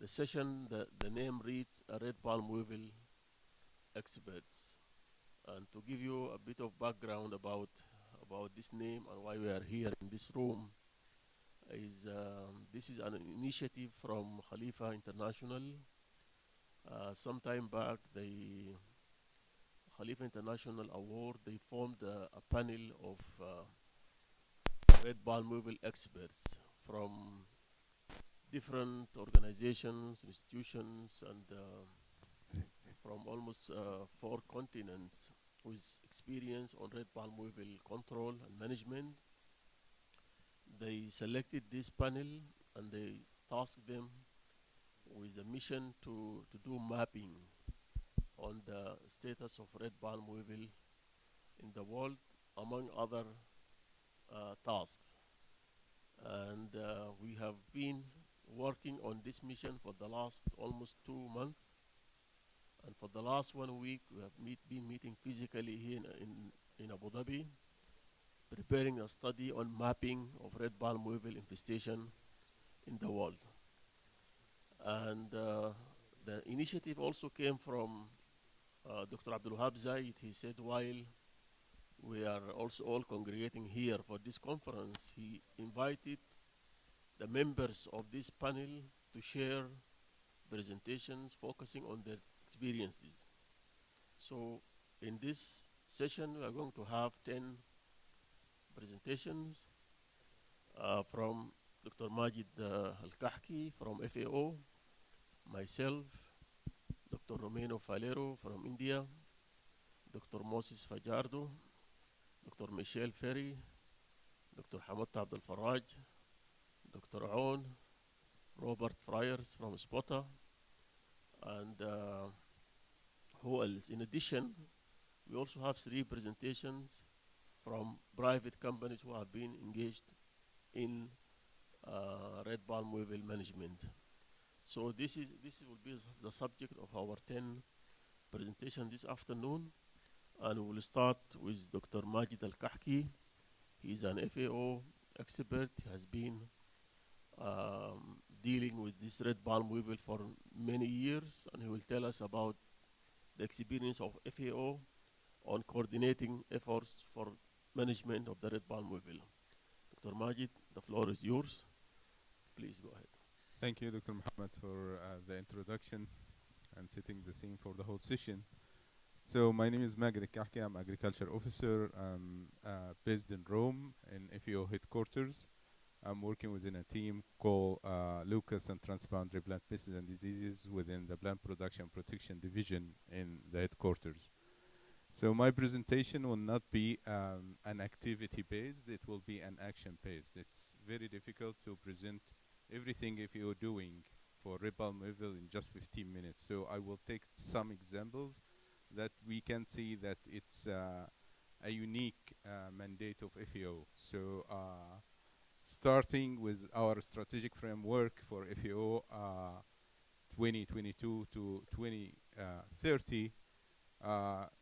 The session, the name reads Red Palm Weevil Experts. And to give you a bit of background about this name and why we are here in this room, is this is an initiative from Khalifa International. Sometime back, the Khalifa International Award, they formed a panel of red palm weevil experts from different organizations, institutions, and from almost 4 continents with experience on red palm weevil control and management. They selected this panel and they tasked them with a mission to do mapping on the status of red palm weevil in the world, among other tasks. And we have been working on this mission for the last almost 2 months. And for the last 1 week, we have been meeting physically here in Abu Dhabi, preparing a study on mapping of red palm weevil infestation in the world. And the initiative also came from Dr. Abdul Wahab Zaid. He said while we are also all congregating here for this conference, he invited the members of this panel to share presentations focusing on their experiences. So in this session, we are going to have 10 presentations from Dr. Majid Al-Kahki from FAO, myself, Dr. Romano Falero from India, Dr. Moses Fajardo, Dr. Michelle Ferry, Dr. Hamad Abdel Faraj, Dr. Aoun, Robert Fryers from SPOTA, and who else? In addition, we also have 3 presentations from private companies who have been engaged in red palm weevil management. So this will be the subject of our 10 presentation this afternoon, and we will start with Dr. Majid Al-Kahki. He is an FAO expert. He has been dealing with this red palm weevil for many years, and he will tell us about the experience of FAO on coordinating efforts for management of the red palm weevil. Dr. Majid, the floor is yours. Please go ahead. Thank you, Dr. Muhammad, for the introduction and setting the scene for the whole session. So my name is Maged Kahki. I'm agriculture officer. I'm based in Rome in FAO headquarters. I'm working within a team called Locust and Transboundary Plant Pests and Diseases within the Plant Production Protection Division in the headquarters. So my presentation will not be an activity-based, it will be an action-based. It's very difficult to present everything if you're doing for red palm weevil in just 15 minutes. So I will take some examples that we can see that it's a unique mandate of FAO. So starting with our strategic framework for FAO 2022 to 2030,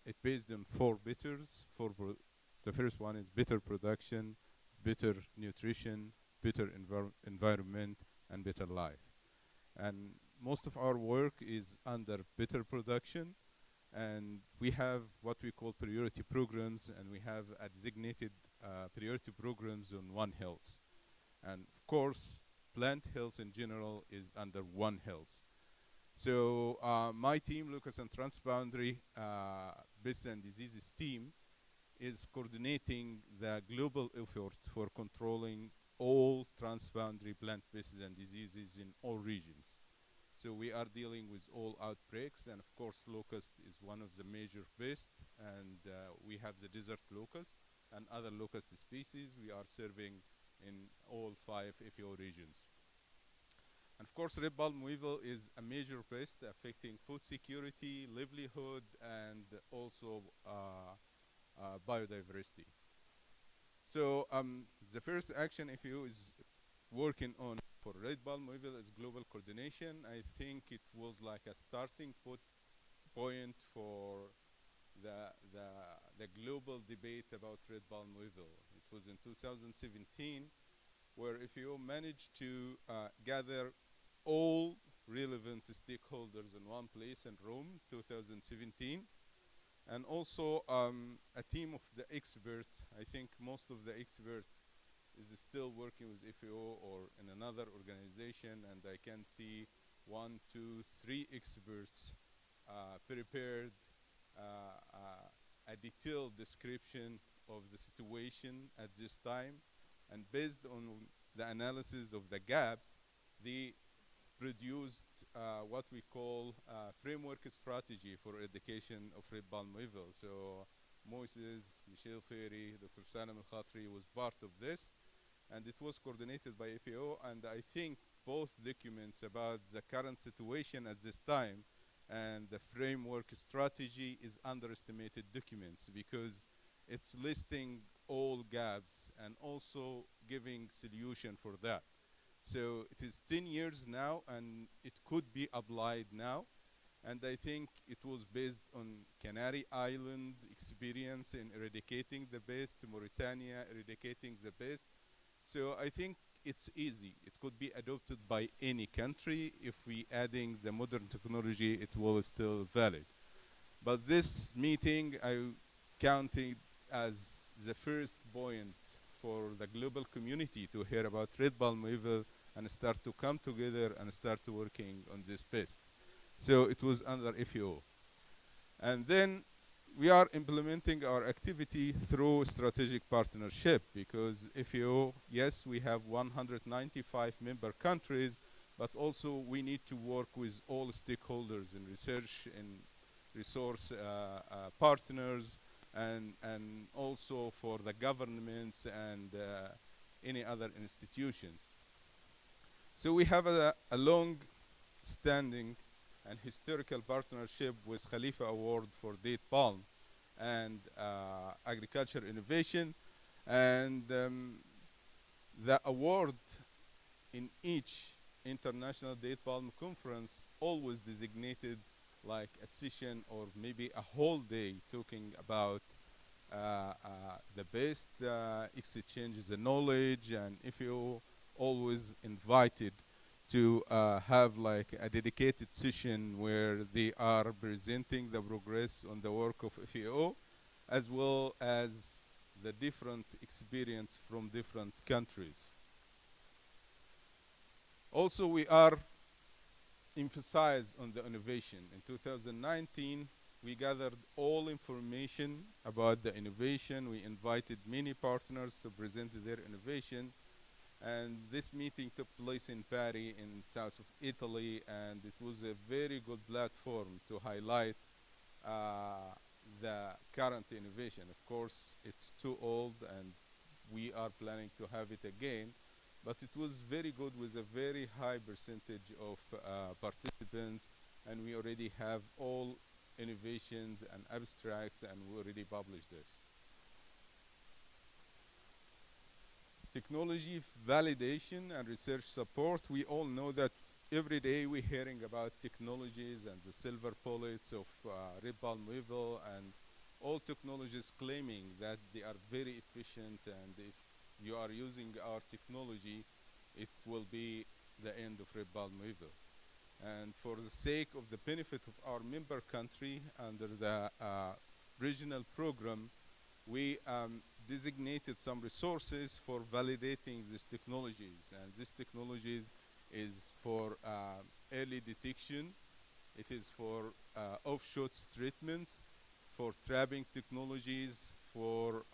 it's based on 4 bitters. The first one is better production, better nutrition, better environment, and better life. And most of our work is under better production, and we have what we call priority programs, and we have a designated priority programs on One Health. And of course, plant health in general is under One Health. So my team, Locust and Transboundary Pests and Diseases team, is coordinating the global effort for controlling all transboundary plant pests and diseases in all regions. So we are dealing with all outbreaks, and of course locust is one of the major pests, and we have the desert locust and other locust species we are serving in all 5 FAO regions. And of course, red palm weevil is a major pest affecting food security, livelihood, and also biodiversity. So the first action FAO is working on for red palm weevil is global coordination. I think it was like a starting point for the global debate about red palm weevil. It was in 2017 where FAO managed to gather all relevant stakeholders in one place in Rome, 2017, and also a team of the experts. I think most of the experts is still working with FAO or in another organization, and I can see one, two, three experts prepared a detailed description of the situation at this time, and based on the analysis of the gaps, they produced what we call framework strategy for eradication of red palm weevil. So Moses, Michel Ferry, Dr. Salam Al-Khatri was part of this, and it was coordinated by FAO. And I think both documents about the current situation at this time and the framework strategy is underestimated documents because it's listing all gaps and also giving solution for that. So it is 10 years now, and it could be applied now. And I think it was based on Canary Island experience in eradicating the pest, Mauritania eradicating the pest. So I think it's easy. It could be adopted by any country. If we adding the modern technology, it will still valid. But this meeting, I counted as the first point for the global community to hear about red palm weevil and start to come together and start working on this pest. So it was under FAO. And then we are implementing our activity through strategic partnership because FAO, yes, we have 195 member countries, but also we need to work with all stakeholders in research and resource partners, and also for the governments and any other institutions. So we have a long standing and historical partnership with Khalifa Award for date palm and agriculture innovation. And the award in each international date palm conference always designated like a session or maybe a whole day talking about the best exchange the knowledge, and FAO always invited to have like a dedicated session where they are presenting the progress on the work of FAO as well as the different experience from different countries. Also, we are emphasize on the innovation. In 2019, we gathered all information about the innovation. We invited many partners to present their innovation. And this meeting took place in Paris, in south of Italy, and it was a very good platform to highlight the current innovation. Of course, it's too old, and we are planning to have it again, but it was very good with a very high percentage of participants, and we already have all innovations and abstracts, and we already published this. Technology validation and research support. We all know that every day we're hearing about technologies and the silver bullets of red palm weevil, and all technologies claiming that they are very efficient, and if you are using our technology, it will be the end of red palm weevil. And for the sake of the benefit of our member country under the regional program, we designated some resources for validating these technologies. And these technologies is for early detection, it is for offshot treatments, for trapping technologies, for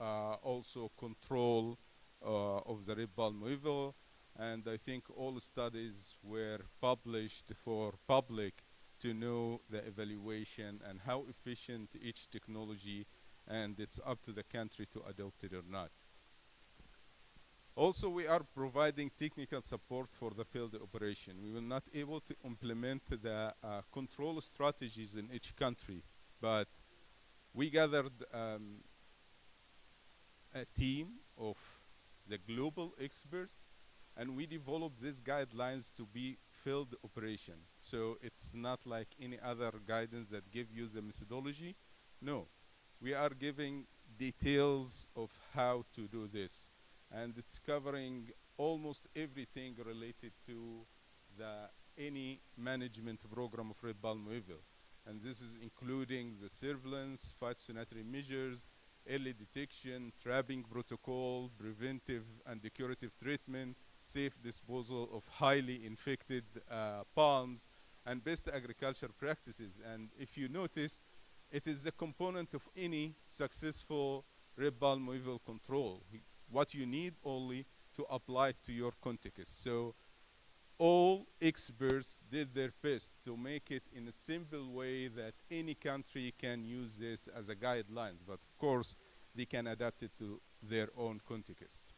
also control of the red palm weevil. And I think all studies were published for public to know the evaluation and how efficient each technology, and it's up to the country to adopt it or not. Also, we are providing technical support for the field operation. We will not able to implement the control strategies in each country, but we gathered a team of the global experts, and we developed these guidelines to be field operation. So it's not like any other guidance that give you the methodology. No, we are giving details of how to do this, and it's covering almost everything related to the any management program of red palm oil. And this is including the surveillance, phytosanitary measures, early detection, trapping protocol, preventive and curative treatment, safe disposal of highly infected palms, and best agriculture practices. And if you notice, it is the component of any successful red palm oil control. What you need only to apply to your context. So all experts did their best to make it in a simple way that any country can use this as a guidelines, but of course they can adapt it to their own context.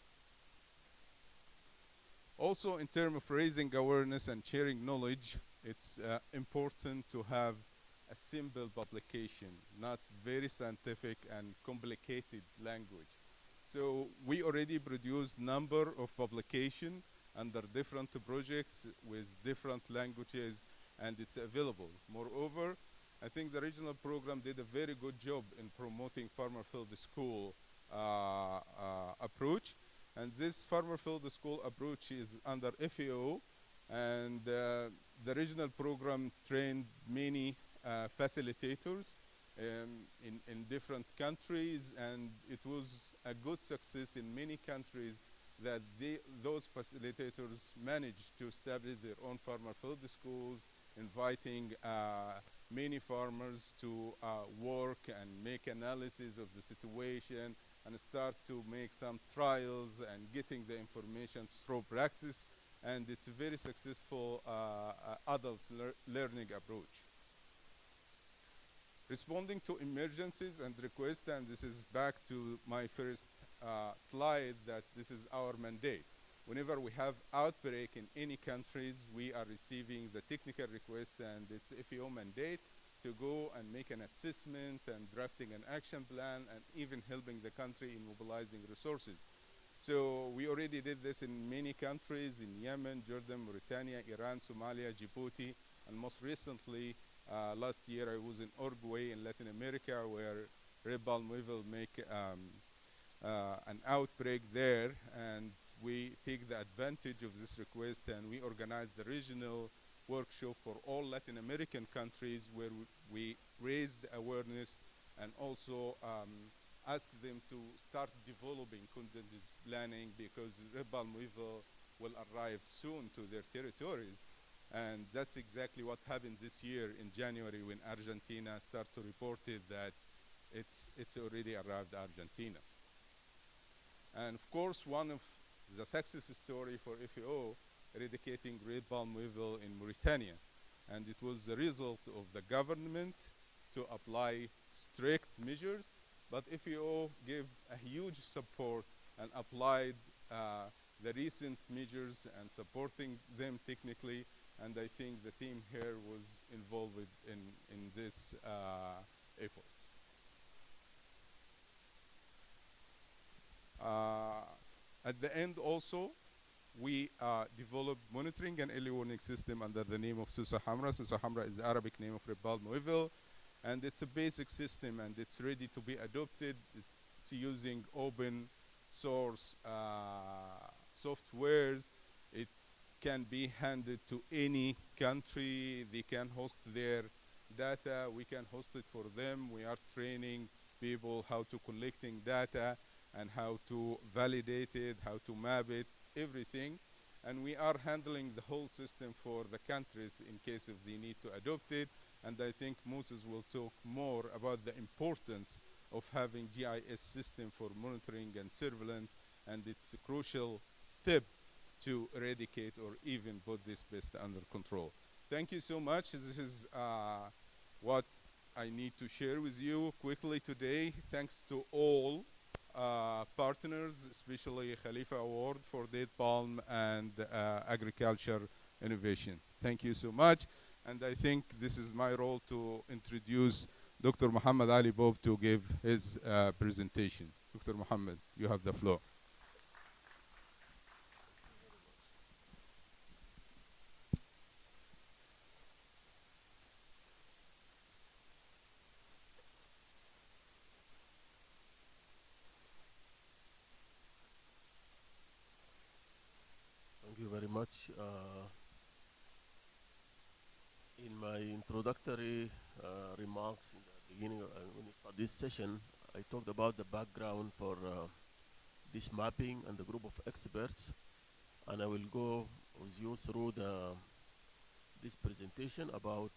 Also, in terms of raising awareness and sharing knowledge, it's important to have a simple publication, not very scientific and complicated language. So we already produced number of publication under different projects with different languages, and it's available. Moreover, I think the regional program did a very good job in promoting farmer field school approach. And this farmer field school approach is under FAO, and the regional program trained many facilitators in different countries, and it was a good success in many countries that those facilitators managed to establish their own farmer field schools, inviting many farmers to work and make analysis of the situation and start to make some trials and getting the information through practice. And it's a very successful adult learning approach. Responding to emergencies and requests, and this is back to my first slide, that this is our mandate. Whenever we have outbreak in any countries, we are receiving the technical request, and it's FAO mandate to go and make an assessment and drafting an action plan and even helping the country in mobilizing resources. So we already did this in many countries, in Yemen, Jordan, Mauritania, Iran, Somalia, Djibouti, and most recently, last year I was in Uruguay in Latin America, where red palm oil make an outbreak there, and we take the advantage of this request, and we organize the regional workshop for all Latin American countries, where we raised awareness and also ask them to start developing contingency planning, because red palm oil will arrive soon to their territories. And that's exactly what happened this year in January, when Argentina started to report it that it's already arrived Argentina. And of course, one of the success story for FAO eradicating red palm oil in Mauritania. And it was the result of the government to apply strict measures, but FAO gave a huge support and applied the recent measures and supporting them technically. And I think the team here was involved in this effort. At the end also, we developed monitoring and early warning system under the name of Susa Hamra. Susa Hamra is the Arabic name of red palm oil, and it's a basic system, and it's ready to be adopted. It's using open source softwares. It can be handed to any country. They can host their data. We can host it for them. We are training people how to collecting data and how to validate it, how to map it, everything. And we are handling the whole system for the countries in case if they need to adopt it. And I think Moses will talk more about the importance of having GIS system for monitoring and surveillance, and it's a crucial step to eradicate or even put this pest under control. Thank you so much. This is what I need to share with you quickly today. Thanks to all partners, especially Khalifa Award for date palm and agriculture innovation. Thank you so much. And I think this is my role to introduce Dr. Muhammad Ali Bob to give his presentation. Dr. Muhammad, you have the floor. Thank you very much. my introductory remarks in the beginning, when we start this session, I talked about the background for this mapping and the group of experts, and I will go with you through this presentation about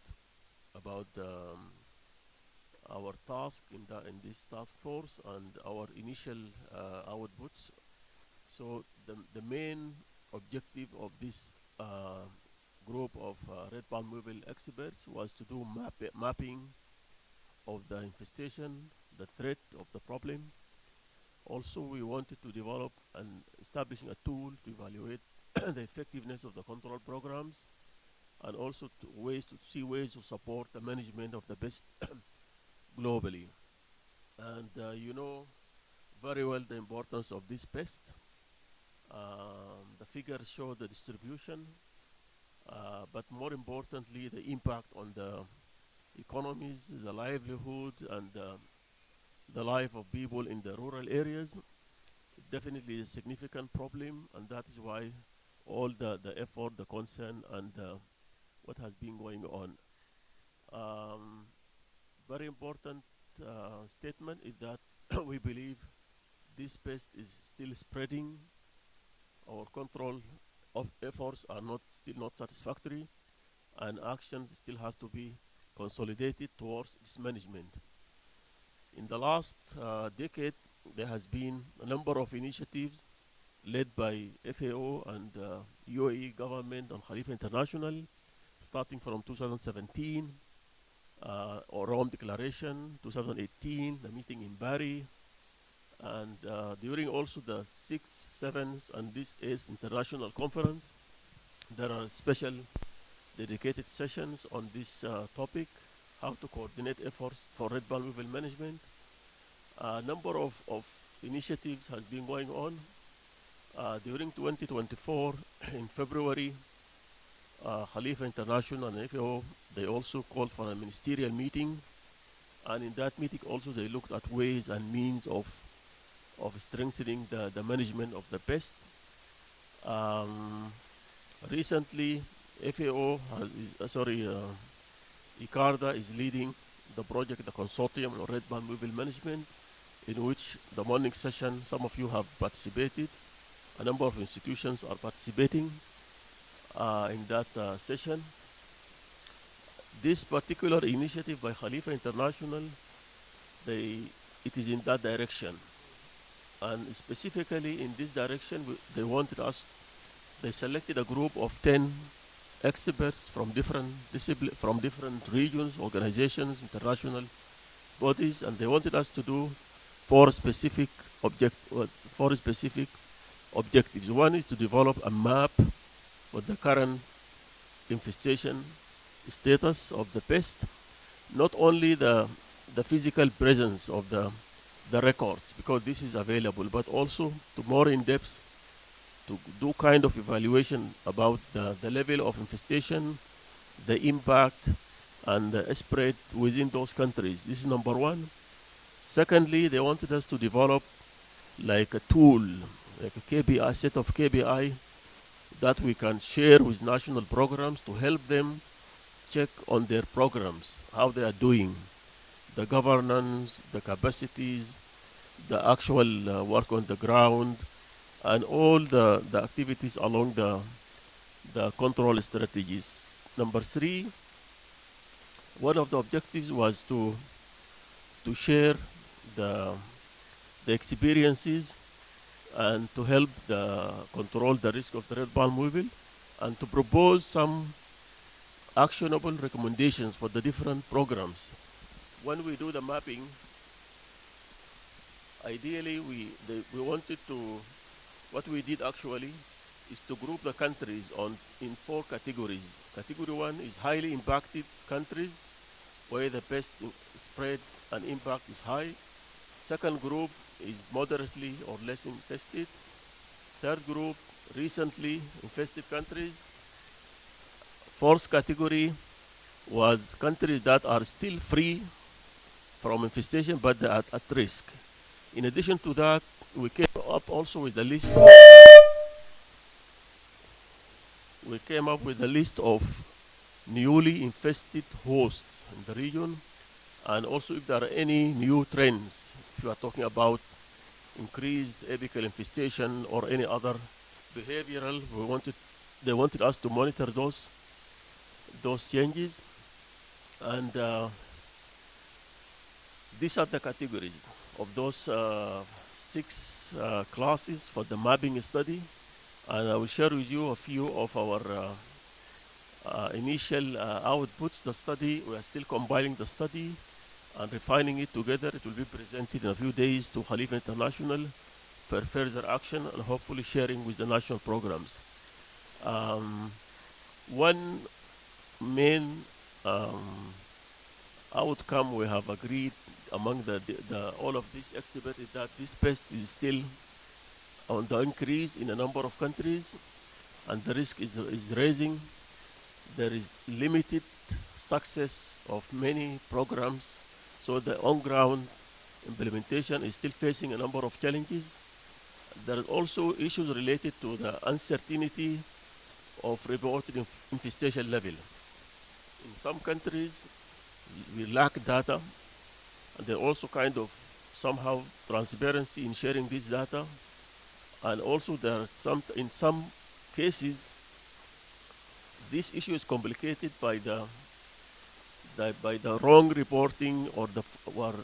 our task in this task force and our initial outputs. So the main objective of this group of red palm beetle experts was to do mapping of the infestation, the threat of the problem. Also, we wanted to develop and establishing a tool to evaluate the effectiveness of the control programs, and also to see ways to support the management of the pest globally. And you know very well the importance of this pest. The figures show the distribution, but more importantly, the impact on the economies, the livelihood, and the life of people in the rural areas. It definitely is a significant problem, and that is why all the effort, the concern, and what has been going on. Um, Very important statement is that we believe this pest is still spreading. Our control of efforts are still not satisfactory, and actions still has to be consolidated towards its management. In the last decade, there has been a number of initiatives led by FAO and UAE government and Khalifa International, starting from 2017, or Rome Declaration, 2018, the meeting in Bari, and during also the 6th, 7th, and this is international conference, there are special dedicated sessions on this topic, how to coordinate efforts for red palm beetle management. A number of initiatives has been going on. During 2024, in February, Khalifa International and FAO, they also called for a ministerial meeting. And in that meeting also they looked at ways and means of strengthening the management of the pest. Recently, FAO ICARDA is leading the project, the consortium on red palm beetle management, in which the morning session, some of you have participated. A number of institutions are participating in that session. This particular initiative by Khalifa International, it is in that direction. And specifically in this direction, they selected a group of 10 experts from from different regions, organizations, international bodies, and they wanted us to do four specific objectives. One is to develop a map with the current infestation status of the pest, not only the physical presence of the records, because this is available, but also to more in depth to do kind of evaluation about the level of infestation, the impact, and the spread within those countries. This is number one. Secondly, they wanted us to develop like a tool, like a KPI, set of KPI that we can share with national programs to help them check on their programs, how they are doing, the governance, the capacities, the actual work on the ground, and all the activities along the control strategies. Number three, one of the objectives was to share the experiences and to help control the risk of the red palm beetle, and to propose some actionable recommendations for the different programs. When we do the mapping, ideally we wanted to, what we did actually is to group the countries in 4 categories. Category 1 is highly impacted countries where the pest spread and impact is high. Second group is moderately or less infested. Third group, recently infested countries. Fourth category was countries that are still free from infestation but they are at risk. In addition to that, we came up also with a list. We came up with a list of newly infested hosts in the region, and also if there are any new trends. If you are talking about increased apical infestation or any other behavioral, they wanted us to monitor those changes, and these are the categories of those six classes for the mapping study, and I will share with you a few of our initial outputs. The study, we are still compiling the study and refining it together. It will be presented in a few days to Khalifa International for further action and hopefully sharing with the national programs. Um, One main um, outcome we have agreed among all of these experts is that this pest is still on the increase in a number of countries, and the risk is rising. There is limited success of many programs, so the on-ground implementation is still facing a number of challenges. There are also issues related to the uncertainty of reported infestation level. In some countries, we lack data, and there also kind of somehow transparency in sharing this data, and also there are in some cases this issue is complicated by the wrong reporting or the or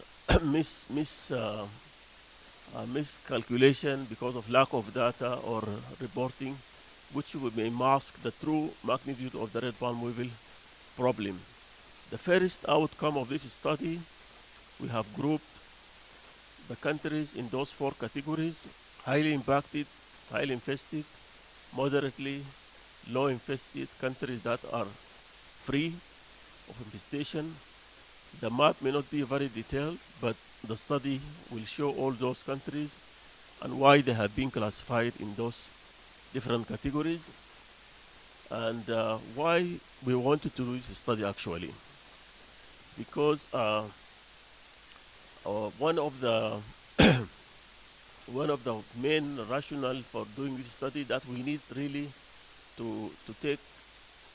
miscalculation because of lack of data or reporting, which may mask the true magnitude of the red palm weevil problem. The first outcome of this study, we have grouped the countries in those four categories: highly impacted, highly infested, moderately, low infested, countries that are free of infestation. The map may not be very detailed, but the study will show all those countries and why they have been classified in those different categories, and why we wanted to do this study actually. Because one of the one of the main rationale for doing this study that we need really to take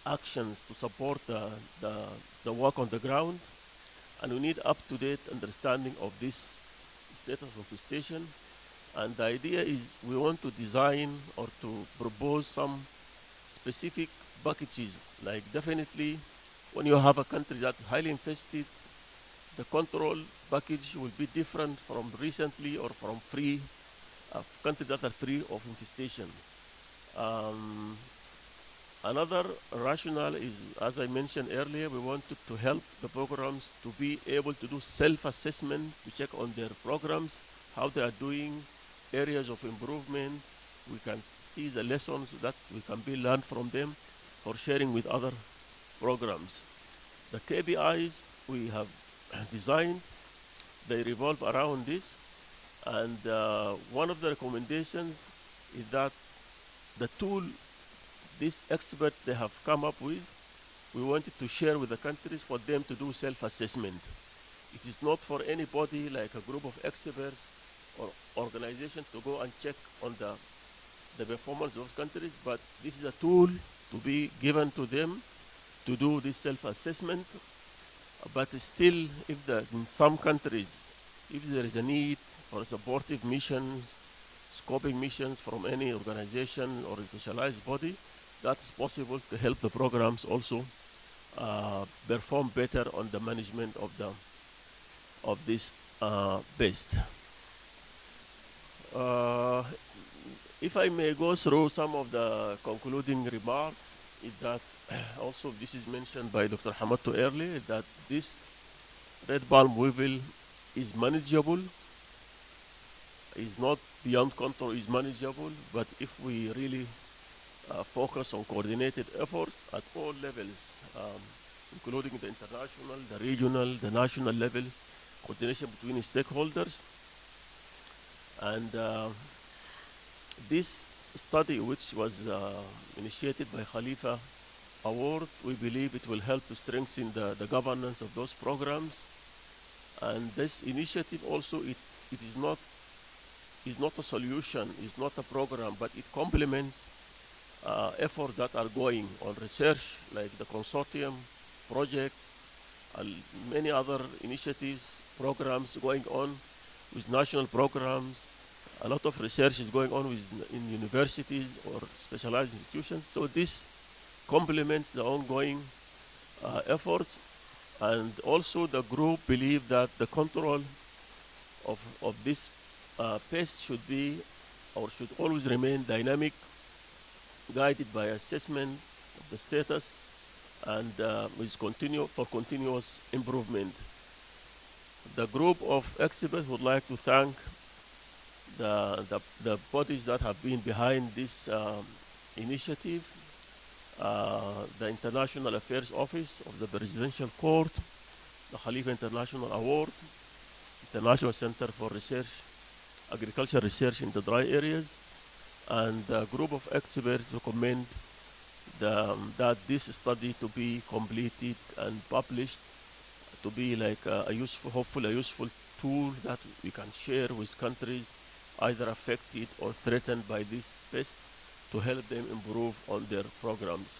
actions to support the work on the ground, and we need up-to-date understanding of this status of infestation. And the idea is we want to design or to propose some specific packages. Like definitely, when you have a country that's highly infested, the control package will be different from recently or from free countries that are free of infestation. Um, Another rationale is, as I mentioned earlier, we wanted to help the programs to be able to do self-assessment, to check on their programs, how they are doing, areas of improvement. We can see the lessons that we can be learned from them for sharing with other programs. The KPIs we have designed, they revolve around this, and one of the recommendations is that the tool these experts they have come up with, we wanted to share with the countries for them to do self-assessment. It is not for anybody like a group of experts or organizations to go and check on the performance of those countries, but this is a tool to be given to them to do this self-assessment. But still, if there's in some countries, if there is a need for supportive missions, scoping missions from any organization or specialized body, that is possible to help the programs also perform better on the management of this pest. If I may go through some of the concluding remarks, is that also this is mentioned by Dr. Hamato earlier, that this red palm weevil is manageable, is not beyond control, is manageable, but if we really focus on coordinated efforts at all levels, including the international, the regional, the national levels, coordination between stakeholders. And this study, which was initiated by Khalifa Award, we believe it will help to strengthen the governance of those programs. And this initiative also, it is not a solution, it's not a program, but it complements efforts that are going on research, like the consortium project, and many other initiatives, programs going on with national programs. A lot of research is going on in universities or specialized institutions. So this complements the ongoing efforts. And also the group believe that the control of this pest should be or should always remain dynamic, guided by assessment of the status and for continuous improvement. The group of experts would like to thank the bodies that have been behind this initiative, the International Affairs Office of the Presidential Court, the Khalifa International Award, International Center for Research, Agriculture Research in the Dry Areas, and a group of experts recommend that this study to be completed and published to be like hopefully a useful tool that we can share with countries either affected or threatened by this pest to help them improve on their programs.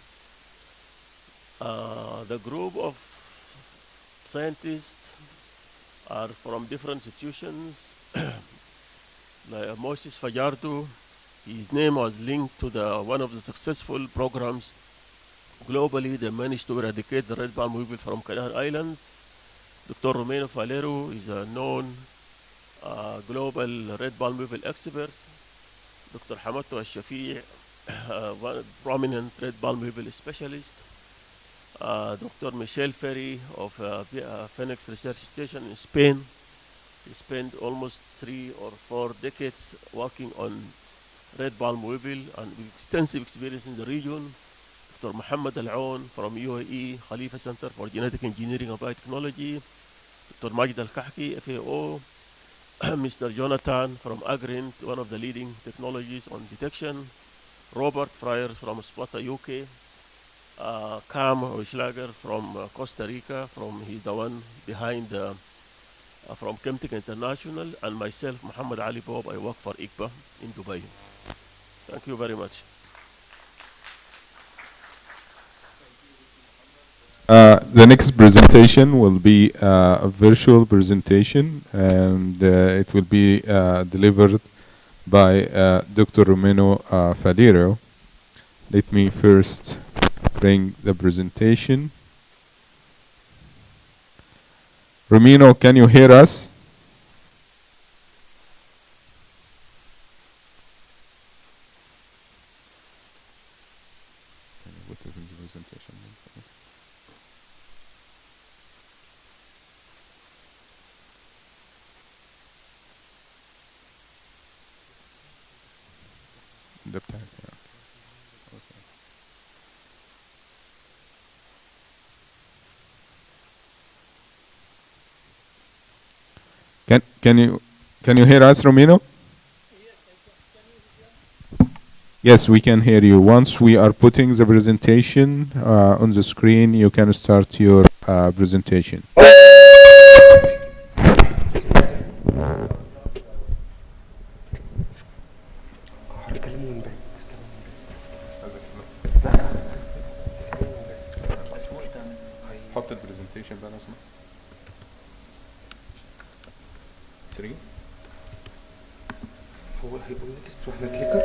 The group of scientists are from different institutions. Like Moses Fajardo, his name was linked to one of the successful programs globally. They managed to eradicate the red palm weevil from Canary Islands. Dr. Romero Falero is a known global red palm weevil expert. Dr. Hamato Al-Shafi, one prominent red palm weevil specialist. Dr. Michel Ferry of Phoenix Research Station in Spain. He spent almost 3 or 4 decades working on red palm weevil and with extensive experience in the region. Dr. Muhammad Al-Aoun from UAE Khalifa Center for Genetic Engineering and Biotechnology. Dr. Majid Al-Kahki, FAO. Mr. Jonathan from Agrint, one of the leading technologies on detection. Robert Fryer from Splata, UK. Cam Oischlager from Costa Rica, he's the one behind from Chemtech International, and myself, Muhammad Ali Bob, I work for ICBA in Dubai. Thank you very much. The next presentation will be a virtual presentation, and it will be delivered by Dr. Romero Falero. Let me first bring the presentation. Romero, can you hear us? What is the presentation? The type, yeah. Okay. Can you hear us, Romero? Yes, we can hear you. Once we are putting the presentation on the screen, you can start your presentation. حط البرزنتيشن بقى لو سمحت. 3 هو هيقول نكست واحنا كليكر.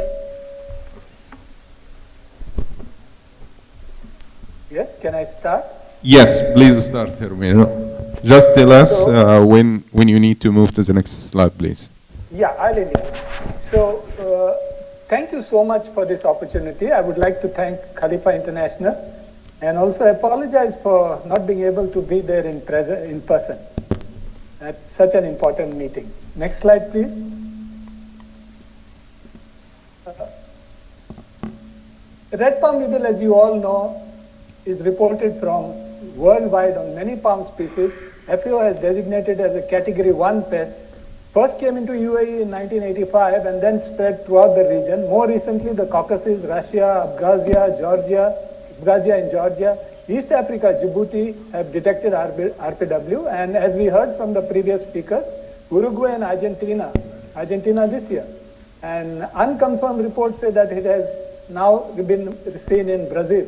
Yes, can I start? Yes, please start, Romero. Just tell us when you need to move to the next slide, please. Yeah, I'll initiate. So, thank you so much for this opportunity. I would like to thank Khalifa International and also apologize for not being able to be there in person at such an important meeting. Next slide, please. Red palm weevil, as you all know, is reported from worldwide on many palm species. FAO has designated as a category 1 pest. First came into UAE in 1985 and then spread throughout the region. More recently, the Caucasus, Russia, Abkhazia in Georgia, East Africa, Djibouti have detected RPW. And as we heard from the previous speakers, Uruguay and Argentina this year. And unconfirmed reports say that it has now been seen in Brazil.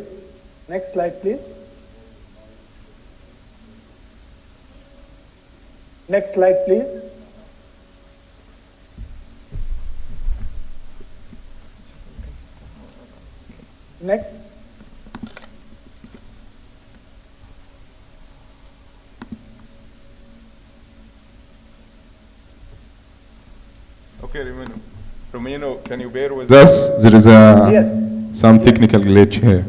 Next slide, please. Next slide, please. Next. Okay, Romano, can you bear with us? There is a Yes. some technical glitch here.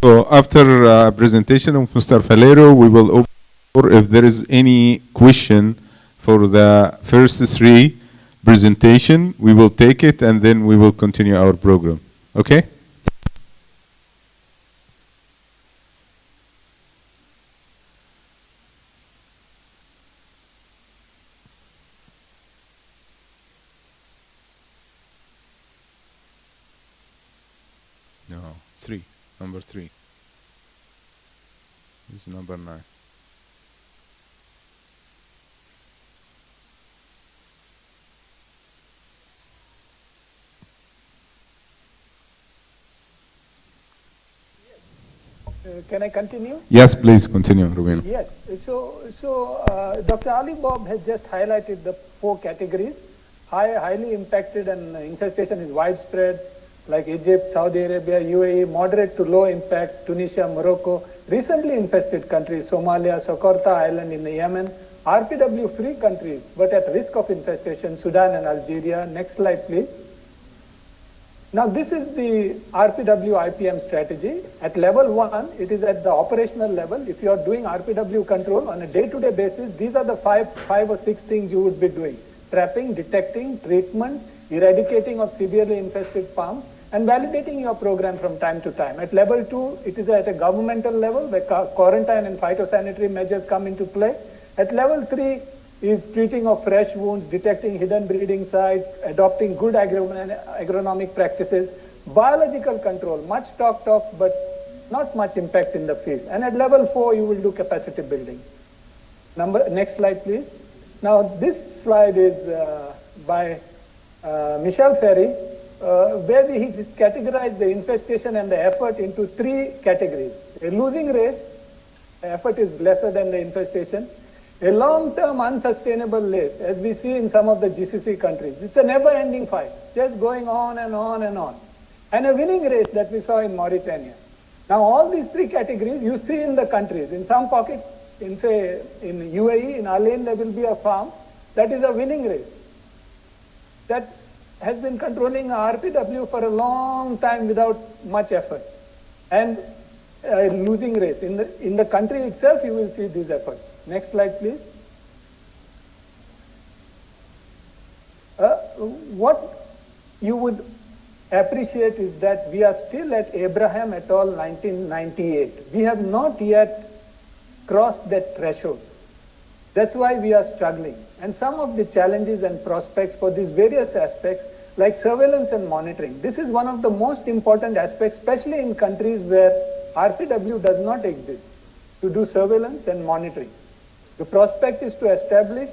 So after presentation of Mr. Falero, we will open for if there is any question for the first three presentation. We will take it and then we will continue our program. Okay? No, three. Number 3. This is number 9. Can I continue? Yes, please continue, Rubino. Yes. So Dr. Ali Bob has just highlighted the 4 categories. Highly impacted and infestation is widespread, like Egypt, Saudi Arabia, UAE, moderate to low impact, Tunisia, Morocco, recently infested countries, Somalia, Socotra Island in Yemen, RPW-free countries, but at risk of infestation, Sudan and Algeria. Next slide, please. Now, this is the RPW IPM strategy. At level 1, it is at the operational level. If you are doing RPW control on a day-to-day basis, these are the five or six things you would be doing: trapping, detecting, treatment, eradicating of severely infested farms, and validating your program from time to time. At level 2, it is at a governmental level where quarantine and phytosanitary measures come into play. At level 3 is treating of fresh wounds, detecting hidden breeding sites, adopting good agronomic practices, biological control, much talked of, but not much impact in the field. And at level 4, you will do capacity building. Next slide, please. Now, this slide is by Michel Ferry, where he categorized the infestation and the effort into 3 categories. A losing race, the effort is lesser than the infestation. A long-term unsustainable race, as we see in some of the GCC countries. It's a never-ending fight, just going on and on and on. And a winning race that we saw in Mauritania. Now, all these 3 categories you see in the countries. In some pockets, in UAE, in Alain, there will be a farm that is a winning race that has been controlling RPW for a long time without much effort. And a losing race. In the country itself, you will see these efforts. Next slide, please. What you would appreciate is that we are still at Abraham et al. 1998. We have not yet crossed that threshold. That's why we are struggling. And some of the challenges and prospects for these various aspects, like surveillance and monitoring. This is one of the most important aspects, especially in countries where RPW does not exist, to do surveillance and monitoring. The prospect is to establish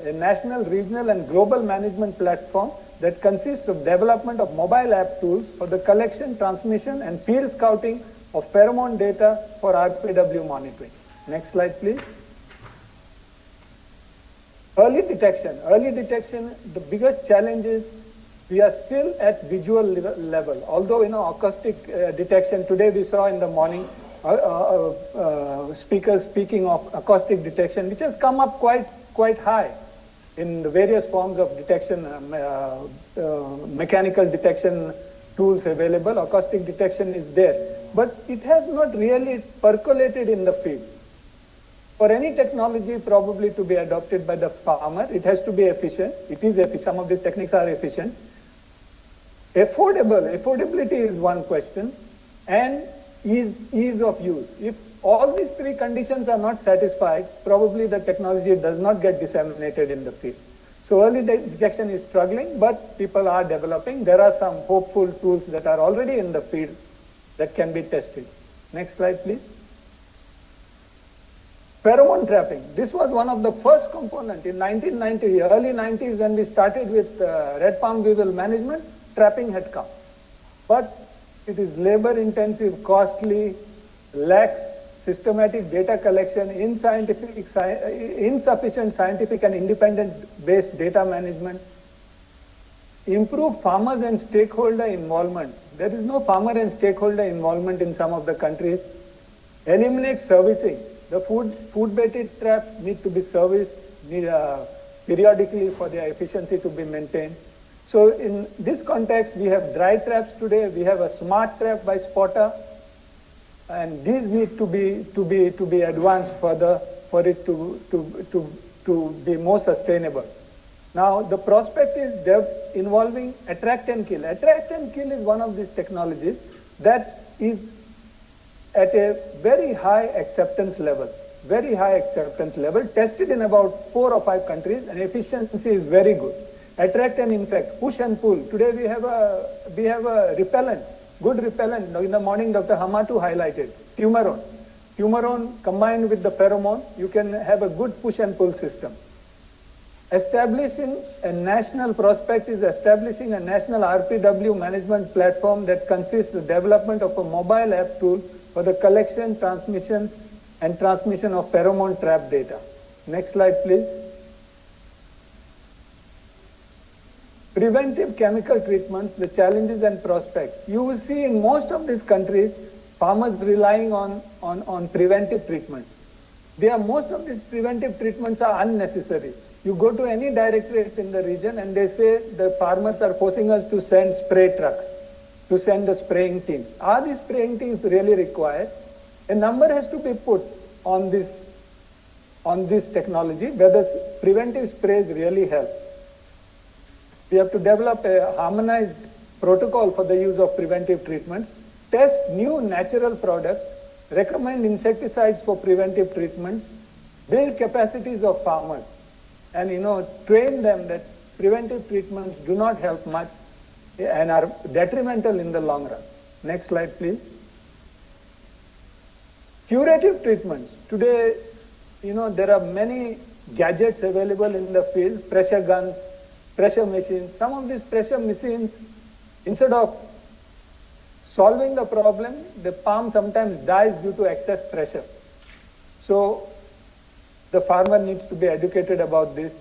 a national, regional, and global management platform that consists of development of mobile app tools for the collection, transmission, and field scouting of pheromone data for RPW monitoring. Next slide, please. Early detection. Early detection, the biggest challenge is we are still at visual level. Although, acoustic detection, today we saw in the morning, speakers speaking of acoustic detection, which has come up quite high in the various forms of detection, mechanical detection tools available. Acoustic detection is there, but it has not really percolated in the field. For any technology probably to be adopted by the farmer, it has to be efficient. It is efficient. Some of these techniques are efficient. Affordability is one question, and ease of use. If all these three conditions are not satisfied, probably the technology does not get disseminated in the field. So early detection is struggling, but people are developing. There are some hopeful tools that are already in the field that can be tested. Next slide, please. Pheromone trapping. This was one of the first components in 1990, early 90s when we started with red palm weevil management, trapping had come. But it is labor intensive, costly, lacks systematic data collection, insufficient scientific and independent based data management, improve farmers and stakeholder involvement. There is no farmer and stakeholder involvement in some of the countries. Eliminate servicing. The food-baited traps need to be serviced periodically for their efficiency to be maintained. So in this context, we have dry traps today. We have a smart trap by spotter, and these need to be advanced further for it to be more sustainable. Now the prospect is involving attract and kill. Attract and kill is one of these technologies that is at a very high acceptance level, tested in about 4 or 5 countries, and efficiency is very good. Attract and infect, push and pull. Today we have a repellent, good repellent. In the morning, Dr. Hamatu highlighted Tumerone. Tumerone combined with the pheromone, you can have a good push and pull system. Establishing a national prospect is establishing a national RPW management platform that consists of the development of a mobile app tool for the collection, transmission, and transmission of pheromone trap data. Next slide, please. Preventive chemical treatments, the challenges and prospects. You will see in most of these countries, farmers relying on preventive treatments. Most of these preventive treatments are unnecessary. You go to any directorate in the region and they say the farmers are forcing us to send spray trucks, to send the spraying teams. Are these spraying teams really required? A number has to be put on this technology, whether preventive sprays really help. We have to develop a harmonized protocol for the use of preventive treatments, test new natural products, recommend insecticides for preventive treatments, build capacities of farmers, and train them that preventive treatments do not help much and are detrimental in the long run. Next slide, please. Curative treatments. Today, there are many gadgets available in the field, pressure guns, pressure machines. Some of these pressure machines, instead of solving the problem, the palm sometimes dies due to excess pressure. So the farmer needs to be educated about this.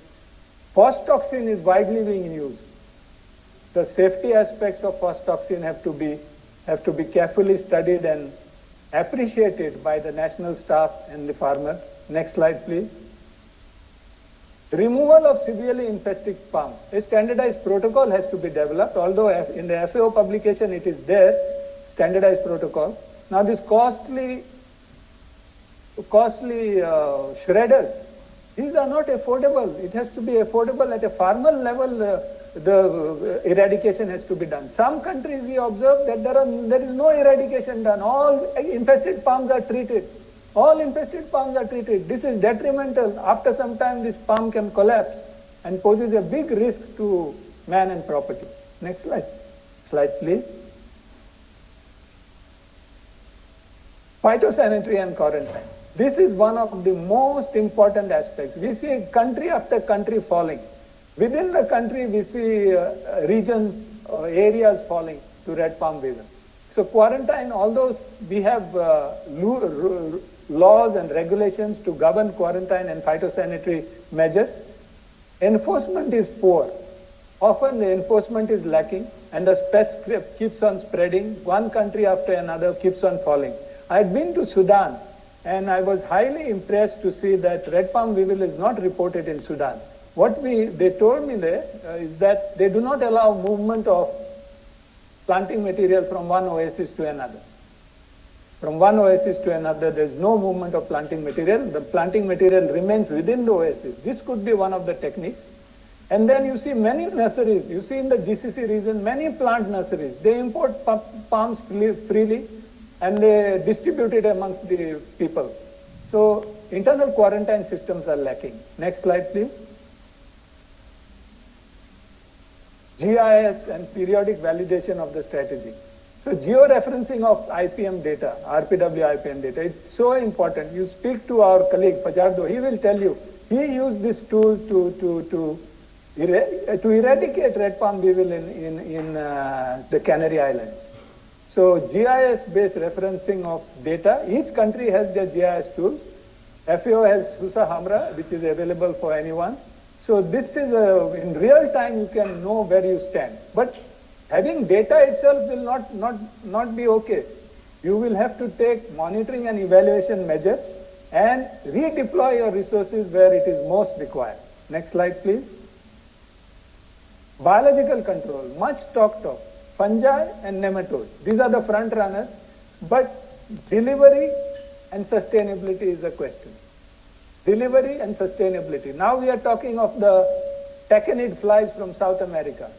Phos toxin is widely being used. The safety aspects of phos toxin have to be carefully studied and appreciated by the national staff and the farmers. Next slide, please. Removal of severely infested palms. A standardized protocol has to be developed, although in the FAO publication it is there, standardized protocol. Now this costly shredders, these are not affordable. It has to be affordable at a farmer level. The eradication has to be done. Some countries we observe that there is no eradication done. All infested palms are treated. This is detrimental. After some time, this palm can collapse and poses a big risk to man and property. Next slide. Slide, please. Phytosanitary and quarantine. This is one of the most important aspects. We see country after country falling. Within the country, we see regions, areas falling to red palm weevil. So quarantine, although we have laws and regulations to govern quarantine and phytosanitary measures, enforcement is poor. Often the enforcement is lacking and the pest keeps on spreading. One country after another keeps on falling. I had been to Sudan and I was highly impressed to see that red palm weevil is not reported in Sudan. What they told me there is that they do not allow movement of planting material from one oasis to another. From one oasis to another, there is no movement of planting material. The planting material remains within the oasis. This could be one of the techniques. And then you see many nurseries. You see in the GCC region, many plant nurseries. They import palms freely and they distribute it amongst the people. So internal quarantine systems are lacking. Next slide, please. GIS and periodic validation of the strategy. So georeferencing of IPM data, RPW IPM data, it's so important. You speak to our colleague Fajardo, he will tell you, he used this tool to eradicate red palm beetle in the Canary Islands. So GIS-based referencing of data, each country has their GIS tools. FAO has Susa Hamra, which is available for anyone. So this is in real time you can know where you stand. But having data itself will not be okay. You will have to take monitoring and evaluation measures and redeploy your resources where it is most required. Next slide, please. Biological control, much talked of. Fungi and nematodes. These are the front runners, but delivery and sustainability is the question. Delivery and sustainability. Now we are talking of the taconid flies from South America.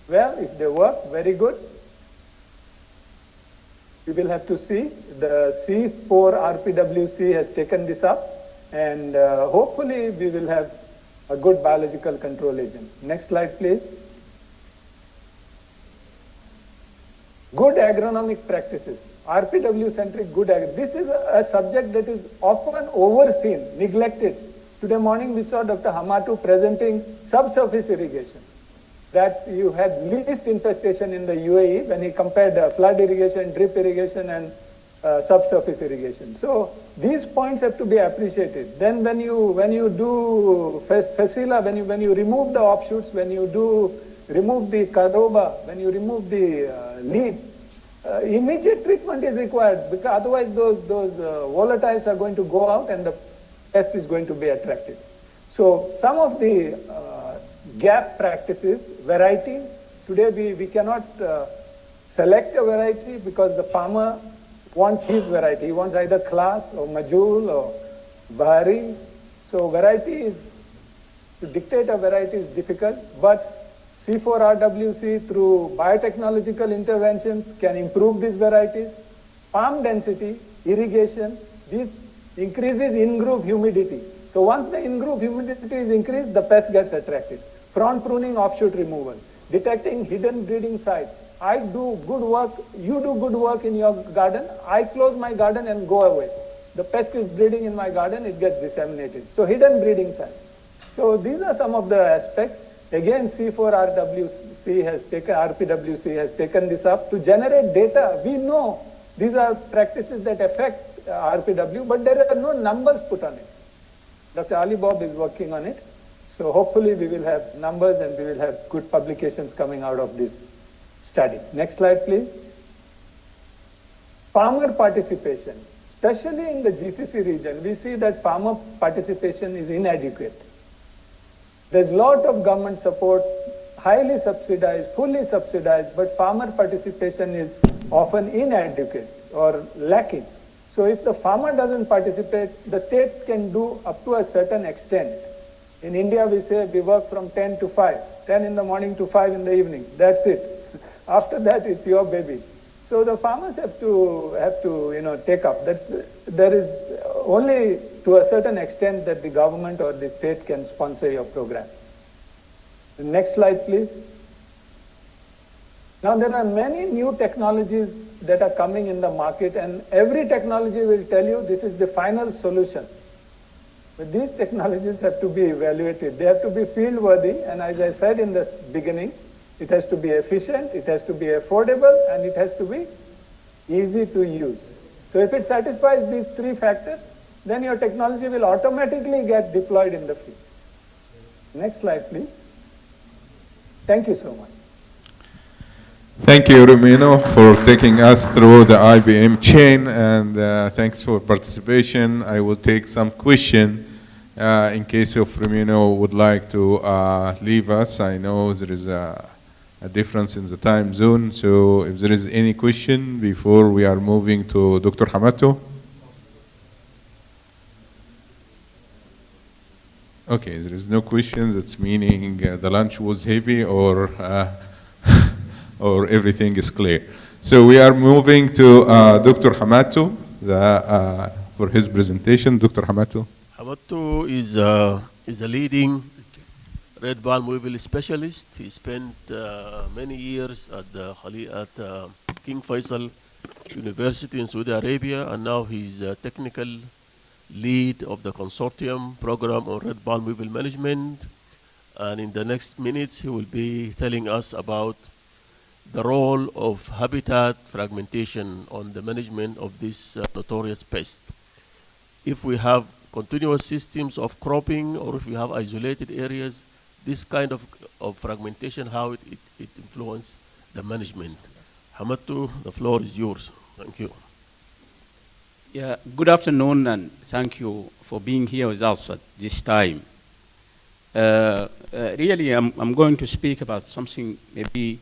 Well, if they work, very good. We will have to see. The C4 RPWC has taken this up, and hopefully we will have a good biological control agent. Next slide, please. Good agronomic practices. RPW-centric good agriculture. This is a subject that is often overseen, neglected. Today morning we saw Dr. Hamatu presenting subsurface irrigation, that you had least infestation in the UAE when he compared flood irrigation, drip irrigation, and subsurface irrigation. So these points have to be appreciated. Then when you do facila, when you remove the offshoots, when you remove the cadoba, when you remove the lead, immediate treatment is required, because otherwise those volatiles are going to go out and the pest is going to be attracted. So some of the gap practices, variety, today we cannot select a variety because the farmer wants his variety. He wants either class or majul or bahari. So variety is, to dictate a variety is difficult, but C4RWC through biotechnological interventions can improve these varieties. Palm density, irrigation, this increases in-groove humidity. So once the in-groove humidity is increased, the pest gets attracted. Frond pruning, offshoot removal, detecting hidden breeding sites. I do good work, you do good work in your garden, I close my garden and go away. The pest is breeding in my garden, it gets disseminated. So hidden breeding sites. So these are some of the aspects. Again, C4RWC has taken, RPWC has taken this up to generate data. We know these are practices that affect RPW, but there are no numbers put on it. Dr. Ali Bob is working on it. So hopefully we will have numbers and we will have good publications coming out of this study. Next slide, please. Farmer participation, especially in the GCC region, we see that farmer participation is inadequate. There's a lot of government support, highly subsidized, fully subsidized, but farmer participation is often inadequate or lacking. So if the farmer doesn't participate, the state can do up to a certain extent. In India, we say we work from 10 to 5, 10 in the morning to 5 in the evening. That's it. After that, it's your baby. So the farmers have to take up. There is only to a certain extent that the government or the state can sponsor your program. The next slide, please. Now there are many new technologies that are coming in the market, and every technology will tell you this is the final solution. But these technologies have to be evaluated. They have to be field worthy, and as I said in the beginning, it has to be efficient, it has to be affordable, and it has to be easy to use. So if it satisfies these three factors, then your technology will automatically get deployed in the field. Next slide, please. Thank you so much. Thank you, Romino, for taking us through the IBM chain, and thanks for participation. I will take some question in case if Romino would like to leave us. I know there is a difference in the time zone, so if there is any question before we are moving to Dr. Hamato. Okay, there is no questions. It's meaning the lunch was heavy or or everything is clear. So we are moving to Dr. Hamato for his presentation. Dr. Hamato. Hamattu is a leading red palm weevil specialist. He spent many years at King Faisal University in Saudi Arabia, and now he's a technical lead of the consortium program on red palm weevil management. And in the next minutes, he will be telling us about the role of habitat fragmentation on the management of this notorious pest. If we have continuous systems of cropping, or if we have isolated areas, this kind of fragmentation, how it influences the management. Hamattu, the floor is yours. Thank you. Yeah, good afternoon, and thank you for being here with us at this time. Really, I'm going to speak about something maybe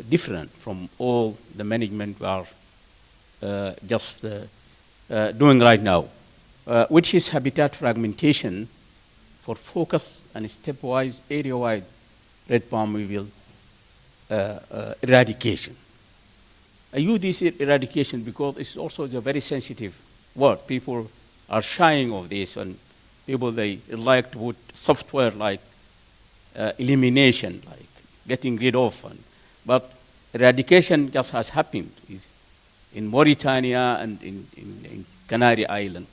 different from all the management we are just doing right now, which is habitat fragmentation for focus and stepwise area-wide red palm weevil eradication. I use this eradication because it's also a very sensitive word. People are shying of this, and people, they like to put software like elimination, like getting rid of. But eradication just has happened in Mauritania and in Canary Island.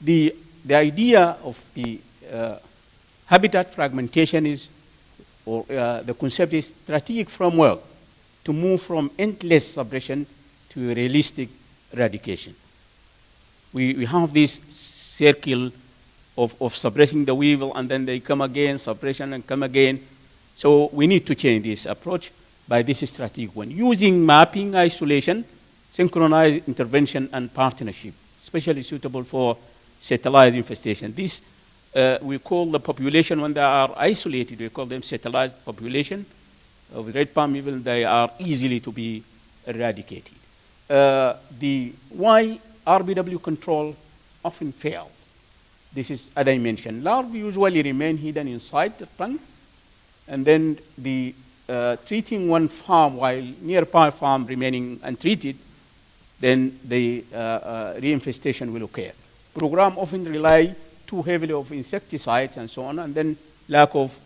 The idea of the habitat fragmentation is, or the concept is strategic framework to move from endless suppression to realistic eradication. We have this circle of suppressing the weevil, and then they come again, suppression and come again. So we need to change this approach by this strategic one, using mapping, isolation, synchronized intervention, and partnership, especially suitable for satellite infestation. This we call the population, when they are isolated, we call them satellite population of red palm weevil. They are easily to be eradicated. Why RPW control often fails. This is, as I mentioned, larvae usually remain hidden inside the trunk, and then the treating one farm while nearby farm remaining untreated, then the reinfestation will occur. Program often rely too heavily of insecticides and so on, and then lack of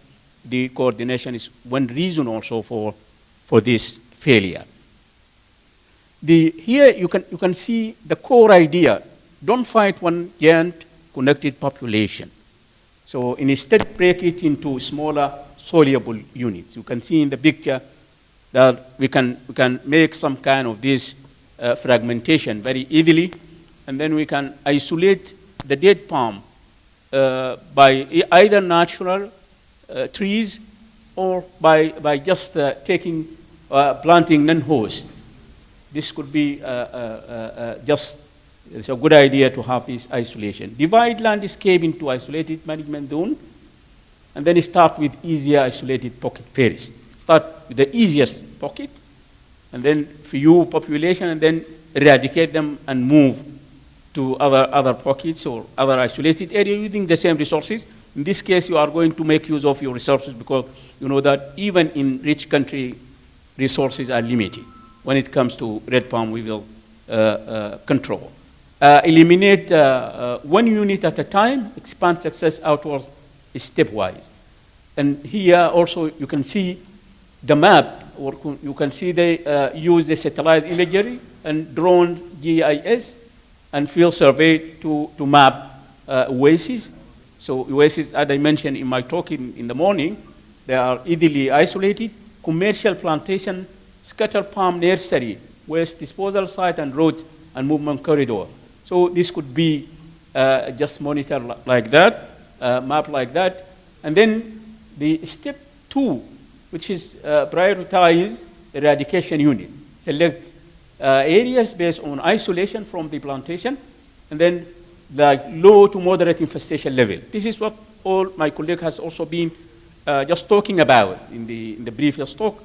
the coordination is one reason also for this failure. Here you can see the core idea. Don't fight one giant connected population. So instead break it into smaller soluble units. You can see in the picture that we can make some kind of this fragmentation very easily, and then we can isolate the dead palm by either natural trees or by just planting non-host. This could be just, it's a good idea to have this isolation. Divide landscape into isolated management zone, and then start with easier isolated pocket first. Start with the easiest pocket, and then few population, and then eradicate them and move to other pockets or other isolated area using the same resources. In this case, you are going to make use of your resources, because you know that even in rich country, resources are limited when it comes to red palm weevil control. Eliminate one unit at a time, expand success outwards stepwise. And here also you can see the map, or you can see they use the satellite imagery and drone GIS and field survey to map oases. So oases, as I mentioned in my talk in the morning, they are easily isolated, commercial plantation, scatter palm nursery, waste disposal site, and roads and movement corridor. So this could be just monitor like that, map like that. And then the step 2, which is prioritize eradication unit. Select areas based on isolation from the plantation, and then the low to moderate infestation level. This is what all my colleague has also been just talking about in the previous talk.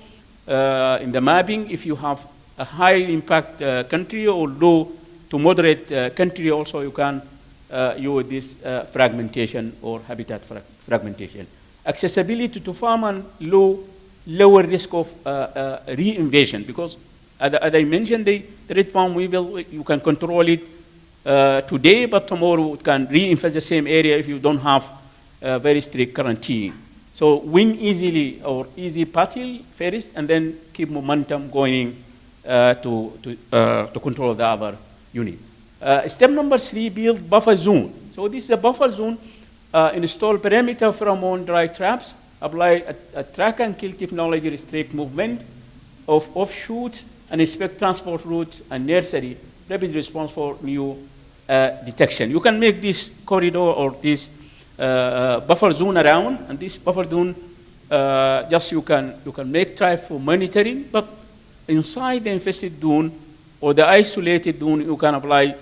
In the mapping, if you have a high impact country or low to moderate country, also you can use this fragmentation or habitat fragmentation. Accessibility to farm and low lower risk of reinvasion, because as I mentioned, the red palm weevil, you can control it today, but tomorrow it can reinfest the same area if you don't have very strict quarantine. So win easily or easy battle first, and then keep momentum going to control the other unit. Step number 3, build buffer zone. So this is a buffer zone. Install perimeter pheromone dry traps. Apply a track and kill technology, restrict movement of offshoots, and inspect transport routes and nursery. Rapid response for new detection. You can make this corridor or this buffer zone around, and this buffer zone just you can make trap for monitoring, but inside the infested zone or the isolated zone, you can apply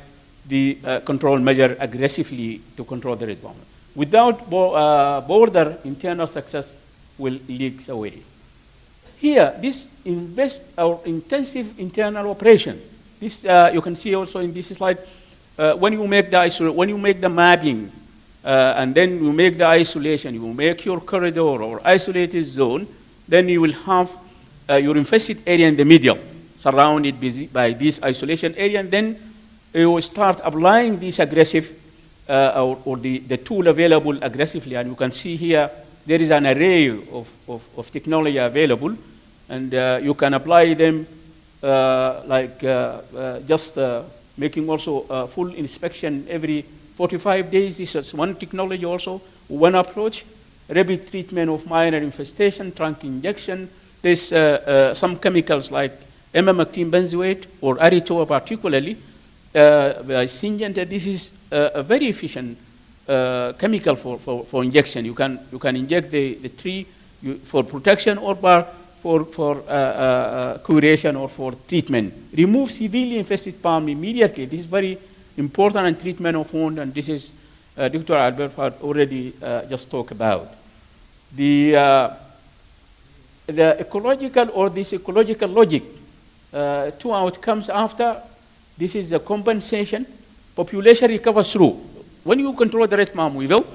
the control measure aggressively to control the red bomb. Without border, internal success will leak away. Here, this intensive internal operation. This you can see also in this slide. When you make the mapping, and then you make the isolation, you make your corridor or isolated zone, then you will have your infested area in the middle, surrounded by this isolation area, and then you will start applying this aggressive or the tool available aggressively. And you can see here there is an array of technology available, and you can apply them just making also full inspection every 45 days. This is one technology also, one approach. Rapid treatment of minor infestation, trunk injection. There's some chemicals like emamectin benzoate or Aritoa particularly, Syngent. This is a very efficient chemical for injection. You can inject the tree for protection or for curation or for treatment. Remove severely infested palm immediately. This is very important in treatment of wound, and this is Dr. Albert had already just talked about. The ecological or this ecological logic, 2 outcomes after. This is the compensation. Population recovers through. When you control the red palm weevil,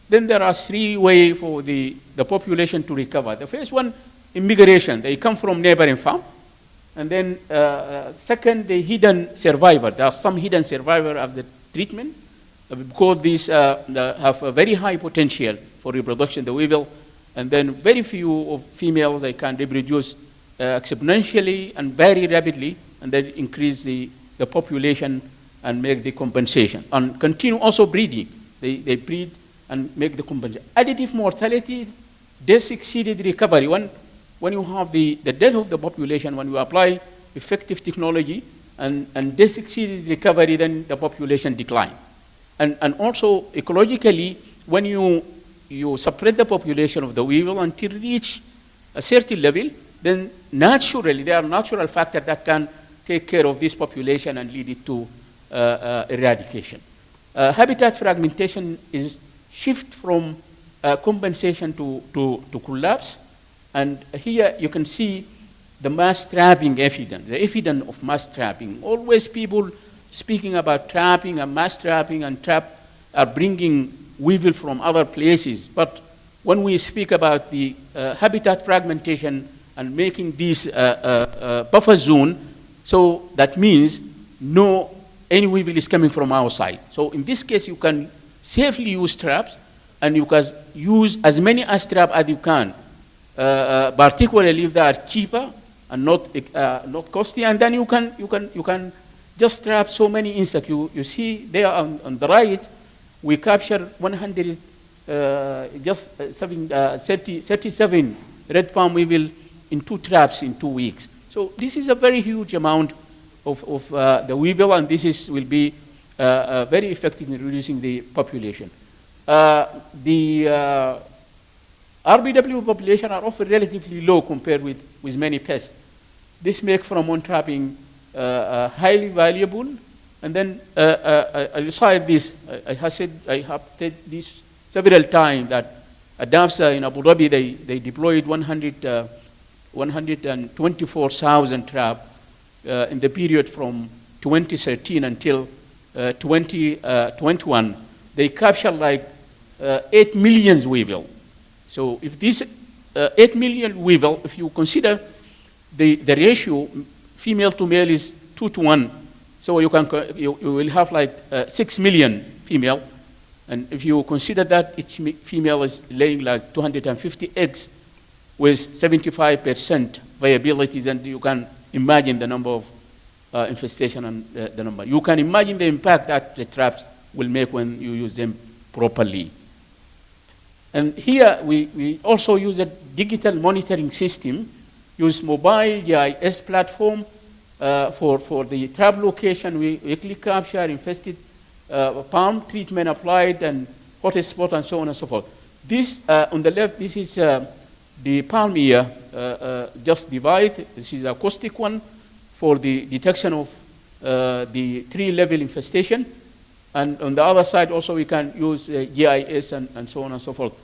then there are 3 ways for the population to recover. The first one, immigration. They come from neighboring farm. And then second, the hidden survivor. There are some hidden survivor of the treatment because these have a very high potential for reproduction, the weevil. And then very few of females, they can reproduce exponentially and very rapidly, and then increase the population and make the compensation. And continue also breeding. They breed and make the compensation. Additive mortality, death exceeded recovery. When you have the death of the population, when you apply effective technology and death exceeds recovery, then the population decline. And also ecologically, when you separate the population of the weevil until reach a certain level, then naturally there are natural factors that can take care of this population and lead it to eradication. Habitat fragmentation is shift from compensation to collapse. And here you can see the mass trapping evidence, the evidence of mass trapping. Always people speaking about trapping and mass trapping and trap are bringing weevil from other places. But when we speak about the habitat fragmentation and making this buffer zone, so that means any weevil is coming from outside. So in this case, you can safely use traps, and you can use as many as traps as you can. Particularly if they are cheaper and not costly, and then you can just trap so many insects. You see there on the right, we capture 37 red palm weevil in 2 traps in 2 weeks. So this is a very huge amount of the weevil, and will be very effective in reducing the population. The RPW population are often relatively low compared with many pests. This makes pheromone trapping highly valuable. And then I decided this. I have said this several times that at DAFSA in Abu Dhabi they deployed 124,000 traps in the period from 2013 until 2021. They captured like 8 million weevil. So if this 8 million weevil, if you consider the ratio, female to male is 2 to 1. So you will have like 6 million female. And if you consider that each female is laying like 250 eggs with 75% viability, then you can imagine the number of infestation and the number. You can imagine the impact that the traps will make when you use them properly. And here we also use a digital monitoring system, use mobile GIS platform for the trap location. We weekly capture infested palm treatment applied and hot spot and so on and so forth. This on the left, this is the palm ear just divide. This is a acoustic one for the detection of the tree-level infestation. And on the other side also we can use GIS and so on and so forth.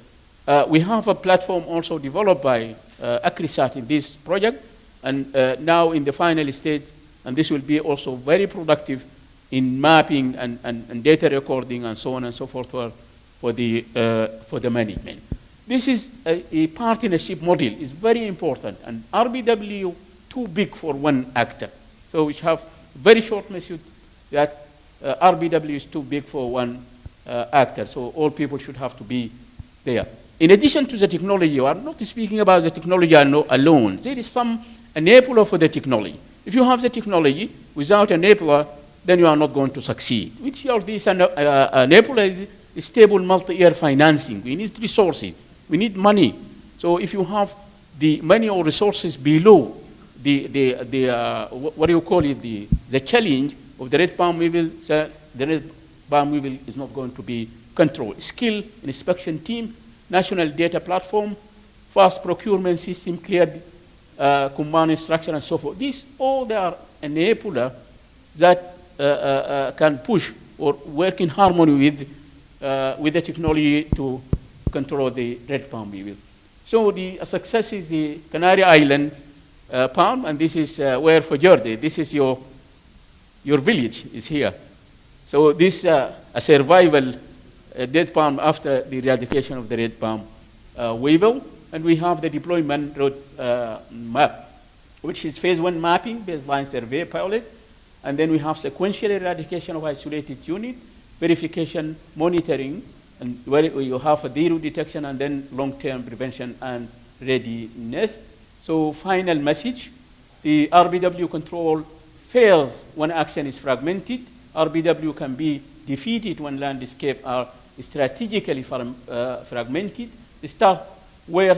We have a platform also developed by ACRISAT in this project, and now in the final stage, and this will be also very productive in mapping and data recording and so on and so forth for the management. This is a partnership model. It's very important, and RPW too big for one actor. So we have very short message that RPW is too big for one actor, so all people should have to be there. In addition to the technology, we are not speaking about the technology alone. There is some enabler for the technology. If you have the technology without enabler, then you are not going to succeed. Which are these enabler is stable multi-year financing. We need resources. We need money. So if you have the money or resources below what do you call it, the challenge of the red palm weevil, the red palm weevil is not going to be controlled. Skill inspection team, national data platform, fast procurement system, cleared command instruction, and so forth. These all they are enabler that can push or work in harmony with the technology to control the red palm weevil. So the success is the Canary Island palm, and this is where for Jordi. This is your village is here. So this a survival dead palm after the eradication of the red palm weevil, and we have the deployment road map, which is phase 1 mapping, baseline survey pilot, and then we have sequential eradication of isolated unit, verification, monitoring, and where you have a zero detection, and then long-term prevention and readiness. So final message, the RPW control fails when action is fragmented. RPW can be defeated when landscape are strategically fragmented. Start where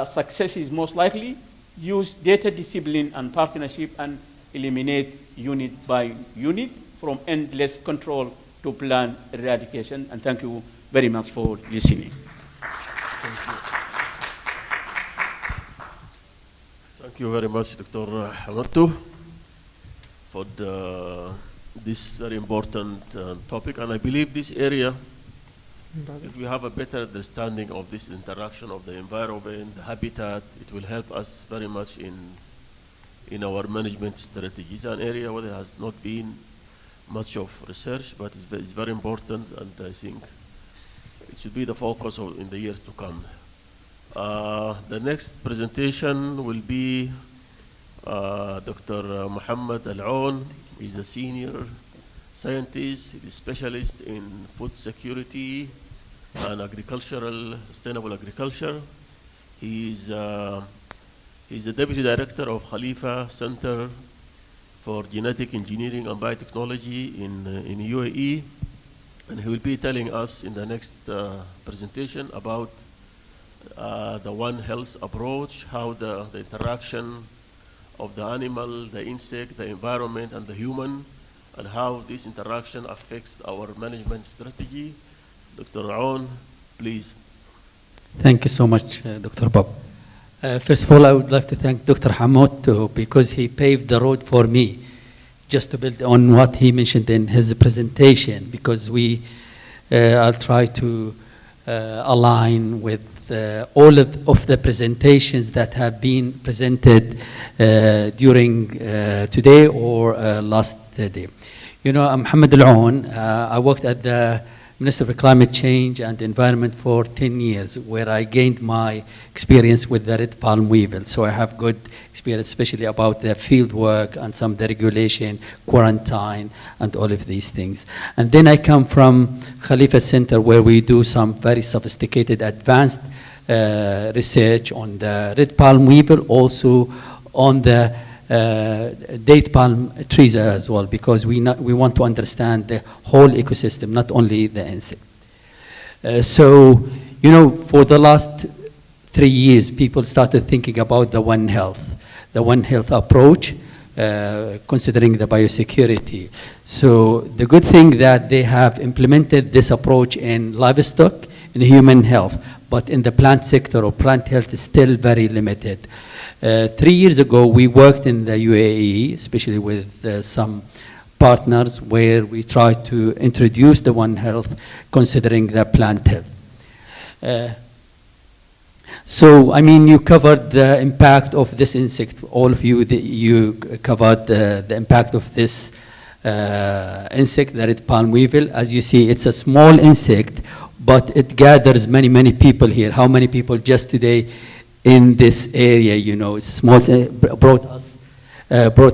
success is most likely. Use data discipline and partnership and eliminate unit by unit from endless control to plan eradication. And thank you very much for listening. Thank you very much, Dr. Hamattu, for this very important topic. And I believe this area, if we have a better understanding of this interaction of the environment, the habitat, it will help us very much in our management strategies. An area where there has not been much of research, but it's very important, and I think it should be the focus in the years to come. The next presentation will be Dr. Muhammad Al-Aoun. He's a senior scientist, he's a specialist in food security and sustainable agriculture. He's the deputy director of Khalifa Center for Genetic Engineering and Biotechnology in UAE, and he will be telling us in the next presentation about the One Health approach, how the interaction of the animal, the insect, the environment, and the human, and how this interaction affects our management strategy. Dr. Aoun, please. Thank you so much, Dr. Bob. First of all, I would like to thank Dr. Hamattu because he paved the road for me, just to build on what he mentioned in his presentation, because I'll try to align with all of the presentations that have been presented during today or last day. You know, I'm Muhammad Al-Aoun. I worked at the Minister for Climate Change and Environment for 10 years, where I gained my experience with the red palm weevil. So I have good experience, especially about the field work and some of the regulation, quarantine, and all of these things. And then I come from Khalifa Center, where we do some very sophisticated, advanced research on the red palm weevil, also on the date palm trees as well, because we want to understand the whole ecosystem, not only the insect. So, you know, for the last 3 years, people started thinking about the One Health approach, considering the biosecurity. So the good thing that they have implemented this approach in livestock, in human health, but in the plant sector or plant health is still very limited. 3 years ago, we worked in the UAE, especially with some partners, where we tried to introduce the One Health, considering the plant health. So, I mean, you covered the impact of this insect. All of you, you covered the impact of this insect, the red palm weevil. As you see, it's a small insect, but it gathers many, many people here. How many people just today in this area, you know, it's small, brought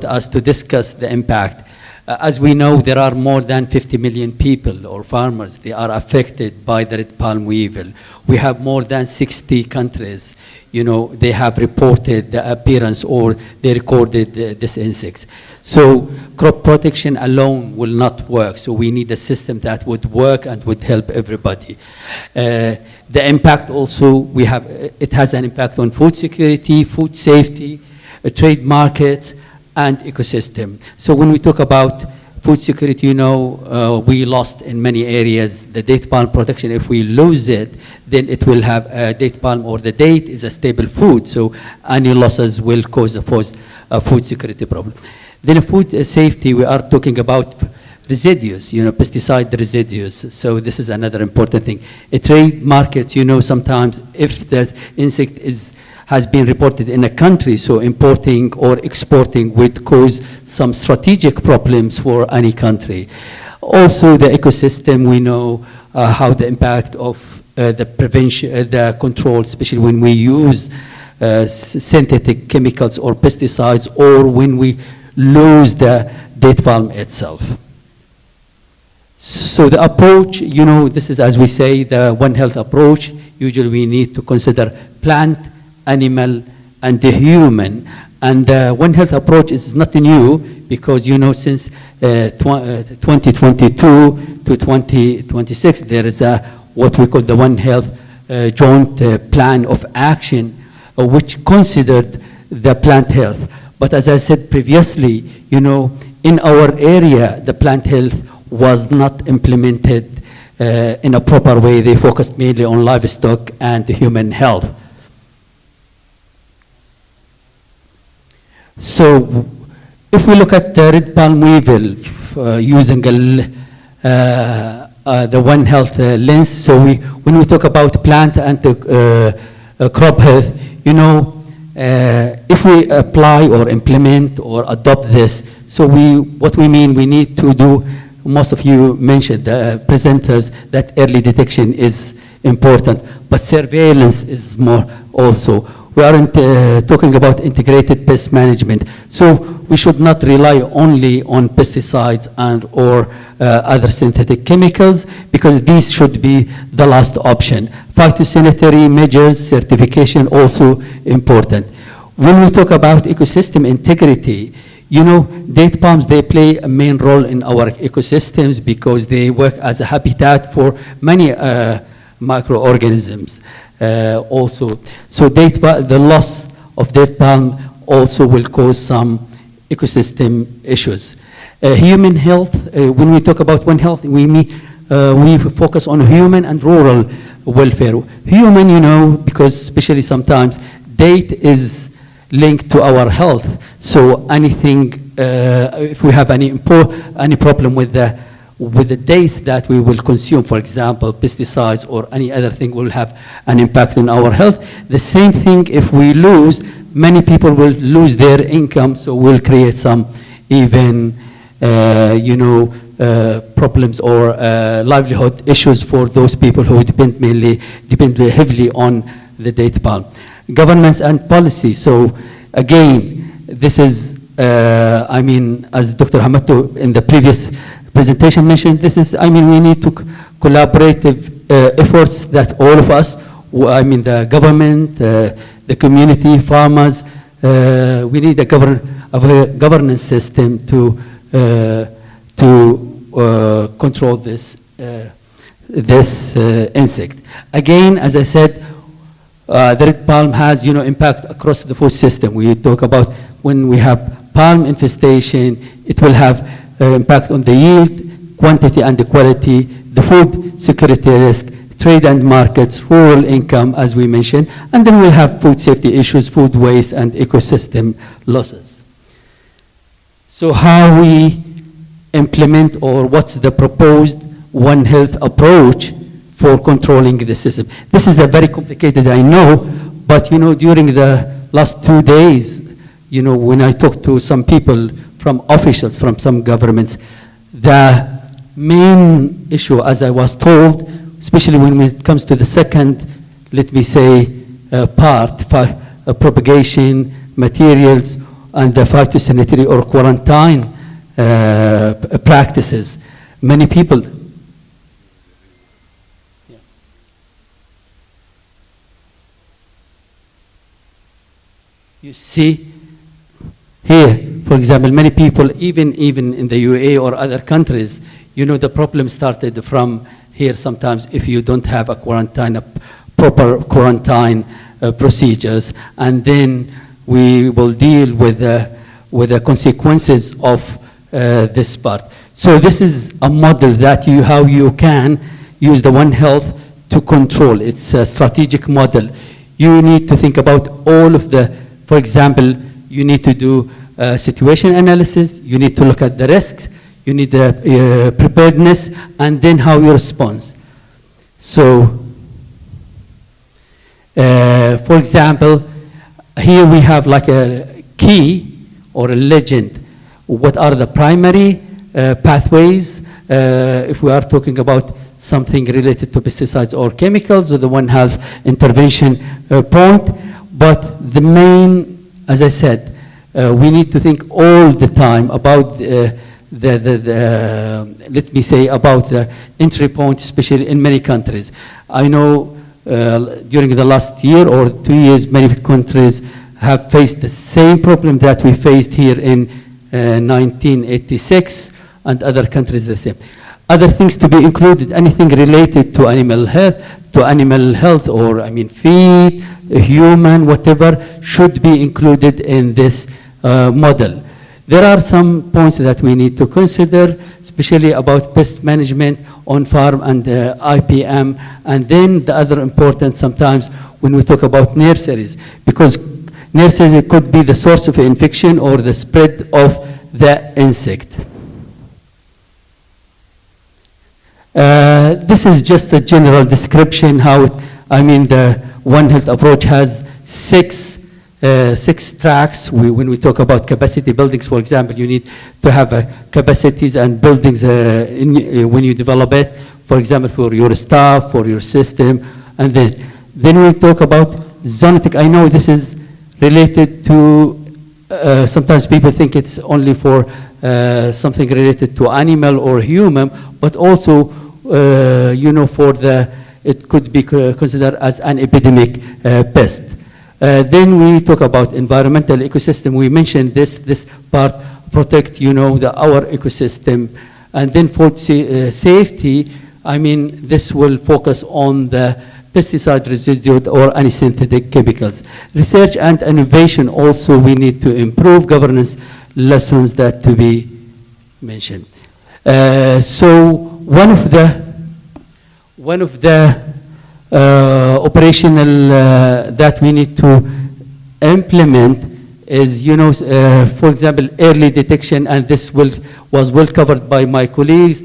us to discuss the impact. As we know, there are more than 50 million people or farmers, they are affected by the red palm weevil. We have more than 60 countries, you know, they have reported the appearance or they recorded this insects. So crop protection alone will not work. So we need a system that would work and would help everybody. The impact also, it has an impact on food security, food safety, trade markets, and ecosystem. So when we talk about food security, you know, we lost in many areas the date palm production. If we lose it, then it will have date palm, or the date is a stable food. So any losses will cause a food security problem. Then food safety, we are talking about residues, you know, pesticide residues. So this is another important thing. Trade markets, you know, sometimes if the insect has been reported in a country, so importing or exporting would cause some strategic problems for any country. Also the ecosystem, we know how the impact of the prevention, the control, especially when we use synthetic chemicals or pesticides, or when we lose the date palm itself. So the approach, you know, this is, as we say, the One Health approach. Usually we need to consider plant, animal, and the human. And the One Health approach is not new, because, you know, since 2022 to 2026, there is what we call the One Health joint plan of action, which considered the plant health. But as I said previously, you know, in our area, the plant health was not implemented in a proper way. They focused mainly on livestock and human health. So if we look at the red palm weevil using the One Health lens, so when we talk about plant and crop health, you know, if we apply or implement or adopt this, so what we mean, we need to do, most of you mentioned, presenters, that early detection is important, but surveillance is more also. We aren't talking about integrated pest management. So we should not rely only on pesticides and or other synthetic chemicals, because these should be the last option. Phytosanitary measures, certification also important. When we talk about ecosystem integrity, you know, date palms, they play a main role in our ecosystems because they work as a habitat for many microorganisms. Also, so the loss of date palm also will cause some ecosystem issues. Human health, when we talk about One Health, we focus on human and rural welfare. Human, you know, because especially sometimes date is linked to our health. So anything, if we have any problem with the dates that we will consume, for example, pesticides or any other thing, will have an impact on our health. The same thing, if we lose, many people will lose their income, so we'll create some even problems or livelihood issues for those people who depend heavily on the date palm. Governance and policy. So again, this is, as Dr. Hamato in the previous presentation mentioned, this is, we need to collaborative efforts that all of us, the government, the community, farmers, we need a governance system to control this insect. Again, as I said, the red palm has impact across the food system. We talk about when we have palm infestation, it will have impact on the yield, quantity and the quality, the food security risk, trade and markets, rural income, as we mentioned, and then we'll have food safety issues, food waste, and ecosystem losses. So how we implement, or what's the proposed One Health approach for controlling the system? This is a very complicated, I know, but during the last 2 days, when I talked to some people, from officials from some governments, the main issue, as I was told, especially when it comes to the second, let me say, part, propagation, materials, and the phytosanitary or quarantine practices. Many people. You see here, for example, many people, even in the UAE or other countries, the problem started from here sometimes if you don't have a quarantine, a proper quarantine procedures, and then we will deal with the consequences of this part. So this is a model that how you can use the One Health to control. It's a strategic model. You need to think about all of the, for example, you need to do situation analysis, you need to look at the risks, you need the preparedness, and then how you respond. So, for example, here we have like a key or a legend. What are the primary pathways? If we are talking about something related to pesticides or chemicals, or the One Health intervention point. But the main, as I said, we need to think all the time about let me say, about the entry point, especially in many countries. I know during the last year or 2 years, many countries have faced the same problem that we faced here in 1986, and other countries the same. Other things to be included, anything related to animal health, or feed, human, whatever, should be included in this model. There are some points that we need to consider, especially about pest management on farm and IPM, and then the other important sometimes when we talk about nurseries, because nurseries could be the source of infection or the spread of the insect. This is just a general description how the One Health approach has six tracks. When we talk about capacity buildings, for example, you need to have capacities and buildings when you develop it, for example, for your staff, for your system. And then we talk about zoonotic. I know this is related to, sometimes people think it's only for something related to animal or human, but also, it could be considered as an epidemic pest. Then we talk about environmental ecosystem. We mentioned this part, protect, our ecosystem. And then food safety, this will focus on the pesticide residue or any synthetic chemicals. Research and innovation also, we need to improve governance lessons that to be mentioned. So one of the operational that we need to implement is, for example, early detection, and this was well covered by my colleagues,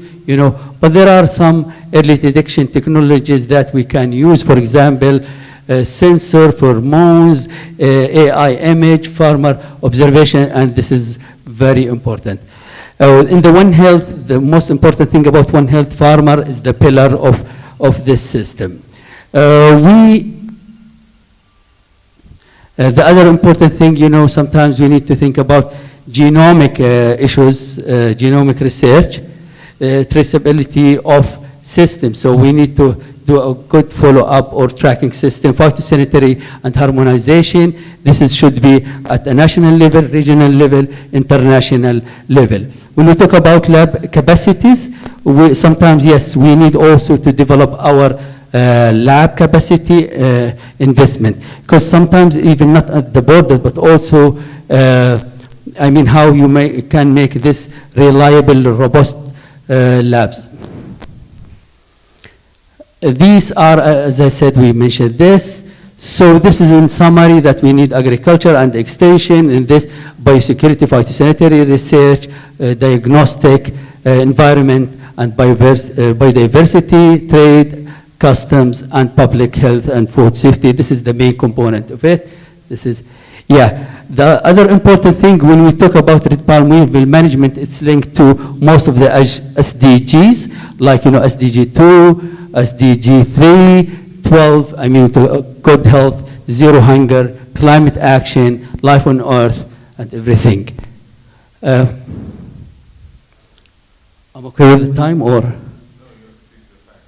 but there are some early detection technologies that we can use, for example, sensor, pheromones, AI image, farmer observation, and this is very important. In the One Health, the most important thing about One Health farmer is the pillar of this system. The other important thing, sometimes we need to think about genomic issues, genomic research, traceability of systems. So we need to do a good follow-up or tracking system, phytosanitary and harmonization. This should be at a national level, regional level, international level. When we talk about lab capacities, sometimes, yes, we need also to develop our lab capacity investment, because sometimes even not at the border, but also, how you can make this reliable, robust labs. These are, as I said, we mentioned this. So this is in summary that we need agriculture and extension in this biosecurity, phytosanitary research, diagnostic, environment, and biodiversity, trade, customs, and public health and food safety. This is the main component of it. The other important thing when we talk about red palm oil management, it's linked to most of the SDGs, like SDG 2, SDG 3, 12, to good health, zero hunger, climate action, life on earth, and everything. I'm okay with the time, or?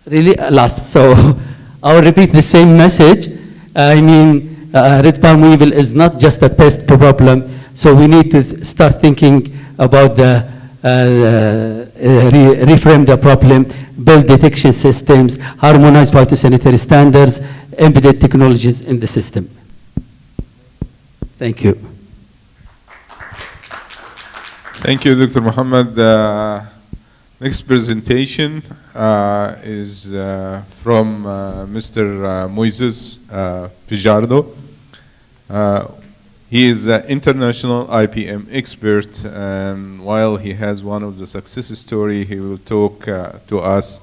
Really? Last. So I'll repeat the same message. Red palm weevil is not just a pest problem, so we need to start thinking about the reframe the problem, build detection systems, harmonize phytosanitary standards, embedded technologies in the system. Thank you. Thank you, Dr. Muhammad. Next presentation is from Mr. Moises Fijardo. He is an international IPM expert, and while he has one of the success story, he will talk to us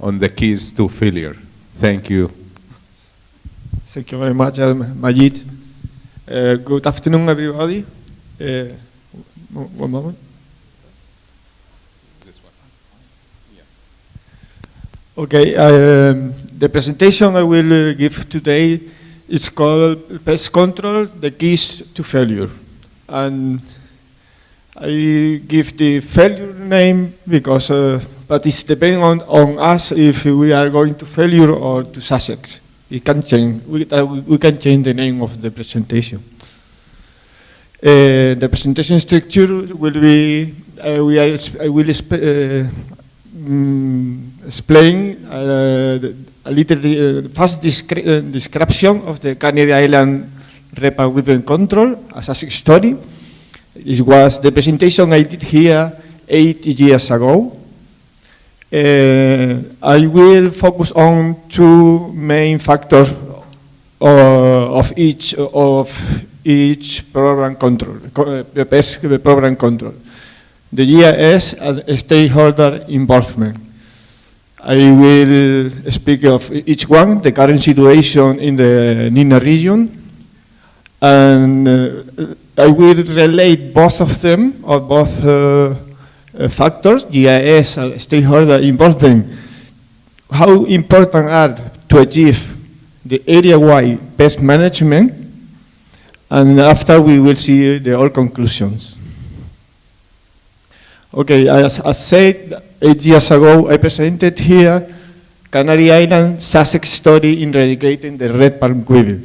on the keys to failure. Thank you. Thank you very much, Majid. Good afternoon, everybody. One moment. This one. Yes. Okay, the presentation I will give today is called Pest Control, the Keys to Failure. And I give the failure name because, but it's depending on us if we are going to failure or to success. We can change, we can change the name of the presentation. The presentation structure will be, I will explain a little first description of the Canary Island red palm weevil control as a story. It was the presentation I did here 8 years ago. I will focus on two main factors of each program control, the pest program control. The GIS and stakeholder involvement. I will speak of each one, the current situation in the NINA region, and I will relate both of them, or both factors, GIS and stakeholder involvement, how important are to achieve the area-wide pest management, and after we will see the all conclusions. Okay, as I said, 8 years ago, I presented here Canary Island success story in eradicating the red palm weevil.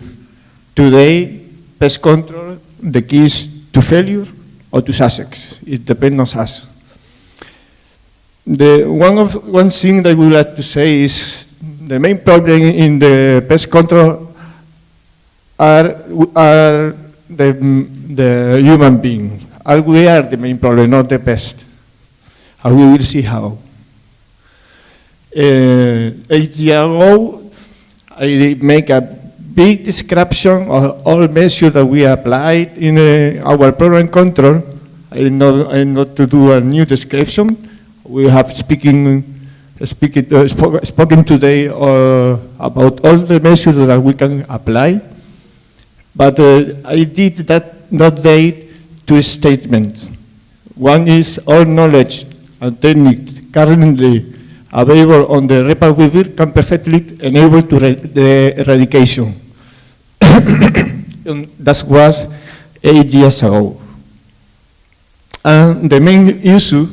Today, pest control, the keys to failure or to success. It depends on us. One thing that I would like to say is the main problem in the pest control are the human being. We are the main problem, not the pest. And we will see how. 8 years ago, I make a big description of all measures that we applied in our program control. I'm not to do a new description. We have spoken today about all the measures that we can apply. But I did that day two statements. One is all knowledge and techniques currently available on the RPW can perfectly enable to the eradication. And that was 8 years ago. And the main issue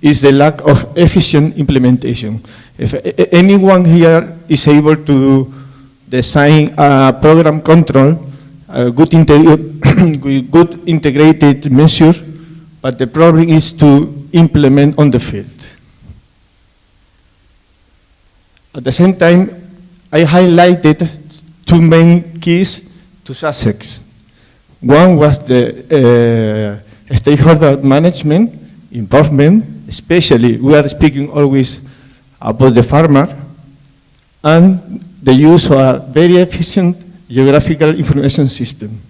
is the lack of efficient implementation. If anyone here is able to design a program control, a good, good integrated measure, but the problem is to implement on the field. At the same time, I highlighted two main keys to success. One was the stakeholder management, involvement, especially we are speaking always about the farmer, and the use of a very efficient geographical information system.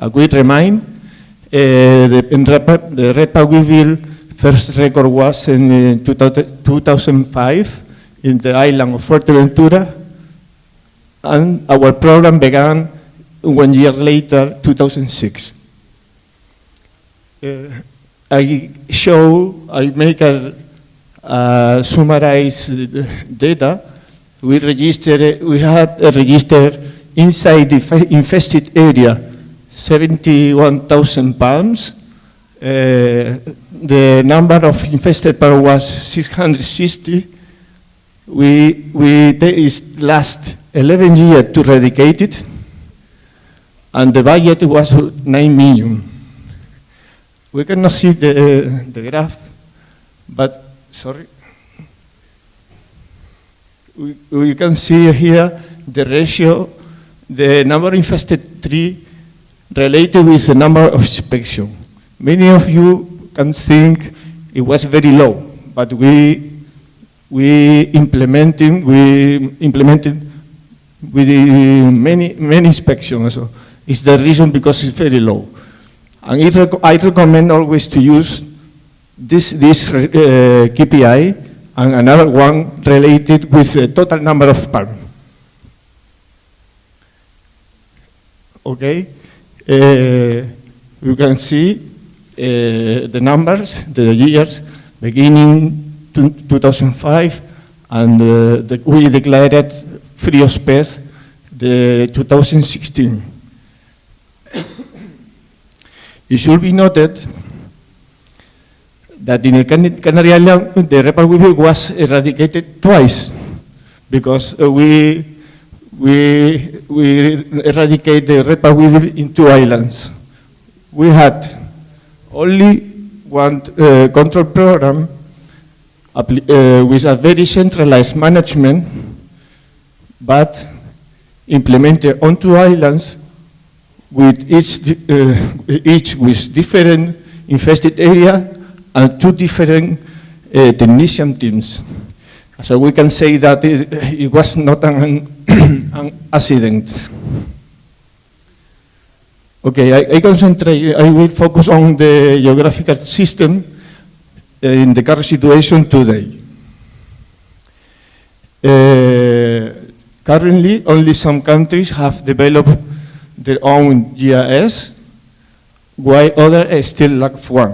A quick remind, the RPW first record was in 2005 in the island of Fuerteventura, and our program began 1 year later, 2006. I make a summarized data. We had registered inside the infested area 71,000 palms. The number of infested palms was 660. It last 11 years to eradicate it, and the budget was 9 million. We cannot see the graph, but sorry. We can see here the ratio, the number of infested trees related with the number of inspection. Many of you can think it was very low, but we implemented with many inspections. So it's the reason because it's very low. And I recommend always to use this KPI and another one related with the total number of palm. Okay, you can see the numbers, the years, beginning 2005, and we declared free of pest the 2016. It should be noted that in the Canary Island, the RPW was eradicated twice, because we eradicated the RPW in 2 islands. We had only one control program with a very centralized management, but implemented on 2 islands with each with different infested area and 2 different technician teams. So we can say that it was not an accident. Okay, I will focus on the geographical system in the current situation today. Currently, only some countries have developed their own GIS, while others still lack one.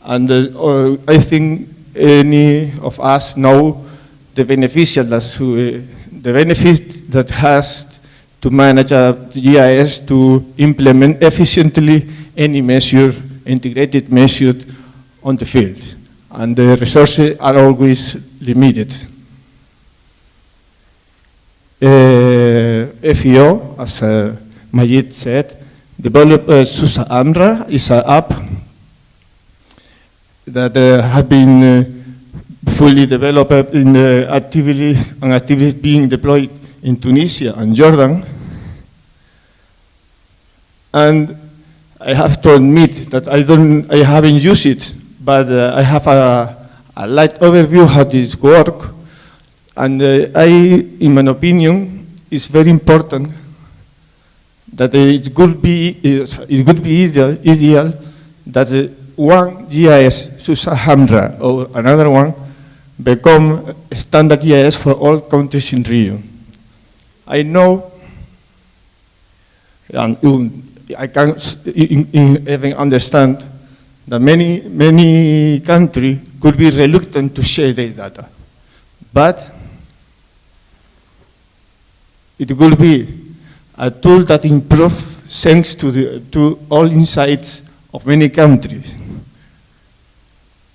And I think any of us know the benefit that has to manage a GIS to implement efficiently any measure, integrated measure on the field. And the resources are always limited. FEO, as Majid said, developed SUSA AMRA, is an app that has been fully developed in actively being deployed in Tunisia and Jordan. And I have to admit that I haven't used it, but I have a light overview how this works. And in my opinion, it's very important that it could be ideal that one GIS, SUSA AMRA, or another one, become a standard GIS for all countries in region. I know I can't even understand that many countries could be reluctant to share their data. But it will be a tool that improves thanks to all insights of many countries.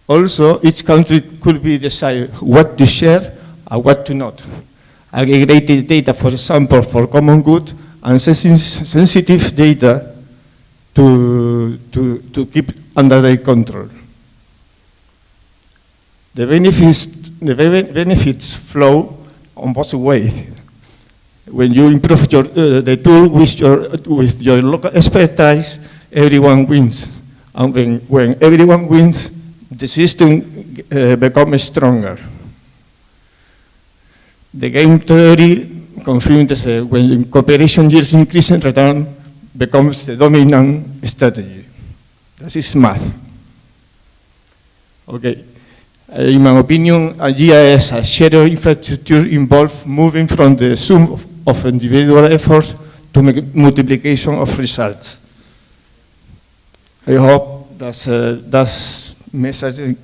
Also, each country could be decide what to share and what to not. Aggregated data, for example, for common good, and sensitive data to keep under their control. The benefits flow on both ways. When you improve the tool with your local expertise, everyone wins. And when everyone wins, the system becomes stronger. The game theory confirms that when cooperation yields increasing return becomes the dominant strategy. This is math. Okay. In my opinion, a GIS, a shared infrastructure, involves moving from the sum of individual efforts to multiplication of results. I hope that message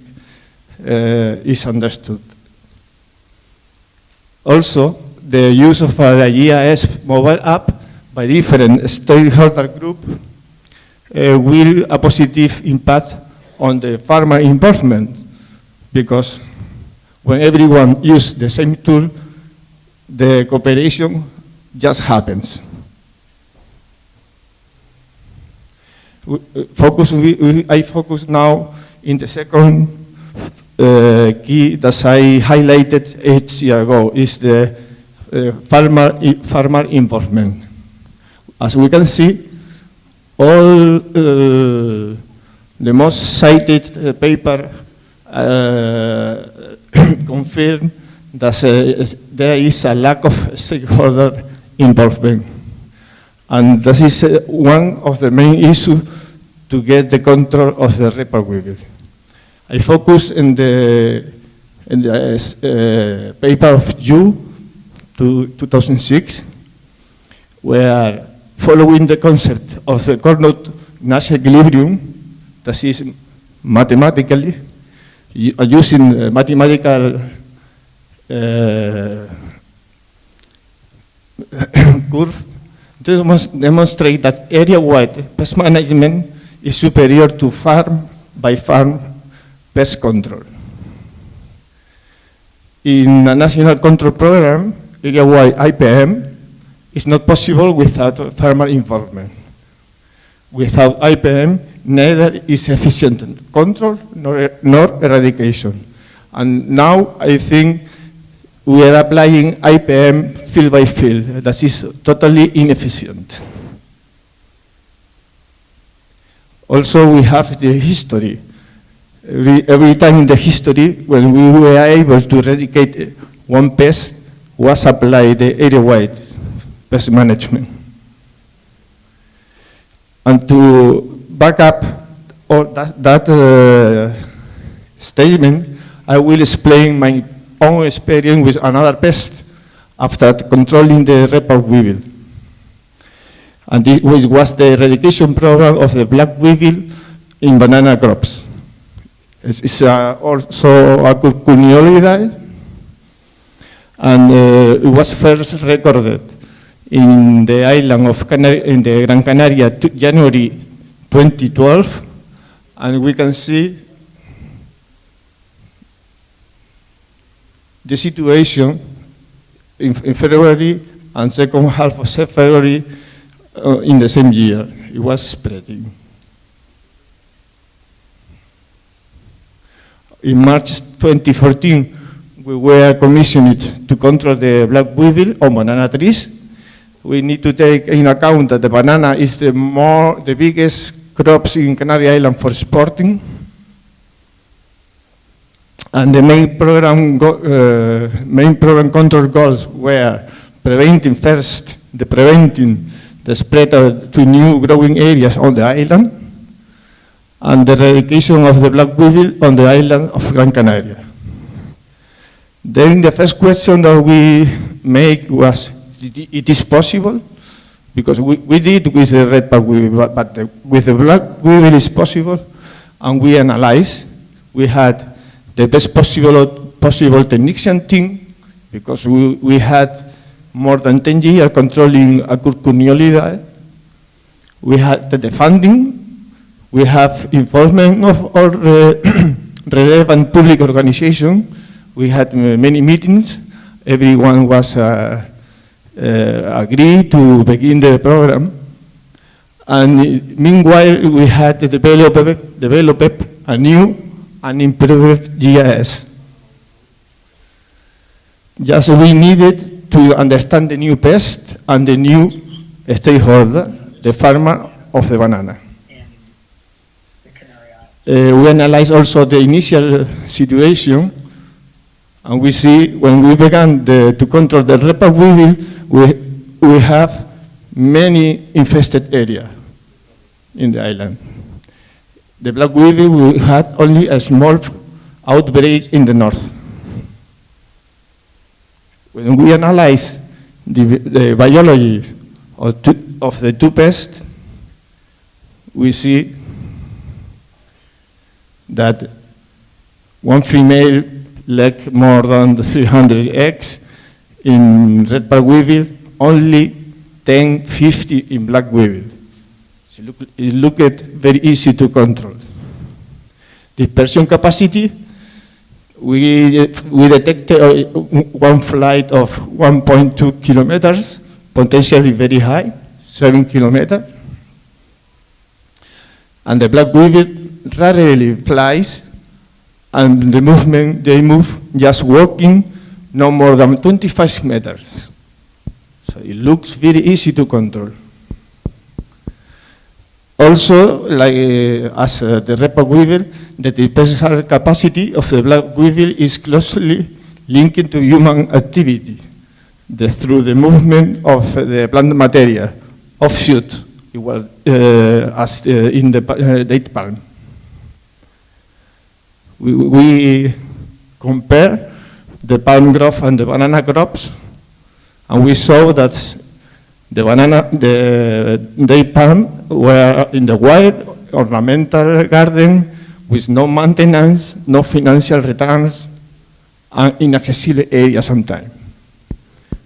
is understood. Also, the use of a GIS mobile app by different stakeholder groups will a positive impact on the farmer involvement, because when everyone uses the same tool, the cooperation just happens. I focus now in the second key that I highlighted 8 years ago, is the farmer involvement. As we can see, all the most cited paper confirm that there is a lack of stakeholder involvement. And this is one of the main issues to get the control of the RPW. I focus in the paper of June 2006, where following the concept of the Cournot-Nash equilibrium, that is mathematically, using mathematical curve, demonstrate that area-wide pest management is superior to farm-by-farm pest control. In a national control program, area-wide IPM is not possible without farmer involvement. Without IPM, neither is efficient control nor eradication. And now I think we are applying IPM field by field. That is totally inefficient. Also, we have the history. Every time in the history, when we were able to eradicate one pest, was applied the area-wide pest management. And to back up all that statement, I will explain my own experience with another pest after controlling the report weevil. And this was the eradication program of the black weevil in banana crops. It's also a cuneolide, and it was first recorded in the island of in the Gran Canaria, January 2012, and we can see the situation in February and second half of February in the same year. It was spreading. In March 2014, we were commissioned to control the black weevil on banana trees. We need to take in account that the banana is the biggest crops in Canary Island for exporting. And the main program control goals were preventing the spread to new growing areas on the island, and the eradication of the black weevil on the island of Gran Canaria. Then the first question that we make was, it is possible because we did with the red pack weevil, but with the black weevil is possible, and we analyzed. We had the best possible technician team, because we had more than 10 years controlling Acurcuniolida. We had the funding. We have involvement of all relevant public organizations. We had many meetings. Everyone was agreed to begin the program. And meanwhile, we had developed a new and improved GIS. Just we needed to understand the new pest and the new stakeholder, the farmer of the banana. We analyze also the initial situation, and we see when we began to control the red pack weevil, we have many infested areas in the island. The black weevil, we had only a small outbreak in the north. When we analyze the biology of the two pests, we see that one female laid more than 300 eggs in red pack weevil, only 10, 50 in black weevil. So it looked very easy to control. Dispersion capacity, we detected one flight of 1.2 kilometers, potentially very high, 7 kilometers. And the black weevil rarely flies, and the movement, they move just walking no more than 25 meters. So it looks very easy to control. Also, like as the red pack weevil, the dispersal capacity of the black weevil is closely linked to human activity through the movement of the plant material, offshoot, as in the date palm. We compare the palm crop and the banana crops, and we saw that the date palm were in the wild ornamental garden with no maintenance, no financial returns, and inaccessible area sometimes.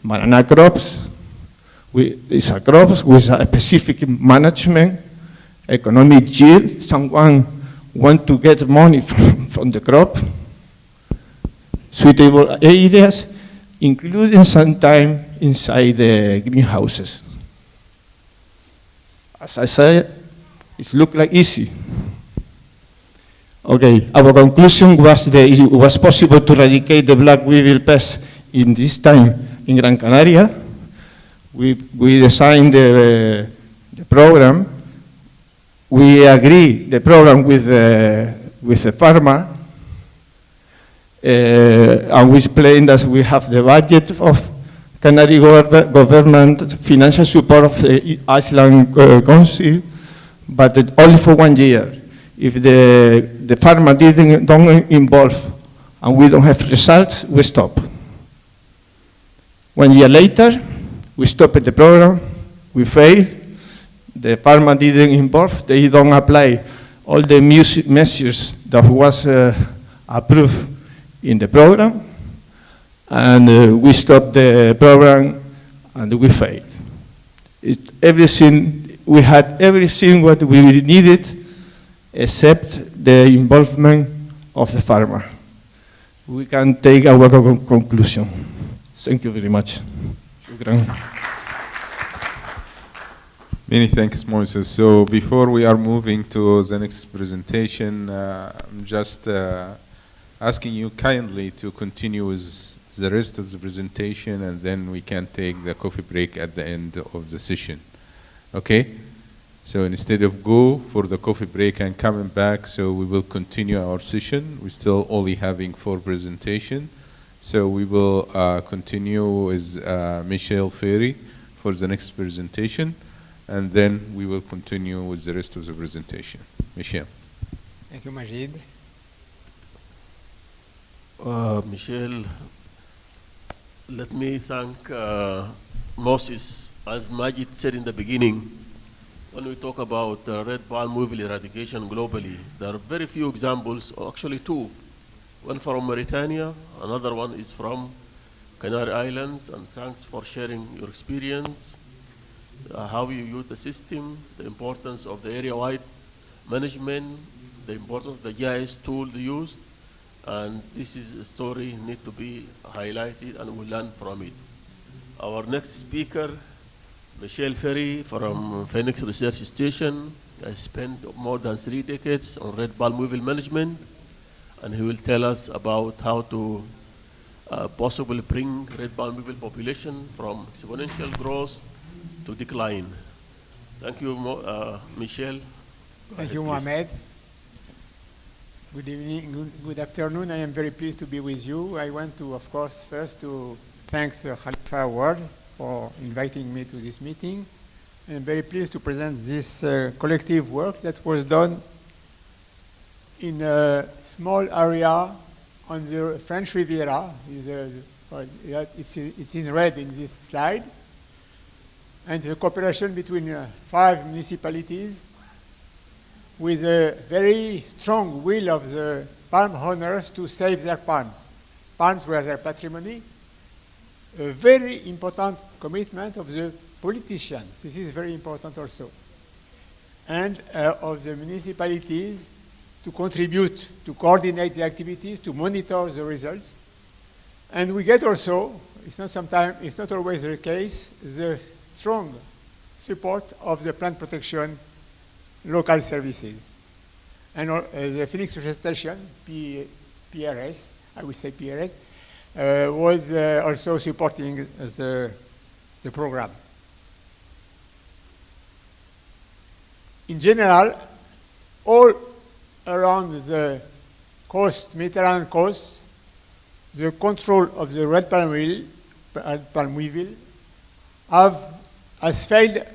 Banana crops is a crop with a specific management, economic yield. Someone want to get money from the crop, suitable areas, including sometimes inside the greenhouses. As I said, it looked like easy. Okay, our conclusion was that it was possible to eradicate the black weevil pest in this time in Gran Canaria. We designed the program. We agree the program with the farmer, and we explained that we have the budget of Canary government, financial support of the Island Council, but only for 1 year. If the farmer don't involve and we don't have results, we stop. 1 year later, we stopped the program, we failed. The farmer didn't involve, they don't apply all the measures that was approved in the program, and we stopped the program and we failed. We had everything what we needed except the involvement of the farmer. We can take our conclusion. Thank you very much. Shukran. Many thanks, Moses. So before we are moving to the next presentation, I'm just asking you kindly to continue with the rest of the presentation, and then we can take the coffee break at the end of the session. Okay? So instead of go for the coffee break and coming back, so we will continue our session. We're still only having 4 presentations. So we will continue with Michelle Ferry for the next presentation, and then we will continue with the rest of the presentation. Michelle. Thank you, Majid. Michelle, let me thank Moses, as Majid said in the beginning, when we talk about red palm weevil eradication globally, there are very few examples, or actually two. One from Mauritania, another one is from Canary Islands, and thanks for sharing your experience, how you use the system, the importance of the area-wide management, the importance of the GIS tool used, and this is a story need to be highlighted and we learn from it. Our next speaker, Michel Ferry from Phoenix Research Station, has spent more than 3 decades on red palm weevil management, and he will tell us about how to possibly bring red palm weevil population from exponential growth to decline. Thank you, Michel. Thank you, Mohamed. Good evening, good afternoon. I am very pleased to be with you. I want to, of course, first to thank Khalifa Awards for inviting me to this meeting. I'm very pleased to present this collective work that was done in a small area on the French Riviera. It's in red in this slide. And the cooperation between 5 municipalities with a very strong will of the palm owners to save their palms. Palms were their patrimony. A very important commitment of the politicians. This is very important also. And of the municipalities to contribute, to coordinate the activities, to monitor the results. And we get also, it's not always the case, the strong support of the plant protection local services. And the Phoenix Research Station, PRS, I would say PRS, was also supporting the program. In general, all around the coast, Mediterranean coast, the control of the red palm weevil has failed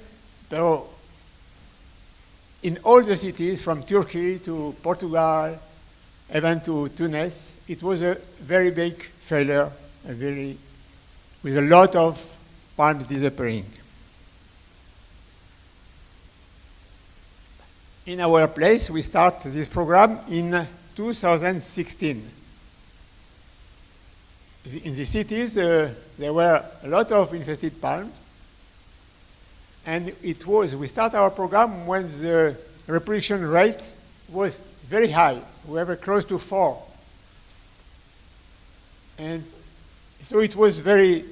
in all the cities from Turkey to Portugal, even to Tunis. It was a very big failure, with a lot of palms disappearing. In our place, we start this program in 2016. In the cities, there were a lot of infested palms. And we start our program when the reproduction rate was very high. We were close to 4. And so it was it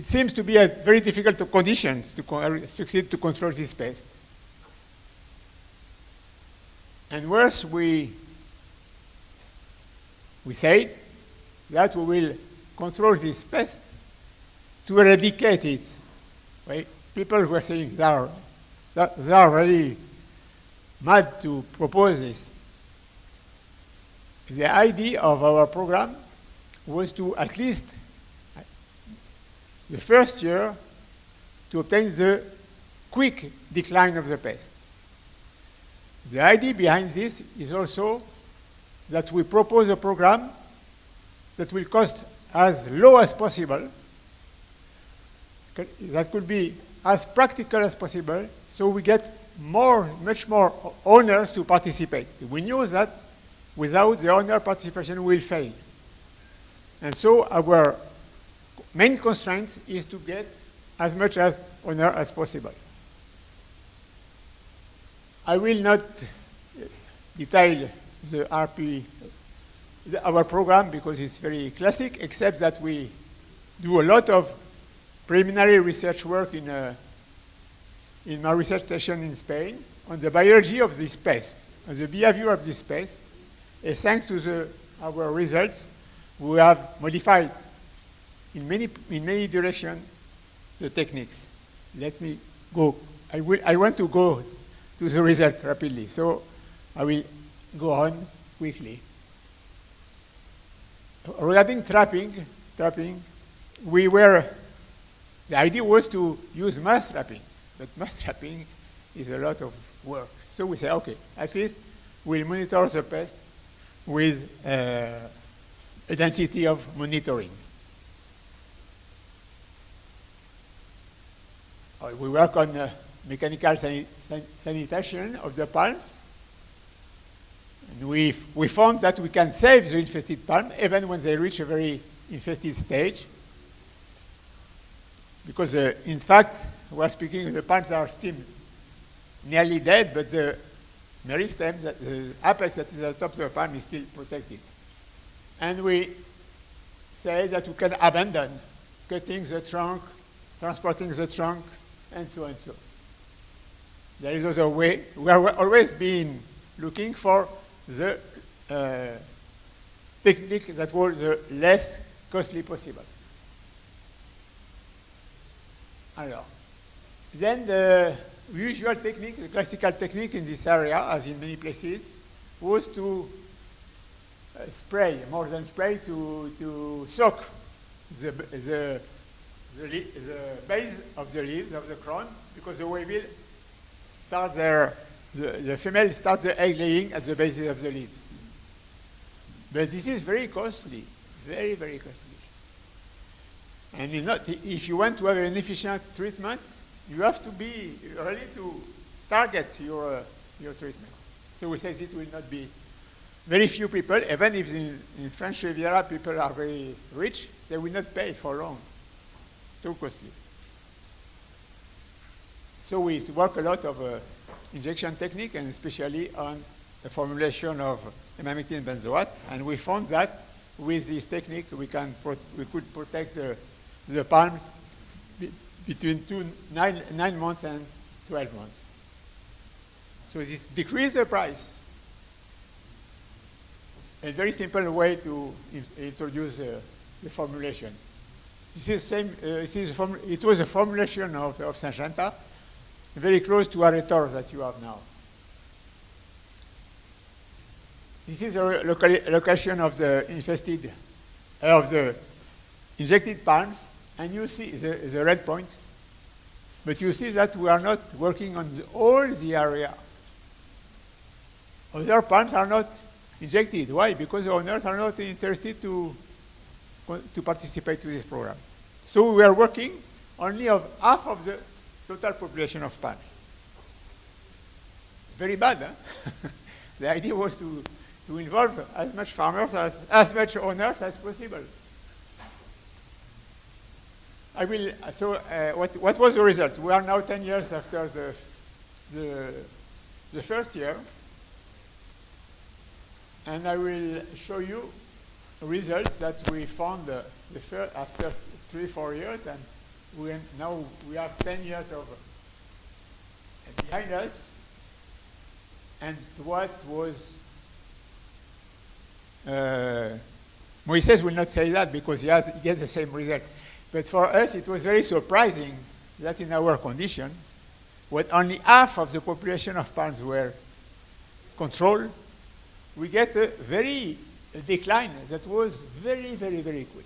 seems to be a very difficult conditions to succeed to control this pest. And worse, we say that we will control this pest to eradicate it. Right? People were saying they are really mad to propose this. The idea of our program was to, at least the first year, to obtain the quick decline of the pest. The idea behind this is also that we propose a program that will cost as low as possible, that could be as practical as possible, so we get much more owners to participate. We knew that without the owner participation we will fail. And so our main constraint is to get as much as owner as possible. I will not detail our program because it's very classic, except that we do a lot of preliminary research work in my research station in Spain on the biology of this pest, on the behavior of this pest. And thanks to our results, we have modified in many directions the techniques. Let me go. I want to go to the result rapidly, so I will go on quickly. Regarding trapping, the idea was to use mass trapping, but mass trapping is a lot of work. So we say, okay, at least we'll monitor the pest with a density of monitoring. we work on mechanical sanitation of the palms. And we found that we can save the infested palm even when they reach a very infested stage. Because, in fact, we're speaking, the palms are still nearly dead, but the meristem, the apex that is at the top of the palm, is still protected. And we say that we can abandon cutting the trunk, transporting the trunk, and so and so. There is other way. We are always been looking for the technique that was the less costly possible. Alors. Then the usual technique, the classical technique in this area, as in many places, was to spray, more than spray, to soak the base of the leaves of the crown, because the weevil starts the female starts the egg laying at the base of the leaves. But this is very costly, very, very costly. And if you want to have an efficient treatment, you have to be ready to target your treatment. So we say it will not be very few people, even if in French Riviera people are very rich, they will not pay for long. Too costly. So we work a lot of injection technique, and especially on the formulation of emamectin benzoate. And we found that with this technique we could protect the palms between 9 months and 12 months. So this decreases the price. A very simple way to introduce the formulation. This is same. It was a formulation of Syngenta, very close to Aretor that you have now. This is a location of the infested, of the injected palms, and you see the red points. But you see that we are not working on all the area. Other palms are not injected. Why? Because the owners are not interested to participate to this program. So we are working only of half of the total population of palms. Very bad, huh? The idea was to involve as much farmers, as much owners as possible. What was the result? We are now 10 years after the first year, and I will show you results that we found after 3-4 years, and now we have 10 years behind us. And what was Moises will not say that because he gets the same result. But for us, it was very surprising that in our conditions, when only half of the population of palms were controlled, we get a decline that was very, very, very quick.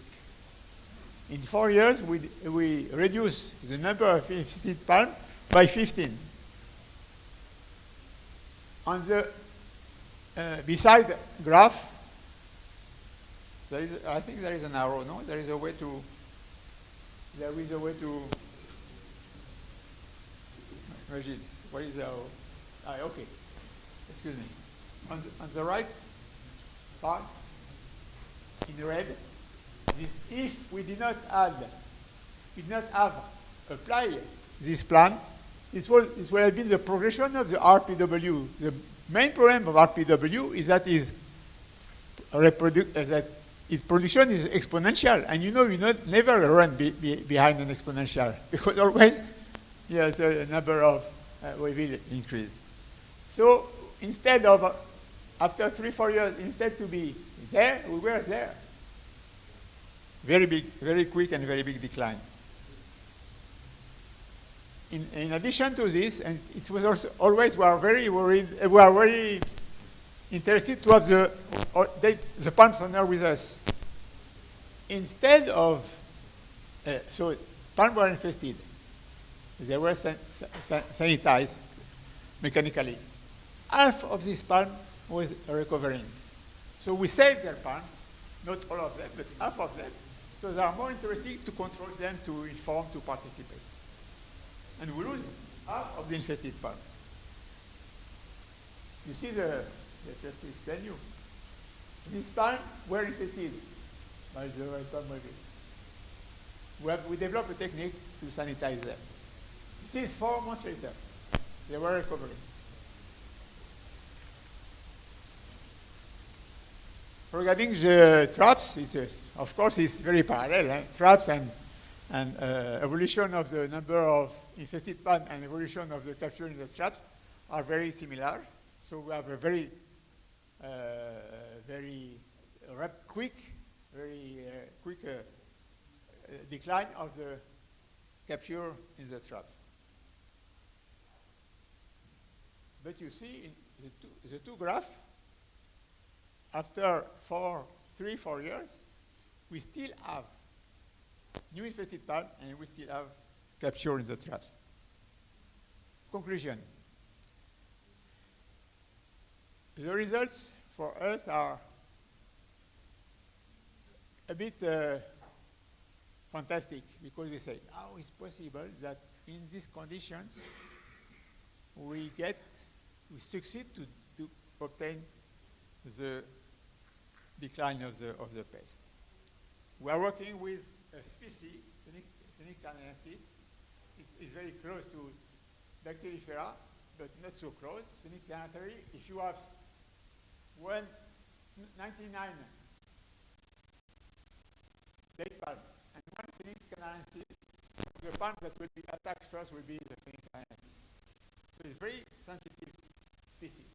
In 4 years, we reduced the number of infested palms by 15. On the beside graph, I think there is an arrow, no? There is a way to Rajid, what is the arrow? Okay. Excuse me. On the right part, in red, if we did not have applied this plan, it would have been the progression of the RPW. The main problem of RPW is that its production is exponential, and you never run behind an exponential because always the number of will increase. So instead of after 3-4 years, instead to be there, we were there. Very big, very quick, and very big decline. In addition to this, and it was also always we are very worried. We are very interested to have the palm owner with us. Instead of so palms were infested, they were sanitized mechanically. Half of this palm was recovering, so we saved their palms, not all of them, but half of them. So they are more interested to control them, to inform, to participate. and we lose half of the infested part. You see just to explain you. These palms were infected by the red palm weevil. We developed a technique to sanitize them. This is 4 months later. They were recovering. Regarding the traps, of course, it's very parallel. Traps and evolution of the number of infested pan and evolution of the capture in the traps are very similar. So we have a very quick decline of the capture in the traps. But you see in the two graphs, after 3-4 years, we still have new infested pan and we still have capture in the traps. Conclusion. The results for us are a bit fantastic because we say, how is possible that in these conditions we succeed to obtain the decline of the pest. We are working with a species, Phoenix canadensis. It's very close to Dactylifera, but not so close. Phoenix canadensis, if you have 99 date palm and 1 Phoenix canadensis, the palm that will be attacked first will be the Phoenix canadensis. So it's very sensitive species.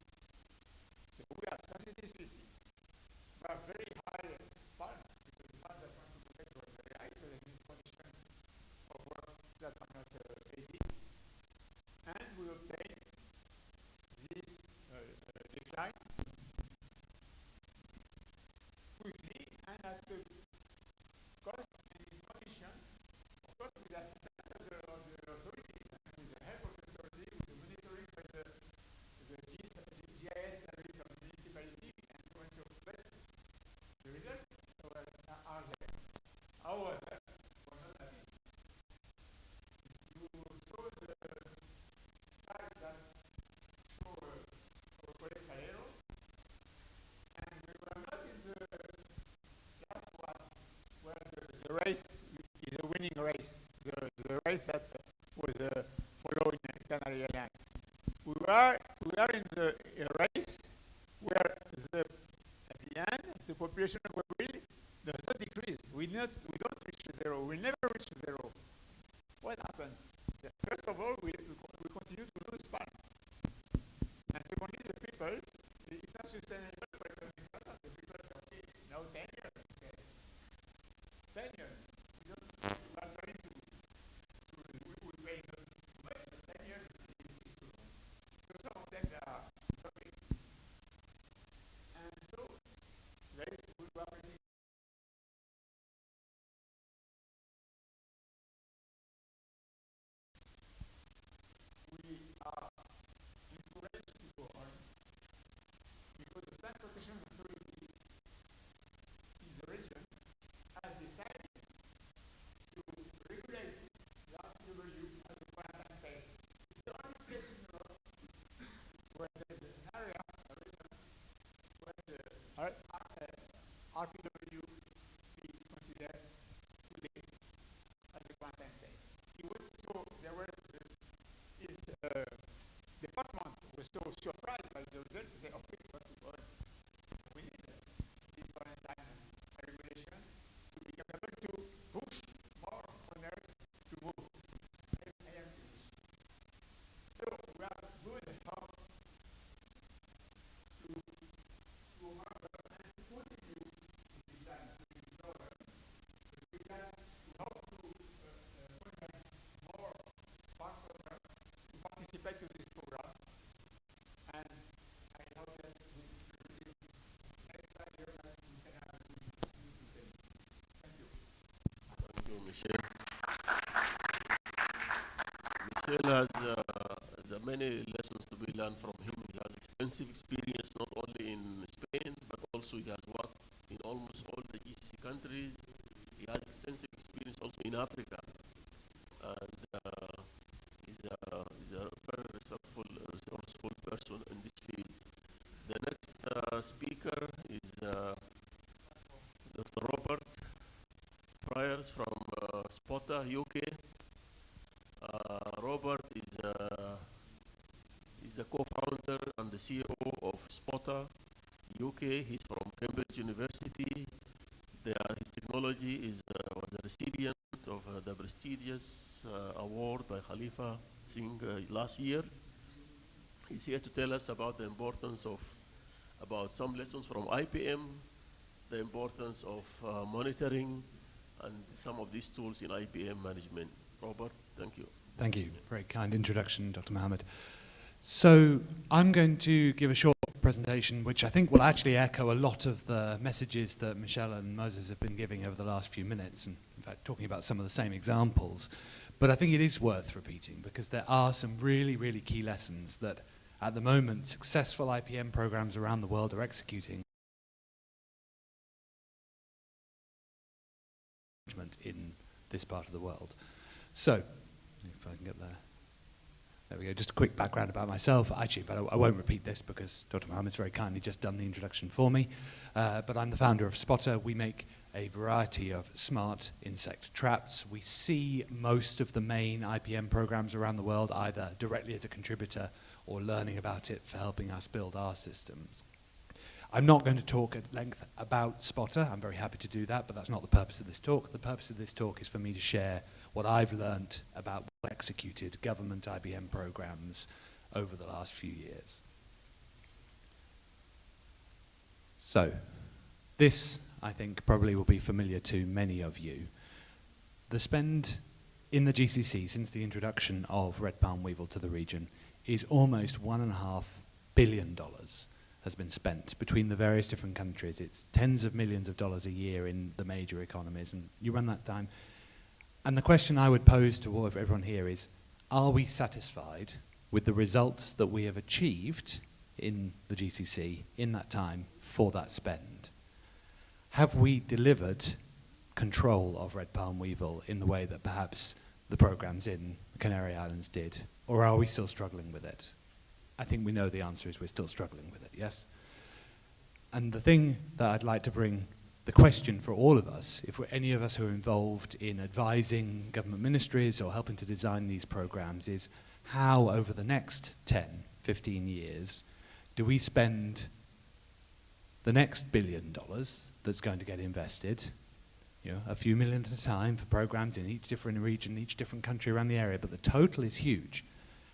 So we have sensitive species. We have very high palm because the palm that want to protect was very high, so the condition of work that are not easy. And we obtain this decline quickly and at the cost and in conditions, of course, with the assistance of the authorities and with the help of the authority, with the monitoring by the GIS service of the municipality and so on and so forth. The results are there. However, we're not happy. You saw the slide that show our colleague Salero, and we were not in the last one where the race is a winning race, the race that was following Canary Island. We are in the race where at the end the population of weevil does not decrease. We don't reach zero. We never reach zero. What happens? First of all, we continue to lose palm. And secondly, the people, it's not sustainable for economic purposes. The people say, okay, now 10 years. Okay. 10 years. We are trying to we pay not too much, but 10 years is too long. So some of them are stopping. And so, we are facing we are encouraged to go on because the Plant Protection Authority in the region has decided to regulate the RPW as a quarantine pest. It's the only place in Europe where there is an area, a region, where the RPW is considered today as a quarantine pest. It was so there were his department was so surprised by the result. They said, okay, we need this quarantine regulation to be capable to push more owners to move. So we are good how to work and to continue to design to be slower. But we can help to convince more parts of them to participate to this program. And I hope that we will extra year that we can have a new today. Thank you. Thank you, Michel. Michel has the many lessons to be learned from him. He has extensive experience not only in Spain, but also he has worked in almost all the GCC countries. He has extensive experience also in Africa. And he's engineers from Spotta, UK. Robert is the co-founder and the CEO of Spotta, UK. He's from Cambridge University. His technology was a recipient of the prestigious award by Khalifa Singh last year. He's here to tell us about the importance of, about some lessons from IPM, the importance of monitoring, and some of these tools in IPM management. Robert, thank you. Thank you. Very kind introduction, Dr. Mohammed. So I'm going to give a short presentation which I think will actually echo a lot of the messages that Michelle and Moses have been giving over the last few minutes, and in fact talking about some of the same examples. But I think it is worth repeating because there are some really, really key lessons that at the moment successful IPM programs around the world are executing in this part of the world. So, if I can get there. There we go, just a quick background about myself. Actually, but I won't repeat this because Dr. Mohammed's very kindly just done the introduction for me. But I'm the founder of Spotta. We make a variety of smart insect traps. We see most of the main IPM programs around the world either directly as a contributor or learning about it for helping us build our systems. I'm not going to talk at length about Spotta. I'm very happy to do that, but that's not the purpose of this talk. The purpose of this talk is for me to share what I've learned about executed government IBM programs over the last few years. So, this, I think, probably will be familiar to many of you. The spend in the GCC since the introduction of red palm weevil to the region is almost $1.5 billion has been spent between the various different countries. It's tens of millions of dollars a year in the major economies, and you run that time. And the question I would pose to everyone here is, are we satisfied with the results that we have achieved in the GCC in that time for that spend? Have we delivered control of red palm weevil in the way that perhaps the programs in the Canary Islands did? Or are we still struggling with it? I think we know the answer is we're still struggling with it, yes? And the thing that I'd like to bring, the question for all of us, if we're any of us who are involved in advising government ministries or helping to design these programs, is how over the next 10, 15 years do we spend the next $1 billion that's going to get invested, you know, a few million at a time for programs in each different region, each different country around the area, but the total is huge.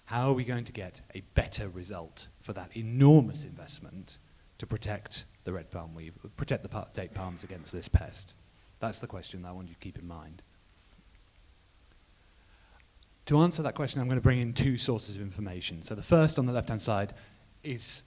How are we going to get a better result for that enormous investment to protect the red palm weevil, protect the date palms against this pest? That's the question that I want you to keep in mind. To answer that question, I'm going to bring in two sources of information. So the first on the left-hand side is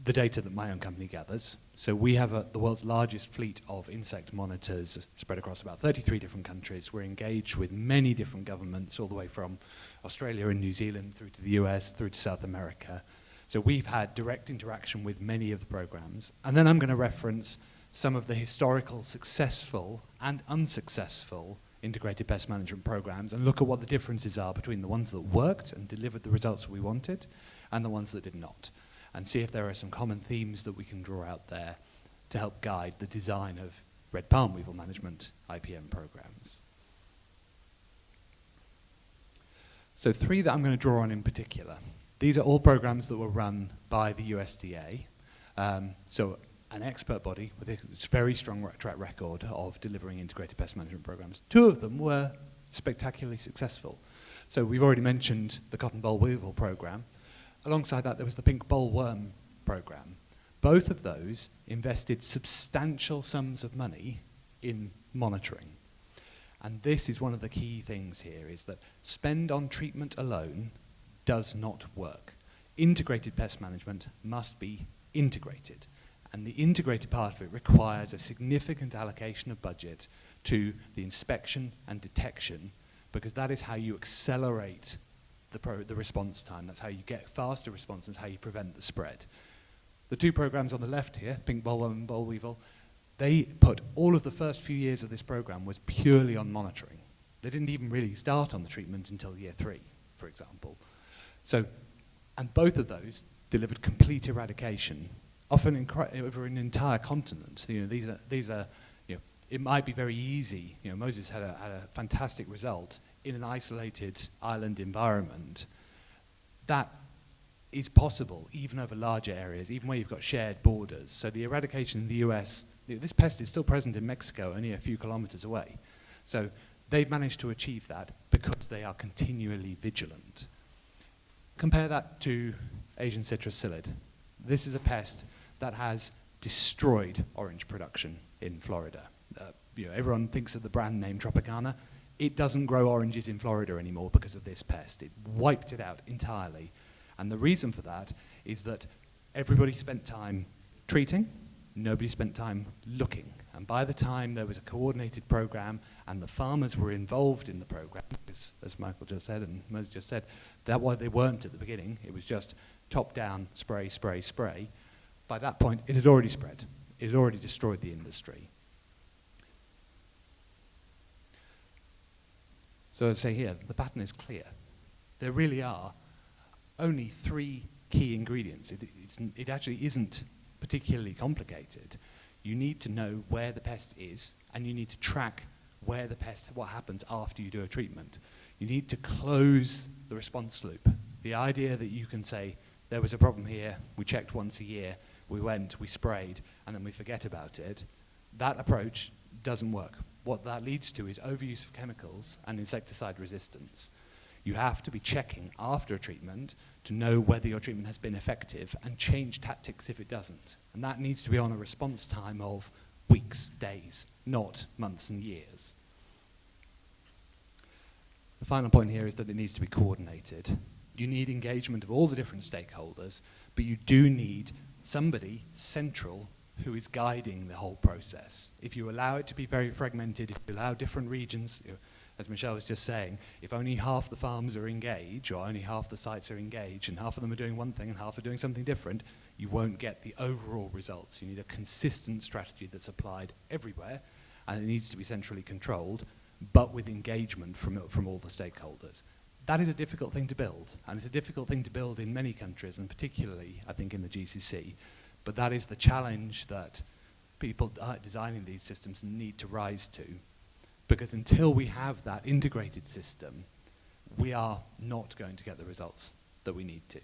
the data that my own company gathers. So we have the world's largest fleet of insect monitors spread across about 33 different countries. We're engaged with many different governments, all the way from Australia and New Zealand through to the US, through to South America. So we've had direct interaction with many of the programs. And then I'm going to reference some of the historical successful and unsuccessful integrated pest management programs and look at what the differences are between the ones that worked and delivered the results we wanted and the ones that did not, and see if there are some common themes that we can draw out there to help guide the design of red palm weevil management IPM programs. So three that I'm going to draw on in particular. These are all programs that were run by the USDA, so an expert body with a very strong track record of delivering integrated pest management programs. Two of them were spectacularly successful. So we've already mentioned the cotton boll weevil program. Alongside that, there was the pink bollworm program. Both of those invested substantial sums of money in monitoring. And this is one of the key things here, is that spend on treatment alone does not work. Integrated pest management must be integrated. And the integrated part of it requires a significant allocation of budget to the inspection and detection, because that is how you accelerate the response time. That's how you get faster response, and how you prevent the spread. The two programs on the left here, pink bollworm and boll weevil, they put all of the first few years of this program was purely on monitoring. They didn't even really start on the treatment until year 3, for example. So, and both of those delivered complete eradication, often over an entire continent. You know, these are it might be very easy. You know, Moses had a fantastic result in an isolated island environment. That is possible even over larger areas, even where you've got shared borders. So the eradication in the US, this pest is still present in Mexico, only a few kilometers away. So they've managed to achieve that because they are continually vigilant. Compare that to Asian citrus psyllid. This is a pest that has destroyed orange production in Florida. You know, everyone thinks of the brand name Tropicana. It doesn't grow oranges in Florida anymore because of this pest. It wiped it out entirely. And the reason for that is that everybody spent time treating, nobody spent time looking. And by the time there was a coordinated program and the farmers were involved in the program, as Michael just said and Moses just said, that's why they weren't at the beginning. It was just top-down, spray, spray, spray. By that point, it had already spread. It had already destroyed the industry. So as I say here, the pattern is clear. There really are only 3 key ingredients. It actually isn't particularly complicated. You need to know where the pest is, and you need to track where the pest, what happens after you do a treatment. You need to close the response loop. The idea that you can say, there was a problem here, we checked once a year, we went, we sprayed, and then we forget about it, that approach doesn't work. What that leads to is overuse of chemicals and insecticide resistance. You have to be checking after a treatment to know whether your treatment has been effective and change tactics if it doesn't. And that needs to be on a response time of weeks, days, not months and years. The final point here is that it needs to be coordinated. You need engagement of all the different stakeholders, but you do need somebody central who is guiding the whole process. If you allow it to be very fragmented, if you allow different regions, as Michelle was just saying, if only half the farms are engaged, or only half the sites are engaged, and half of them are doing one thing and half are doing something different, you won't get the overall results. You need a consistent strategy that's applied everywhere, and it needs to be centrally controlled, but with engagement from all the stakeholders. That is a difficult thing to build, and it's a difficult thing to build in many countries, and particularly, I think, in the GCC. But that is the challenge that people designing these systems need to rise to. Because until we have that integrated system, we are not going to get the results that we need to.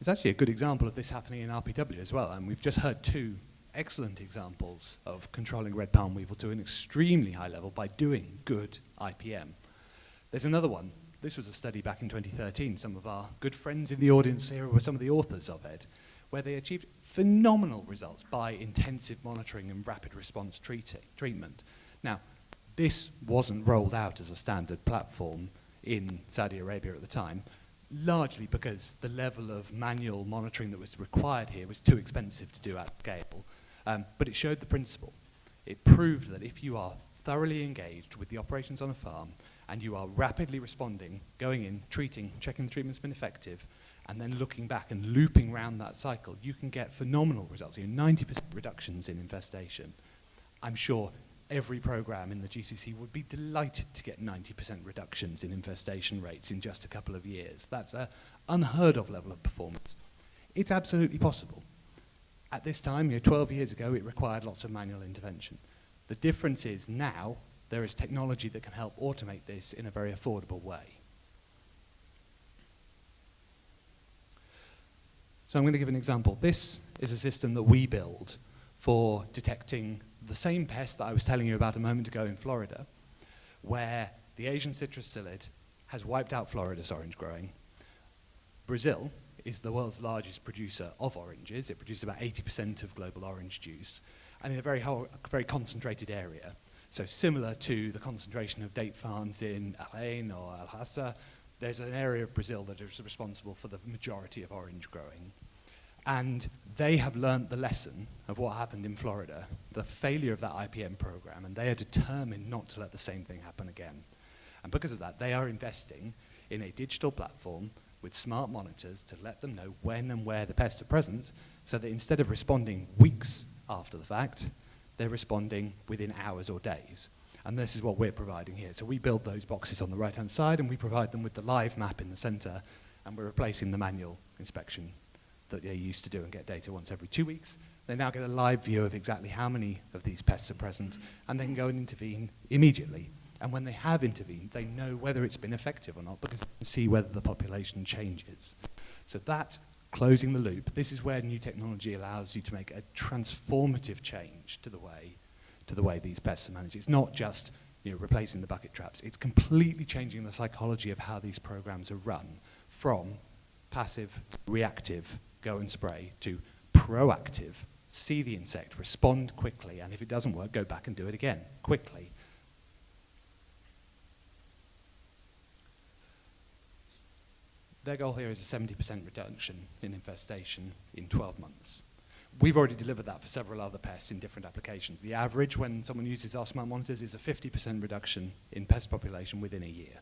There's actually a good example of this happening in RPW as well, and we've just heard 2 excellent examples of controlling red palm weevil to an extremely high level by doing good IPM. There's another one. This was a study back in 2013. Some of our good friends in the audience here were some of the authors of it, where they achieved phenomenal results by intensive monitoring and rapid response treatment. Now, this wasn't rolled out as a standard platform in Saudi Arabia at the time, largely because the level of manual monitoring that was required here was too expensive to do at scale. But it showed the principle. It proved that if you are thoroughly engaged with the operations on a farm and you are rapidly responding, going in, treating, checking the treatment's been effective, and then looking back and looping around that cycle, you can get phenomenal results. 90% reductions in infestation. I'm sure every program in the GCC would be delighted to get 90% reductions in infestation rates in just a couple of years. That's an unheard of level of performance. It's absolutely possible. At this time, 12 years ago, it required lots of manual intervention. The difference is now there is technology that can help automate this in a very affordable way. So I'm going to give an example. This is a system that we build for detecting the same pest that I was telling you about a moment ago in Florida, where the Asian citrus psyllid has wiped out Florida's orange growing. Brazil is the world's largest producer of oranges. It produces about 80% of global orange juice, and in a very concentrated area. So similar to the concentration of date farms in Al Ain or Al Hassa, there's an area of Brazil that is responsible for the majority of orange growing. And they have learned the lesson of what happened in Florida, the failure of that IPM program, and they are determined not to let the same thing happen again. And because of that, they are investing in a digital platform with smart monitors to let them know when and where the pests are present, so that instead of responding weeks after the fact, they're responding within hours or days. And this is what we're providing here. So we build those boxes on the right-hand side, and we provide them with the live map in the center, and we're replacing the manual inspection that they used to do and get data once every 2 weeks They now get a live view of exactly how many of these pests are present, and they can go and intervene immediately. And when they have intervened, they know whether it's been effective or not, because they can see whether the population changes. So that's closing the loop. This is where new technology allows you to make a transformative change to the way these pests are managed. It's not just replacing the bucket traps. It's completely changing the psychology of how these programs are run, from passive, reactive, go and spray, to proactive, see the insect, respond quickly, and if it doesn't work, go back and do it again, quickly. Their goal here is a 70% reduction in infestation in 12 months. We've already delivered that for several other pests in different applications. The average when someone uses our smart monitors is a 50% reduction in pest population within a year.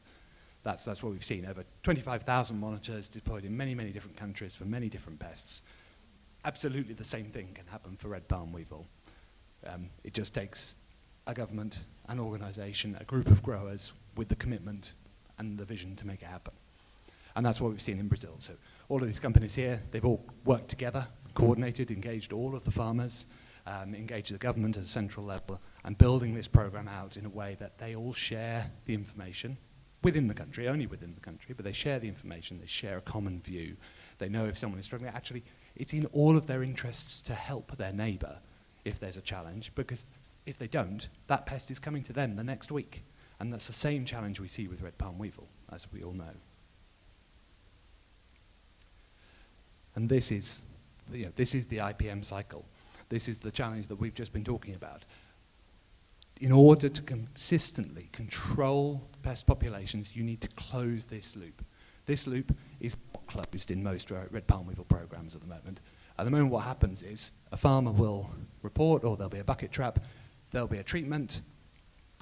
That's what we've seen. Over 25,000 monitors deployed in many, many different countries for many different pests. Absolutely the same thing can happen for red palm weevil. It just takes a government, an organization, a group of growers with the commitment and the vision to make it happen. And that's what we've seen in Brazil. So all of these companies here, they've all worked together, coordinated, engaged all of the farmers, engaged the government at a central level, and building this program out in a way that they all share the information within the country, only within the country, but they share the information, they share a common view. They know if someone is struggling. Actually, it's in all of their interests to help their neighbor if there's a challenge, because if they don't, that pest is coming to them the next week. And that's the same challenge we see with red palm weevil, as we all know. And this is the IPM cycle. This is the challenge that we've just been talking about. In order to consistently control pest populations, you need to close this loop. This loop is not closed in most red palm weevil programs at the moment. At the moment, what happens is a farmer will report, or there'll be a bucket trap, there'll be a treatment,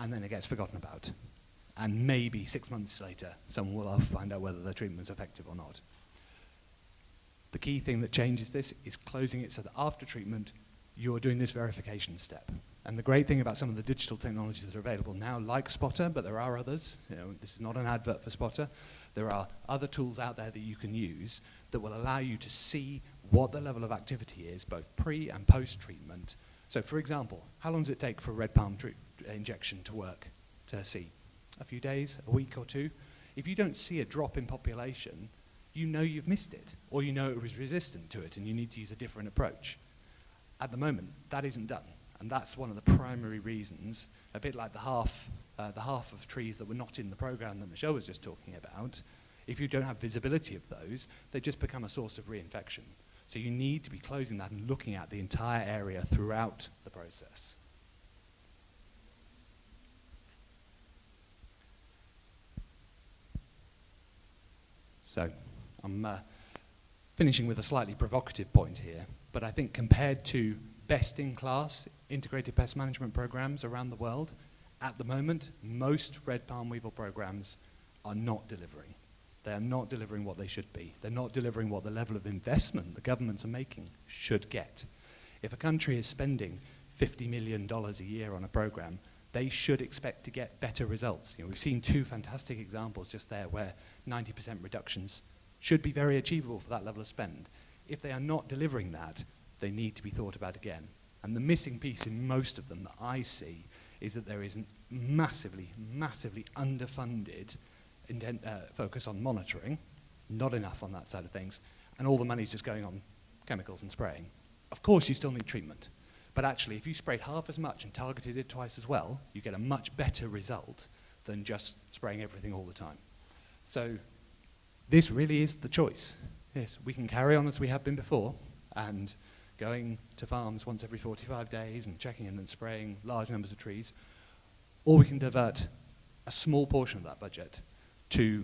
and then it gets forgotten about. And maybe 6 months later, someone will find out whether the treatment's effective or not. The key thing that changes this is closing it so that after treatment, you're doing this verification step. And the great thing about some of the digital technologies that are available now, like Spotter, but there are others, this is not an advert for Spotter, there are other tools out there that you can use that will allow you to see what the level of activity is, both pre and post-treatment. So for example, how long does it take for a red palm injection to work, to see? A few days, a week or two? If you don't see a drop in population, you know you've missed it, or you know it was resistant to it and you need to use a different approach. At the moment, that isn't done. And that's one of the primary reasons, a bit like the half of trees that were not in the program that Michelle was just talking about. If you don't have visibility of those, they just become a source of reinfection. So you need to be closing that and looking at the entire area throughout the process. So I'm finishing with a slightly provocative point here, but I think compared to best-in-class integrated pest management programs around the world, at the moment, most red palm weevil programs are not delivering. They are not delivering what they should be. They're not delivering what the level of investment the governments are making should get. If a country is spending $50 million a year on a program, they should expect to get better results. We've seen two fantastic examples just there where 90% reductions should be very achievable for that level of spend. If they are not delivering that, they need to be thought about again. And the missing piece in most of them that I see is that there is a massively, massively underfunded focus on monitoring, not enough on that side of things, and all the money's just going on chemicals and spraying. Of course, you still need treatment. But actually, if you sprayed half as much and targeted it twice as well, you get a much better result than just spraying everything all the time. So this really is the choice. Yes, we can carry on as we have been before, and going to farms once every 45 days and checking in and spraying large numbers of trees, or we can divert a small portion of that budget to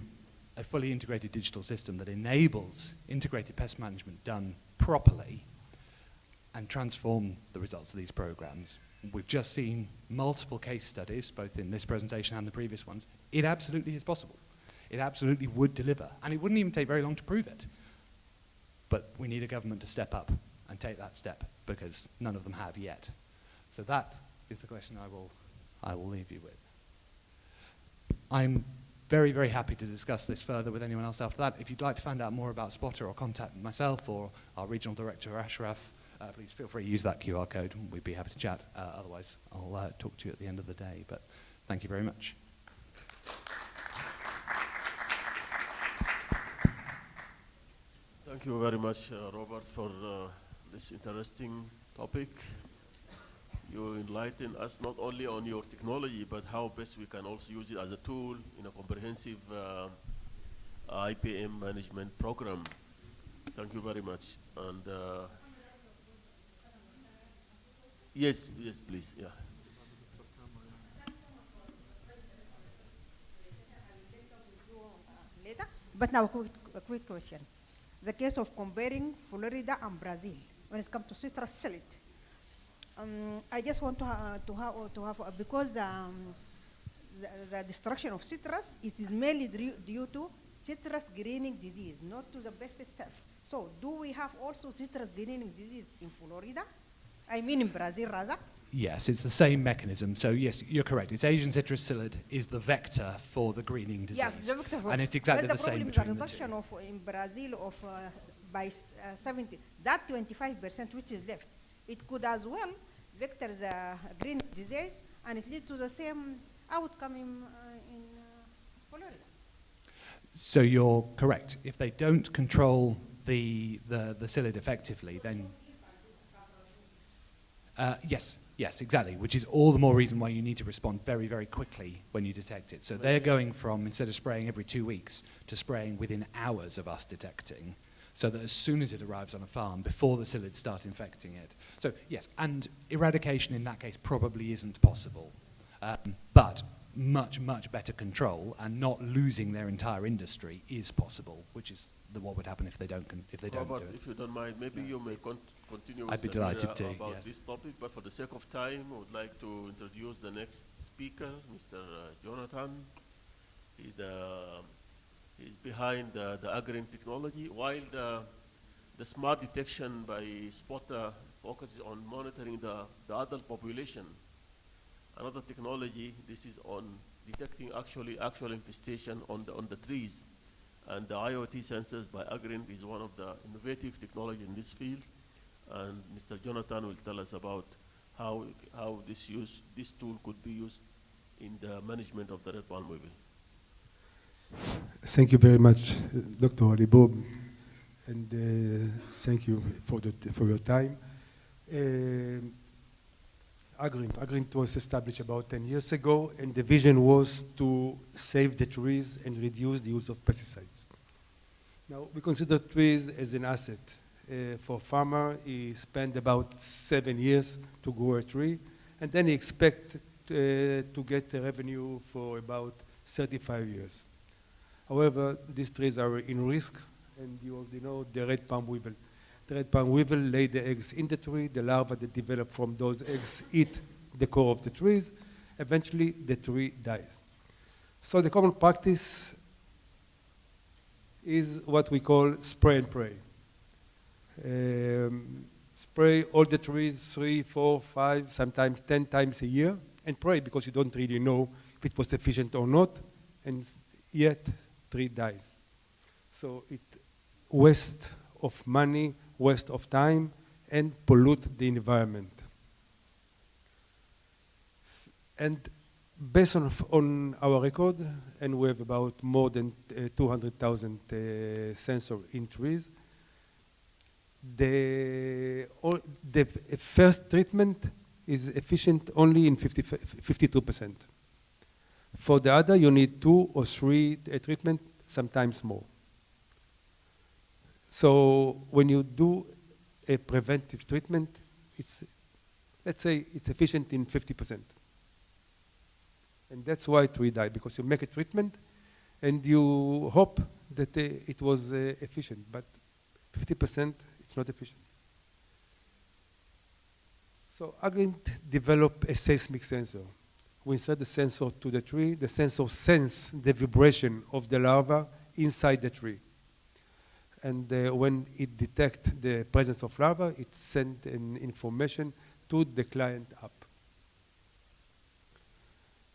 a fully integrated digital system that enables integrated pest management done properly and transform the results of these programs. We've just seen multiple case studies, both in this presentation and the previous ones. It absolutely is possible. It absolutely would deliver, and it wouldn't even take very long to prove it. But we need a government to step up and take that step, because none of them have yet. So that is the question I will leave you with. I'm very, very happy to discuss this further with anyone else after that. If you'd like to find out more about Spotter or contact myself or our regional director, Ashraf, please feel free to use that QR code. We'd be happy to chat. Otherwise, I'll talk to you at the end of the day. But thank you very much. Thank you very much, Robert, for this interesting topic. You enlighten us not only on your technology, but how best we can also use it as a tool in a comprehensive IPM management program. Thank you very much. And yes, please, yeah. Later. But now a quick question. The case of comparing Florida and Brazil when it comes to citrus salad. I just want to have because the destruction of citrus, it is mainly due to citrus greening disease, not to the pest itself. So do we have also citrus greening disease in Florida? I mean in Brazil rather? Yes, it's the same mechanism. So yes, you're correct. It's Asian citrus psyllid is the vector for the greening disease. Yeah, the vector for, and it's exactly the same between the the reduction two. of in Brazil of by 70, that 25% which is left, it could as well vector the green disease, and it leads to the same outcome in Florida. So you're correct. If they don't control the psyllid effectively, then yes, exactly. Which is all the more reason why you need to respond very, very quickly when you detect it. So they're going from, instead of spraying every 2 weeks, to spraying within hours of us detecting, so that as soon as it arrives on a farm, before the psyllids start infecting it. So yes, and eradication in that case probably isn't possible, but much, much better control and not losing their entire industry is possible, which is what would happen if they don't Robert, do it. if you don't mind, maybe you may continue I'd be with delighted to, about yes. this topic, but for the sake of time, I would like to introduce the next speaker, Mr. Jonathan. He's behind the Agrine technology, while the smart detection by spotter focuses on monitoring the adult population. Another technology, this is on detecting actual infestation on the trees. And the IoT sensors by Agrine is one of the innovative technology in this field. And Mr. Jonathan will tell us about how this tool could be used in the management of the red palm weevil. Thank you very much, Dr. Ali Bob, and thank you for your time. Agrine was established about 10 years ago, and the vision was to save the trees and reduce the use of pesticides. Now, we consider trees as an asset. For a farmer, he spent about 7 years to grow a tree, and then he expects to get a revenue for about 35 years. However, these trees are in risk, and you already know the red palm weevil. The red palm weevil lay the eggs in the tree. The larvae that develop from those eggs eat the core of the trees. Eventually, the tree dies. So the common practice is what we call spray and pray. Spray all the trees 3, 4, 5, sometimes 10 times a year, and pray because you don't really know if it was efficient or not, and yet tree dies. So it waste of money, waste of time, and pollute the environment. And based on our record, and we have about more than 200,000 sensors in trees, the first treatment is efficient only in 52%. For the other, you need 2 or 3 treatments, sometimes more. So when you do a preventive treatment, let's say it's efficient in 50%. And that's why tree die, because you make a treatment and you hope that it was efficient, but 50%, it's not efficient. So Agrine developed a seismic sensor. We insert the sensor to the tree. The sensor senses the vibration of the larva inside the tree. And when it detects the presence of larva, it sends an information to the client app.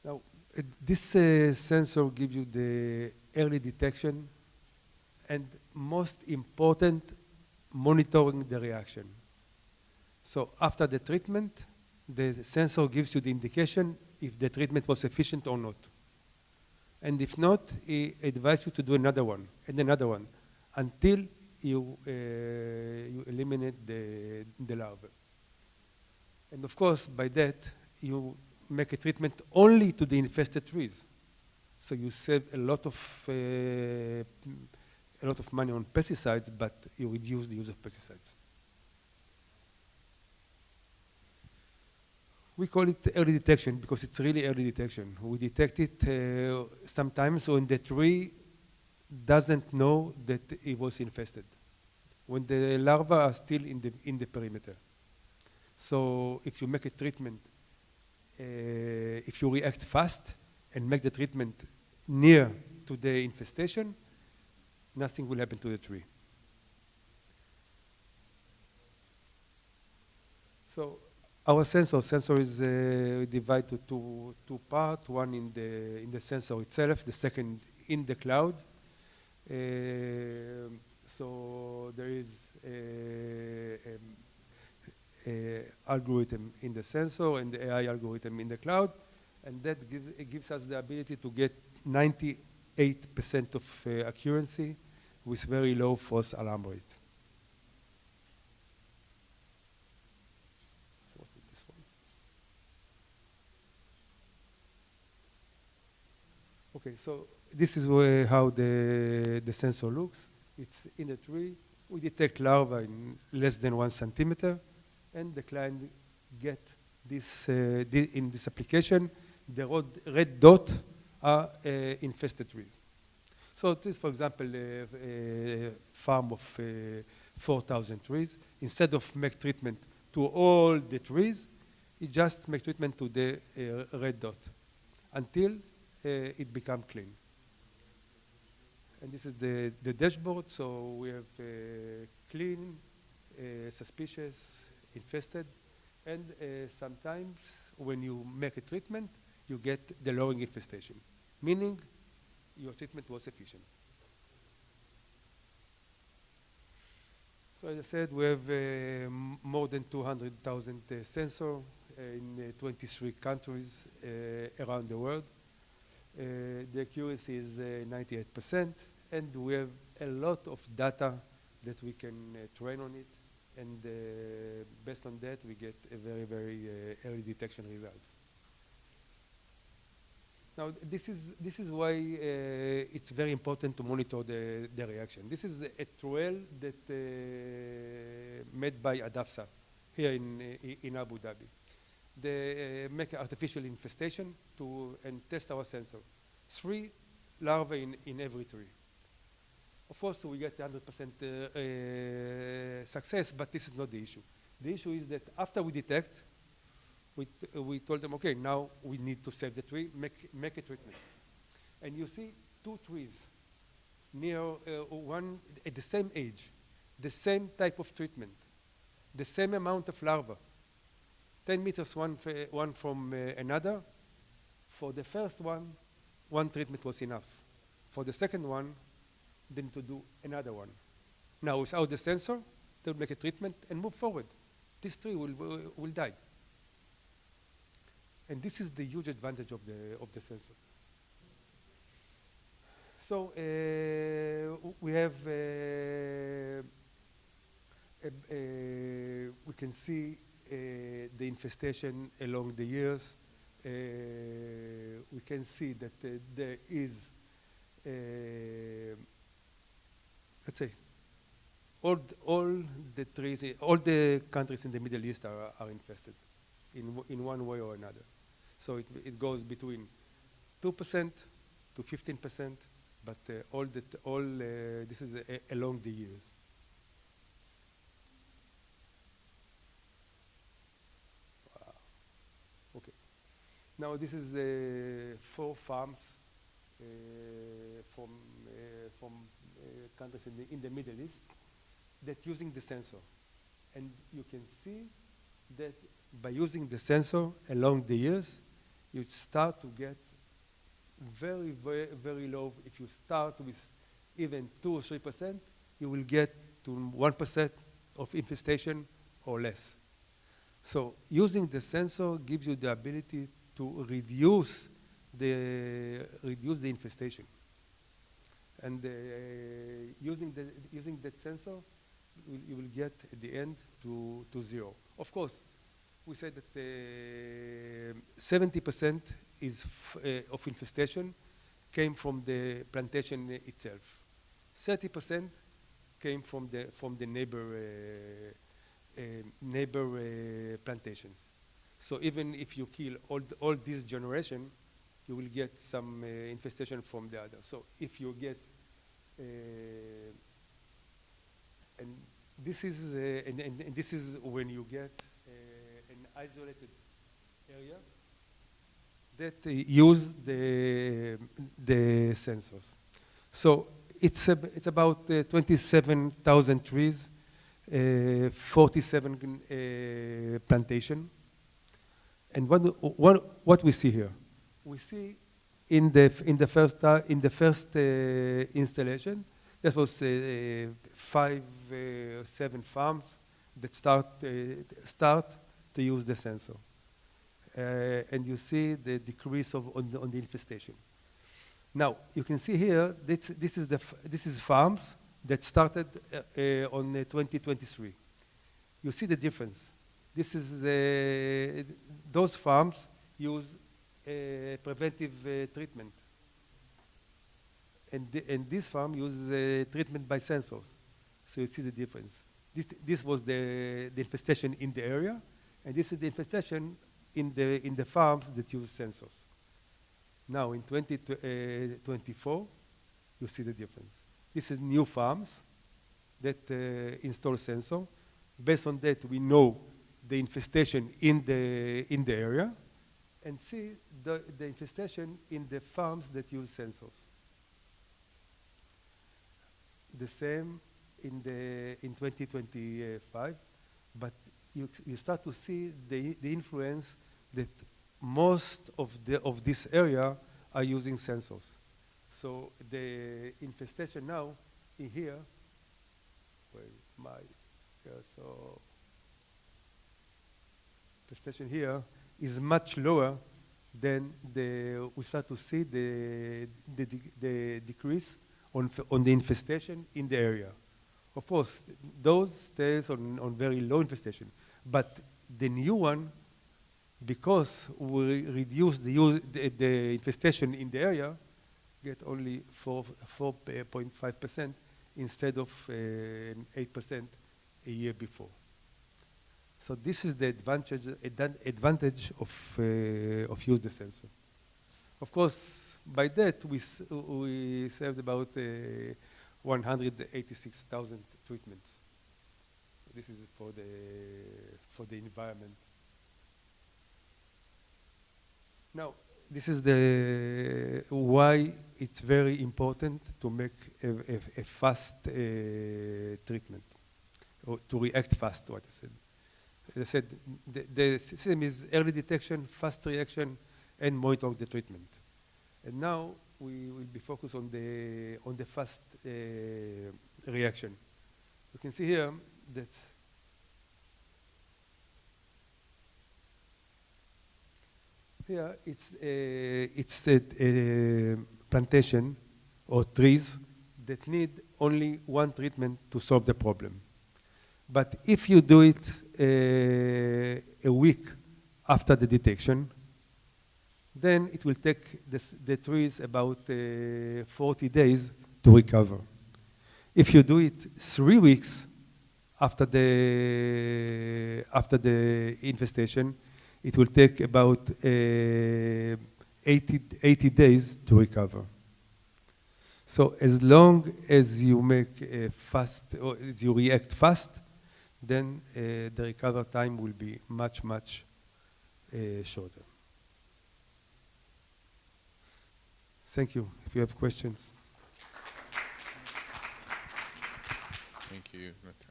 Now, this sensor gives you the early detection and most important, monitoring the reaction. So after the treatment, the sensor gives you the indication if the treatment was efficient or not. And if not, it advises you to do another one and another one until you eliminate the larvae. And of course, by that, you make a treatment only to the infested trees. So you save a lot of money on pesticides, but you reduce the use of pesticides. We call it early detection because it's really early detection. We detect it sometimes when the tree doesn't know that it was infested, when the larvae are still in the perimeter. So if you make a treatment, if you react fast and make the treatment near to the infestation, nothing will happen to the tree. So our sensor is divided to two parts, one in the sensor itself, the second in the cloud. So there is a algorithm in the sensor and the AI algorithm in the cloud, and that gives us the ability to get 98% of accuracy with very low false alarm rate. Okay, so this is how the sensor looks. It's in a tree. We detect larvae in less than 1 centimeter, and the client get this, in this application, the red dot are infested trees. So this, for example, a farm of 4,000 trees. Instead of make treatment to all the trees, you just make treatment to the red dot until it becomes clean. And this is the dashboard. So we have clean, suspicious, infested, and sometimes when you make a treatment, you get the lowering infestation, meaning your treatment was efficient. So as I said, we have more than 200,000 sensors in 23 countries around the world. The accuracy is 98%, and we have a lot of data that we can train on it, and based on that, we get a very, very early detection results. Now, this is why it's very important to monitor the reaction. This is a trial that made by Adafsa here in Abu Dhabi. They make artificial infestation and test our sensor. 3 larvae in every tree. Of course, we get 100% success, but this is not the issue. The issue is that after we detect, we told them, okay, now we need to save the tree, make a treatment. And you see 2 trees near one at the same age, the same type of treatment, the same amount of larvae, 10 meters one from another. For the first one treatment was enough. For the second one, they need to do another one. Now, without the sensor, they will make a treatment and move forward. This tree will die. And this is the huge advantage of the sensor. So we have, we can see the infestation along the years. We can see that there is, let's say, all the trees, all the countries in the Middle East are infested in one way or another. So it goes between 2% to 15%, but this is along the years. Wow. Okay. Now this is 4 farms from countries in the Middle East that using the sensor, and you can see that by using the sensor along the years, you start to get very, very, very low. If you start with even 2 or 3%, you will get to 1% of infestation or less. So using the sensor gives you the ability to reduce the infestation. And using that sensor, you will get at the end to zero. Of course, we said that 70% of infestation came from the plantation itself. 30% came from the neighbor plantations. So even if you kill all this generation, you will get some infestation from the other. So if you get and this is when you get an isolated area that use the sensors. So it's about 27,000 trees, 47 plantation, and what we see here, we see in the first installation, that was 7 farms that start to use the sensor. And you see the decrease on the infestation. Now you can see here this is farms that started on 2023. You see the difference. This is those farms use preventive treatment, and this farm uses treatment by sensors. So you see the difference. This was the infestation in the area, and this is the infestation in the farms that use sensors. Now in 2024, you see the difference. This is new farms that install sensor. Based on that, we know the infestation in the area, and see the infestation in the farms that use sensors. The same in 2025, but you start to see the influence that most of this area are using sensors. So the infestation now in here, so infestation here is much lower than we start to see the decrease on the infestation in the area. Of course, those stays on very low infestation, but the new one, because we reduce the infestation in the area, get only 4.5% instead of 8% a year before. So this is the advantage of use the sensor. Of course, by that we saved about 186,000 treatments. This is for the environment. Now, this is why it's very important to make a fast treatment, or to react fast to what I said. As I said, the system is early detection, fast reaction, and monitoring the treatment. And now we will be focused on the fast reaction. You can see here that here it's a plantation or trees that need only one treatment to solve the problem. But if you do it a week after the detection, then it will take the trees about 40 days to recover. If you do it 3 weeks after the infestation, it will take about 80 days to recover. So as long as you make fast, or as you react fast, then the recovery time will be much shorter. Thank you. If you have questions. Thank you, Nata.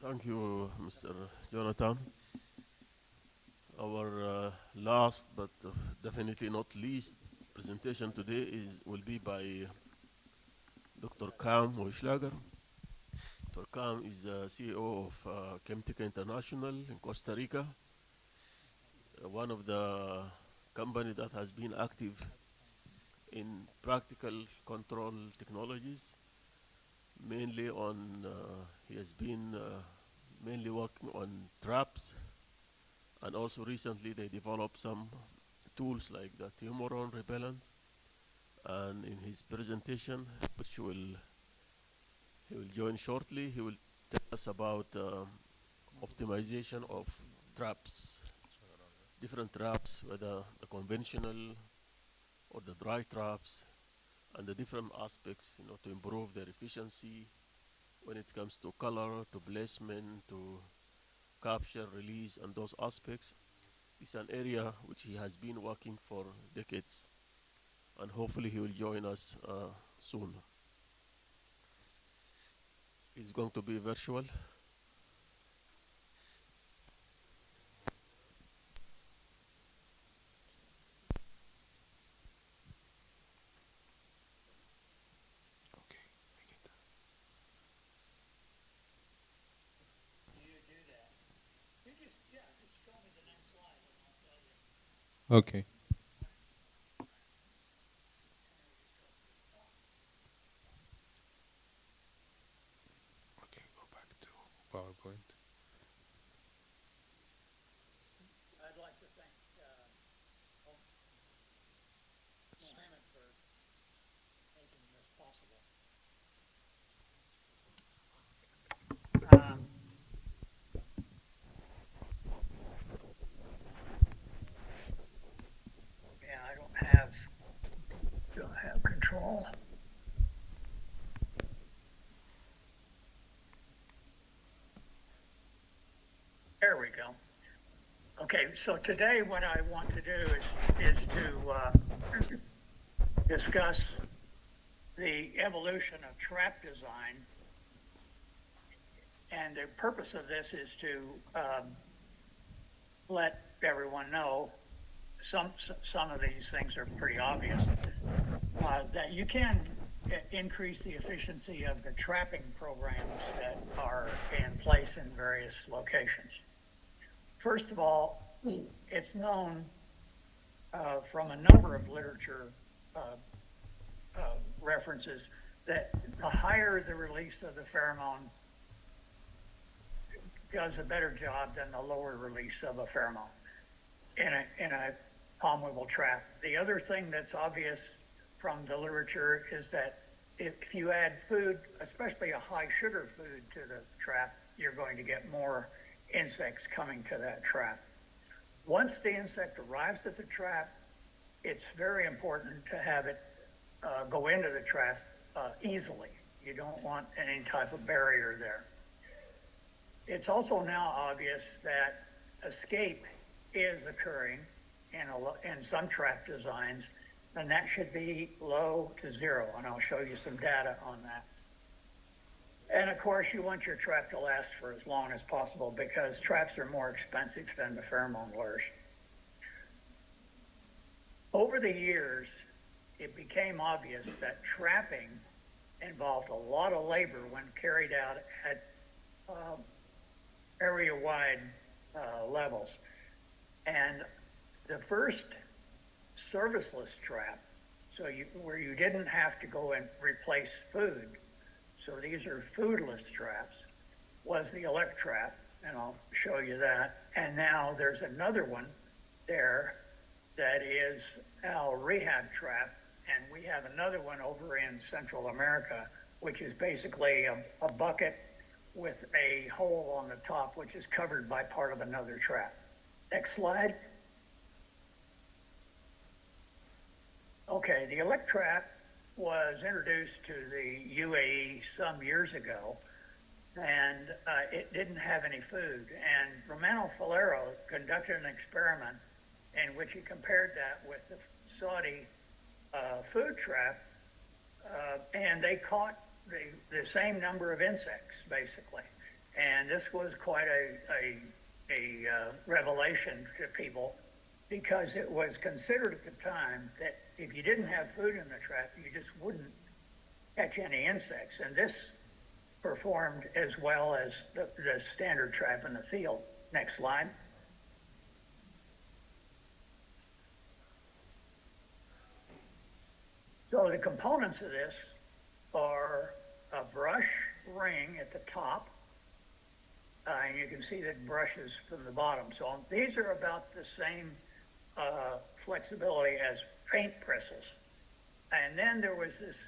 Thank you, Mr. Jonathan. Our last but definitely not least presentation today will be by Dr. Kam Moischlager. Dr. Kam is the CEO of Chemtica International in Costa Rica, one of the company that has been active in practical control technologies, mainly on, he has been mainly working on traps, and also recently they developed some tools like the Tumoron repellent. And in his presentation, which he will join shortly, he will tell us about optimization of traps, different traps, whether the conventional or the dry traps, and the different aspects, to improve their efficiency when it comes to color, to placement, to capture, release, and those aspects. It's an area which he has been working for decades, and hopefully he will join us soon. It's going to be virtual. Okay. Okay, go back to PowerPoint. I'd like to thank Mohammed for making this possible. Yeah, I don't have control. There we go. Okay, so today what I want to do is to discuss the evolution of trap design, and the purpose of this is to let everyone know some of these things are pretty obvious, that you can increase the efficiency of the trapping programs that are in place in various locations. First of all, it's known from a number of literature references that the higher the release of the pheromone does a better job than the lower release of a pheromone in a palm weevil trap. The other thing that's obvious from the literature is that if you add food, especially a high sugar food, to the trap, you're going to get more insects coming to that trap. Once the insect arrives at the trap, it's very important to have it go into the trap easily. You don't want any type of barrier there. It's also now obvious that escape is occurring in some trap designs, and that should be low to zero, and I'll show you some data on that. And of course, you want your trap to last for as long as possible, because traps are more expensive than the pheromone lures. Over the years, it became obvious that trapping involved a lot of labor when carried out at area-wide levels. And the first serviceless trap, where you didn't have to go and replace food, so these are foodless traps, was the elect trap, and I'll show you that. And now there's another one there that is our rehab trap, and we have another one over in Central America, which is basically a bucket with a hole on the top, which is covered by part of another trap. Next slide. Okay, the elect trap was introduced to the UAE some years ago, and it didn't have any food. And Romano Falero conducted an experiment in which he compared that with the Saudi food trap, and they caught the same number of insects, basically. And this was quite a revelation to people because it was considered at the time that if you didn't have food in the trap, you just wouldn't catch any insects. And this performed as well as the standard trap in the field. Next slide. So the components of this are a brush ring at the top, and you can see that brushes from the bottom. So these are about the same flexibility as paint bristles. And then there was this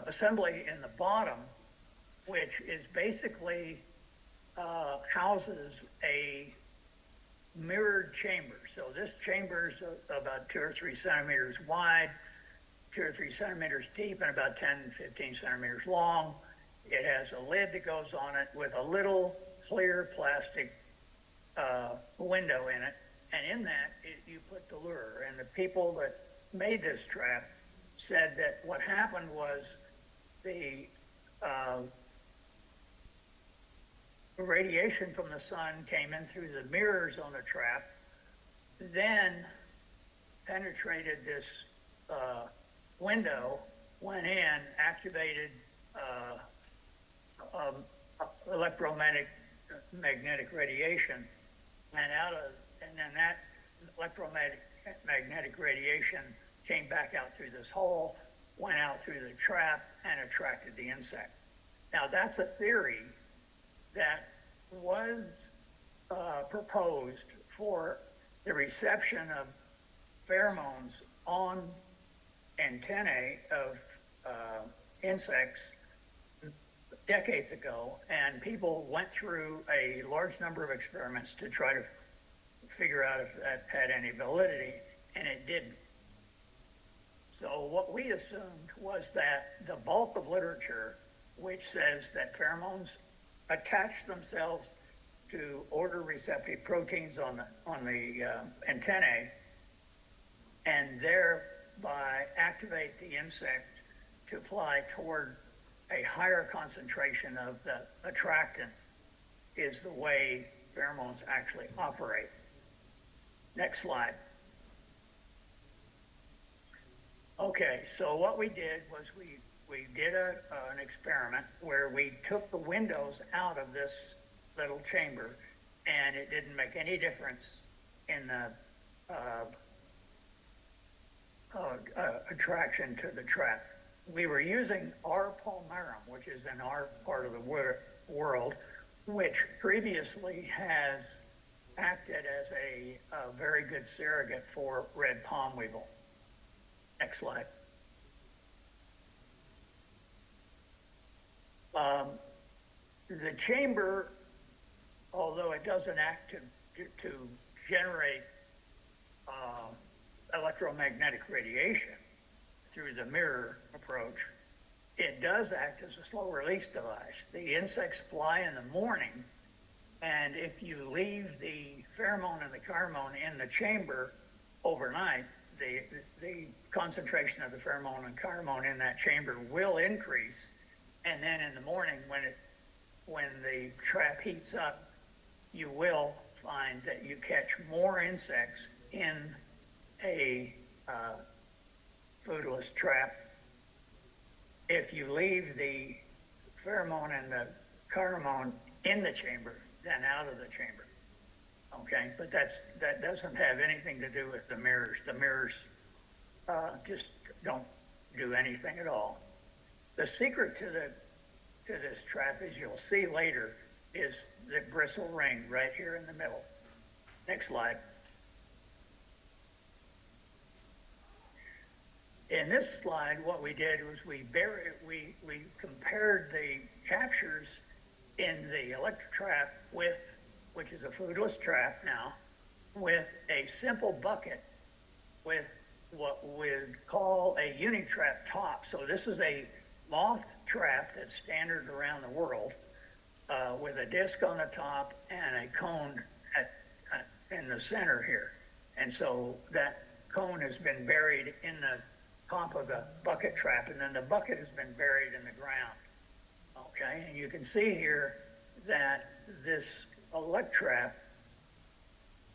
assembly in the bottom, which is basically houses a mirrored chamber. So this chamber is about 2 or 3 centimeters wide, 2 or 3 centimeters deep, and about 10, 15 centimeters long. It has a lid that goes on it with a little clear plastic window in it. And in that, you put the lure. And the people that made this trap said that what happened was the radiation from the sun came in through the mirrors on the trap, then penetrated this window, went in, activated electromagnetic radiation, and then that electromagnetic radiation came back out through this hole, went out through the trap, and attracted the insect. Now that's a theory that was proposed for the reception of pheromones on antennae of insects decades ago, and people went through a large number of experiments to try to figure out if that had any validity, and it didn't. So what we assumed was that the bulk of literature, which says that pheromones attach themselves to odor receptive proteins on the antennae, and thereby activate the insect to fly toward a higher concentration of the attractant, is the way pheromones actually operate. Next slide. Okay, so what we did was we did an experiment where we took the windows out of this little chamber, and it didn't make any difference in the attraction to the trap. We were using R. palmarum, which is in our part of the world, which previously has acted as a very good surrogate for red palm weevil. Next slide. The chamber, although it doesn't act to generate electromagnetic radiation through the mirror approach, it does act as a slow release device. The insects fly in the morning, and if you leave the pheromone and the carmone in the chamber overnight, the concentration of the pheromone and carmone in that chamber will increase, and then in the morning when the trap heats up, you will find that you catch more insects in a foodless trap if you leave the pheromone and the carmone in the chamber than out of the chamber. Okay, but that doesn't have anything to do with the mirrors. The mirrors just don't do anything at all. The secret to this trap, as you'll see later, is the bristle ring right here in the middle. Next slide. In this slide, what we did was we compared the captures in the electric trap with, which is a foodless trap now, with a simple bucket with what we'd call a uni-trap top. So this is a loft trap that's standard around the world with a disc on the top and a cone in the center here. And so that cone has been buried in the top of the bucket trap, and then the bucket has been buried in the ground. Okay, and you can see here that this elect trap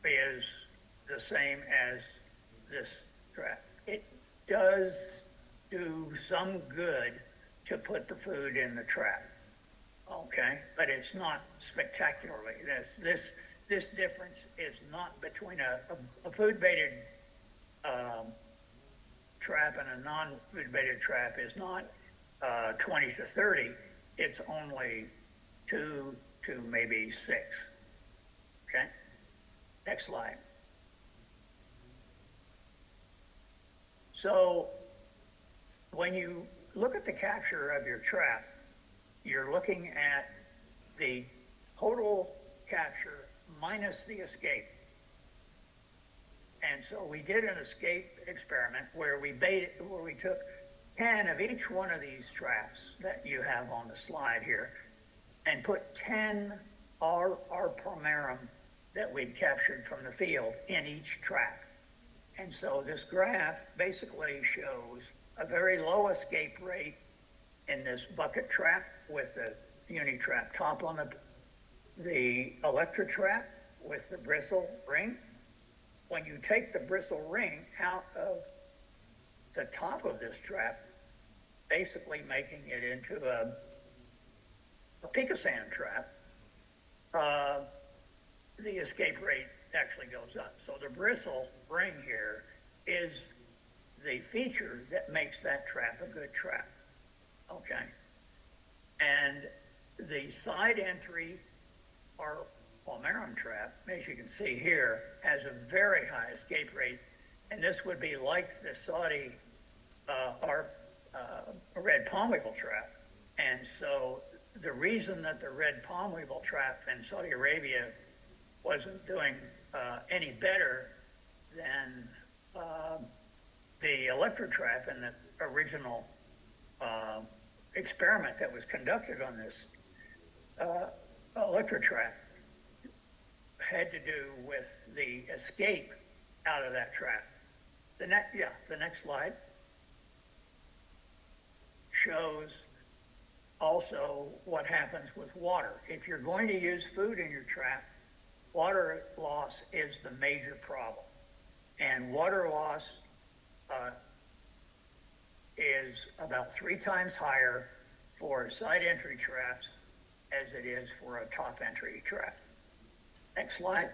is the same as this trap. It does do some good to put the food in the trap, okay? But it's not spectacularly. This difference is not between a food-baited trap and a non-food-baited trap is not 20 to 30. It's only 2 to maybe 6, okay? Next slide. So when you look at the capture of your trap, you're looking at the total capture minus the escape. And so we did an escape experiment where we took 10 of each one of these traps that you have on the slide here and put 10 R palmarum that we'd captured from the field in each trap. And so this graph basically shows a very low escape rate in this bucket trap with the uni-trap top on the electro trap with the bristle ring. When you take the bristle ring out of the top of this trap, basically making it into a picasand trap, the escape rate actually goes up. So the bristle ring here is the feature that makes that trap a good trap, okay? And the side entry or palmarum trap, as you can see here, has a very high escape rate, and this would be like the Saudi red palmweevil trap. And so the reason that the red palmweevil trap in Saudi Arabia wasn't doing any better than the electro trap in the original experiment that was conducted on this electro trap had to do with the escape out of that trap. The next slide shows also what happens with water. If you're going to use food in your trap, water loss is the major problem. And water loss is about 3 times higher for side entry traps as it is for a top entry trap. Next slide.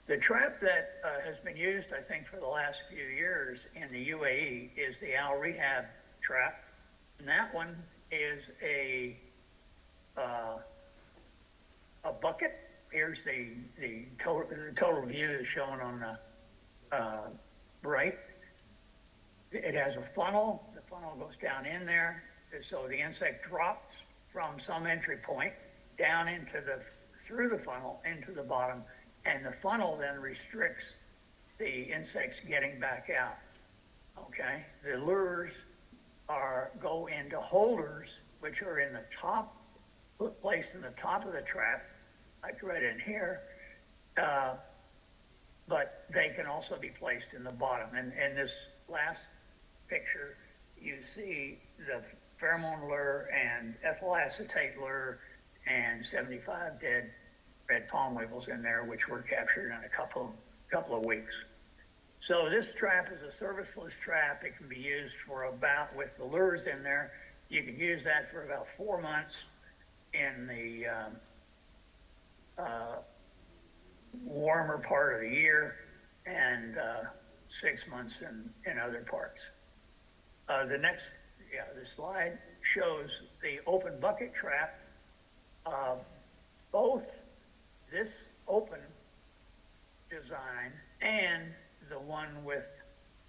The trap that has been used, I think, for the last few years in the UAE is the Al Rehab trap. And that one is a bucket. Here's the total view is shown on the right. It has a funnel. The funnel goes down in there. So the insect drops from some entry point down through the funnel into the bottom, and the funnel then restricts the insects getting back out, okay? The lures go into holders, which are in the top, placed in the top of the trap, like right in here, but they can also be placed in the bottom. And in this last picture, you see the pheromone lure and ethyl acetate lure and 75 dead red palm weevils in there, which were captured in a couple of weeks. So this trap is a serviceless trap. It can be used for with the lures in there, you can use that for about 4 months in the warmer part of the year and 6 months in other parts. The slide shows the open bucket trap. Both this open design and the one with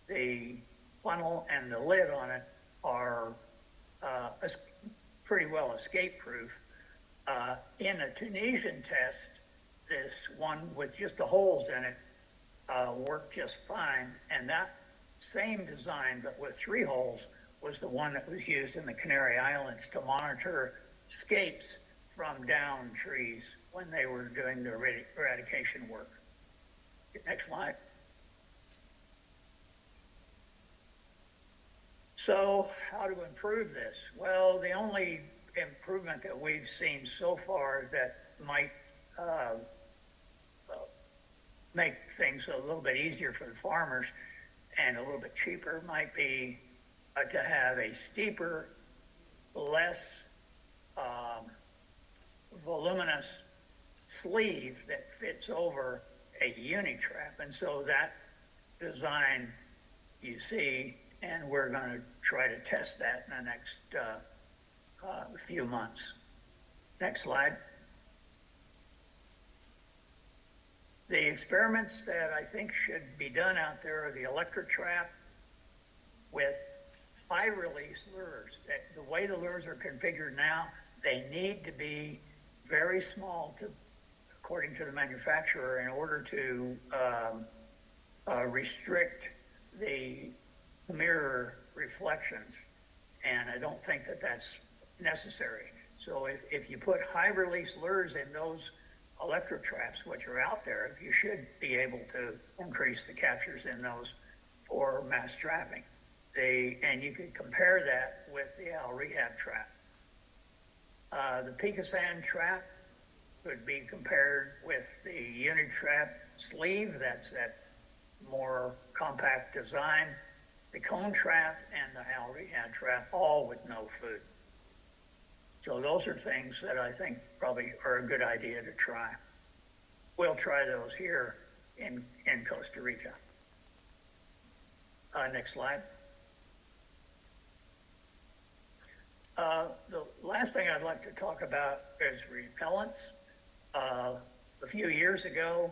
the funnel and the lid on it are pretty well escape proof. In a Tunisian test, this one with just the holes in it worked just fine, and that same design but with 3 holes was the one that was used in the Canary Islands to monitor escapes from down trees when they were doing the eradication work. Next slide. So how to improve this? Well, the only improvement that we've seen so far that might uh, make things a little bit easier for the farmers and a little bit cheaper might be to have a steeper, less voluminous sleeve that fits over a uni-trap. And so that design you see, and we're going to try to test that in the next few months. Next slide. The experiments that I think should be done out there are the electric trap with high release lures. The way the lures are configured now, they need to be very small according to the manufacturer in order to restrict the mirror reflections. And I don't think that that's necessary. So if you put high release lures in those electric traps, which are out there, you should be able to increase the captures in those for mass trapping. And you could compare that with the Al Rehab trap. The Picasan trap could be compared with the unit trap sleeve. That's that more compact design. The cone trap and the Al Rehab trap, all with no food. So those are things that I think probably are a good idea to try. We'll try those here in Costa Rica. Next slide. The last thing I'd like to talk about is repellents. A few years ago,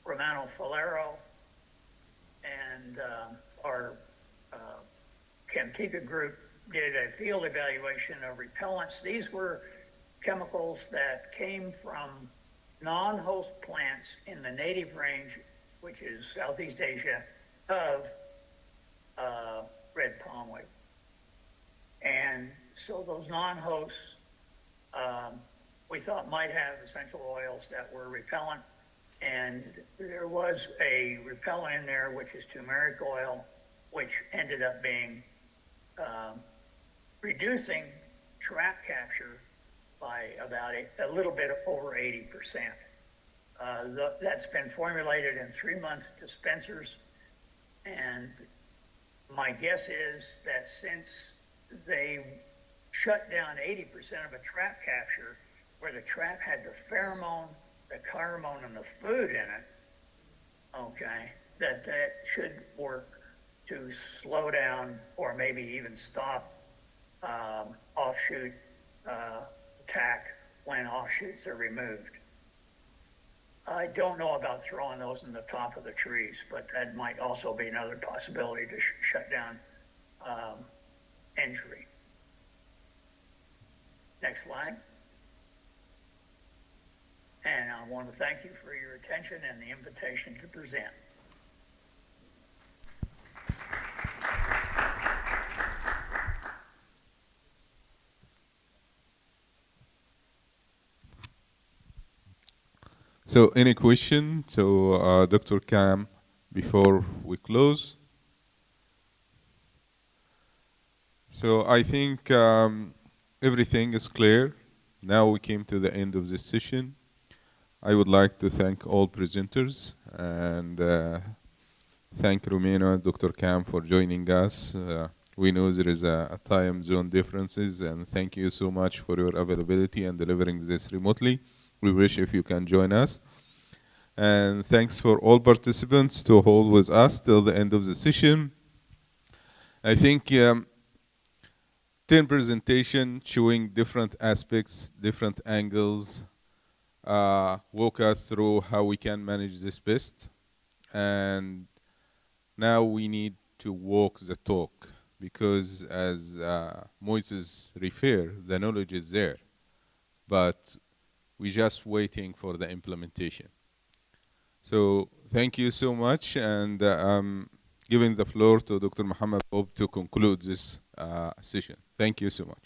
Romano Falero and our Camtica group did a field evaluation of repellents. These were chemicals that came from non-host plants in the native range, which is Southeast Asia, of red palmweed. And so those non-hosts, we thought might have essential oils that were repellent. And there was a repellent in there, which is turmeric oil, which ended up being reducing trap capture by about a little bit over 80%. That's been formulated in 3-month dispensers. And my guess is that since they shut down 80% of a trap capture, where the trap had the pheromone, the carmone, and the food in it, okay, that should work to slow down or maybe even stop offshoot attack when offshoots are removed. I don't know about throwing those in the top of the trees, but that might also be another possibility to shut down injury. Next slide. And I want to thank you for your attention and the invitation to present. So any question? So Dr. Cam, before we close. So I think everything is clear. Now we came to the end of this session. I would like to thank all presenters and thank Romina and Dr. Cam for joining us. We know there is a time zone differences, and thank you so much for your availability and delivering this remotely. We wish if you can join us. And thanks for all participants to hold with us till the end of the session. I think 10 presentation showing different aspects, different angles, walk us through how we can manage this best. And now we need to walk the talk, because as Moises referred, the knowledge is there, but we're just waiting for the implementation. So thank you so much, and I'm giving the floor to Dr. Muhammad Bob to conclude this session. Thank you so much.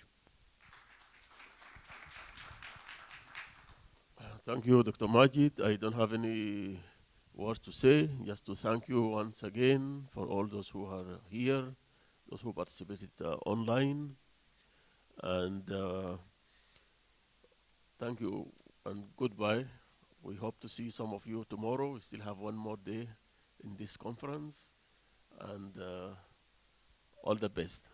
Thank you, Dr. Majid. I don't have any words to say, just to thank you once again for all those who are here. those who participated online. And thank you and goodbye. We hope to see some of you tomorrow. We still have one more day in this conference. And all the best.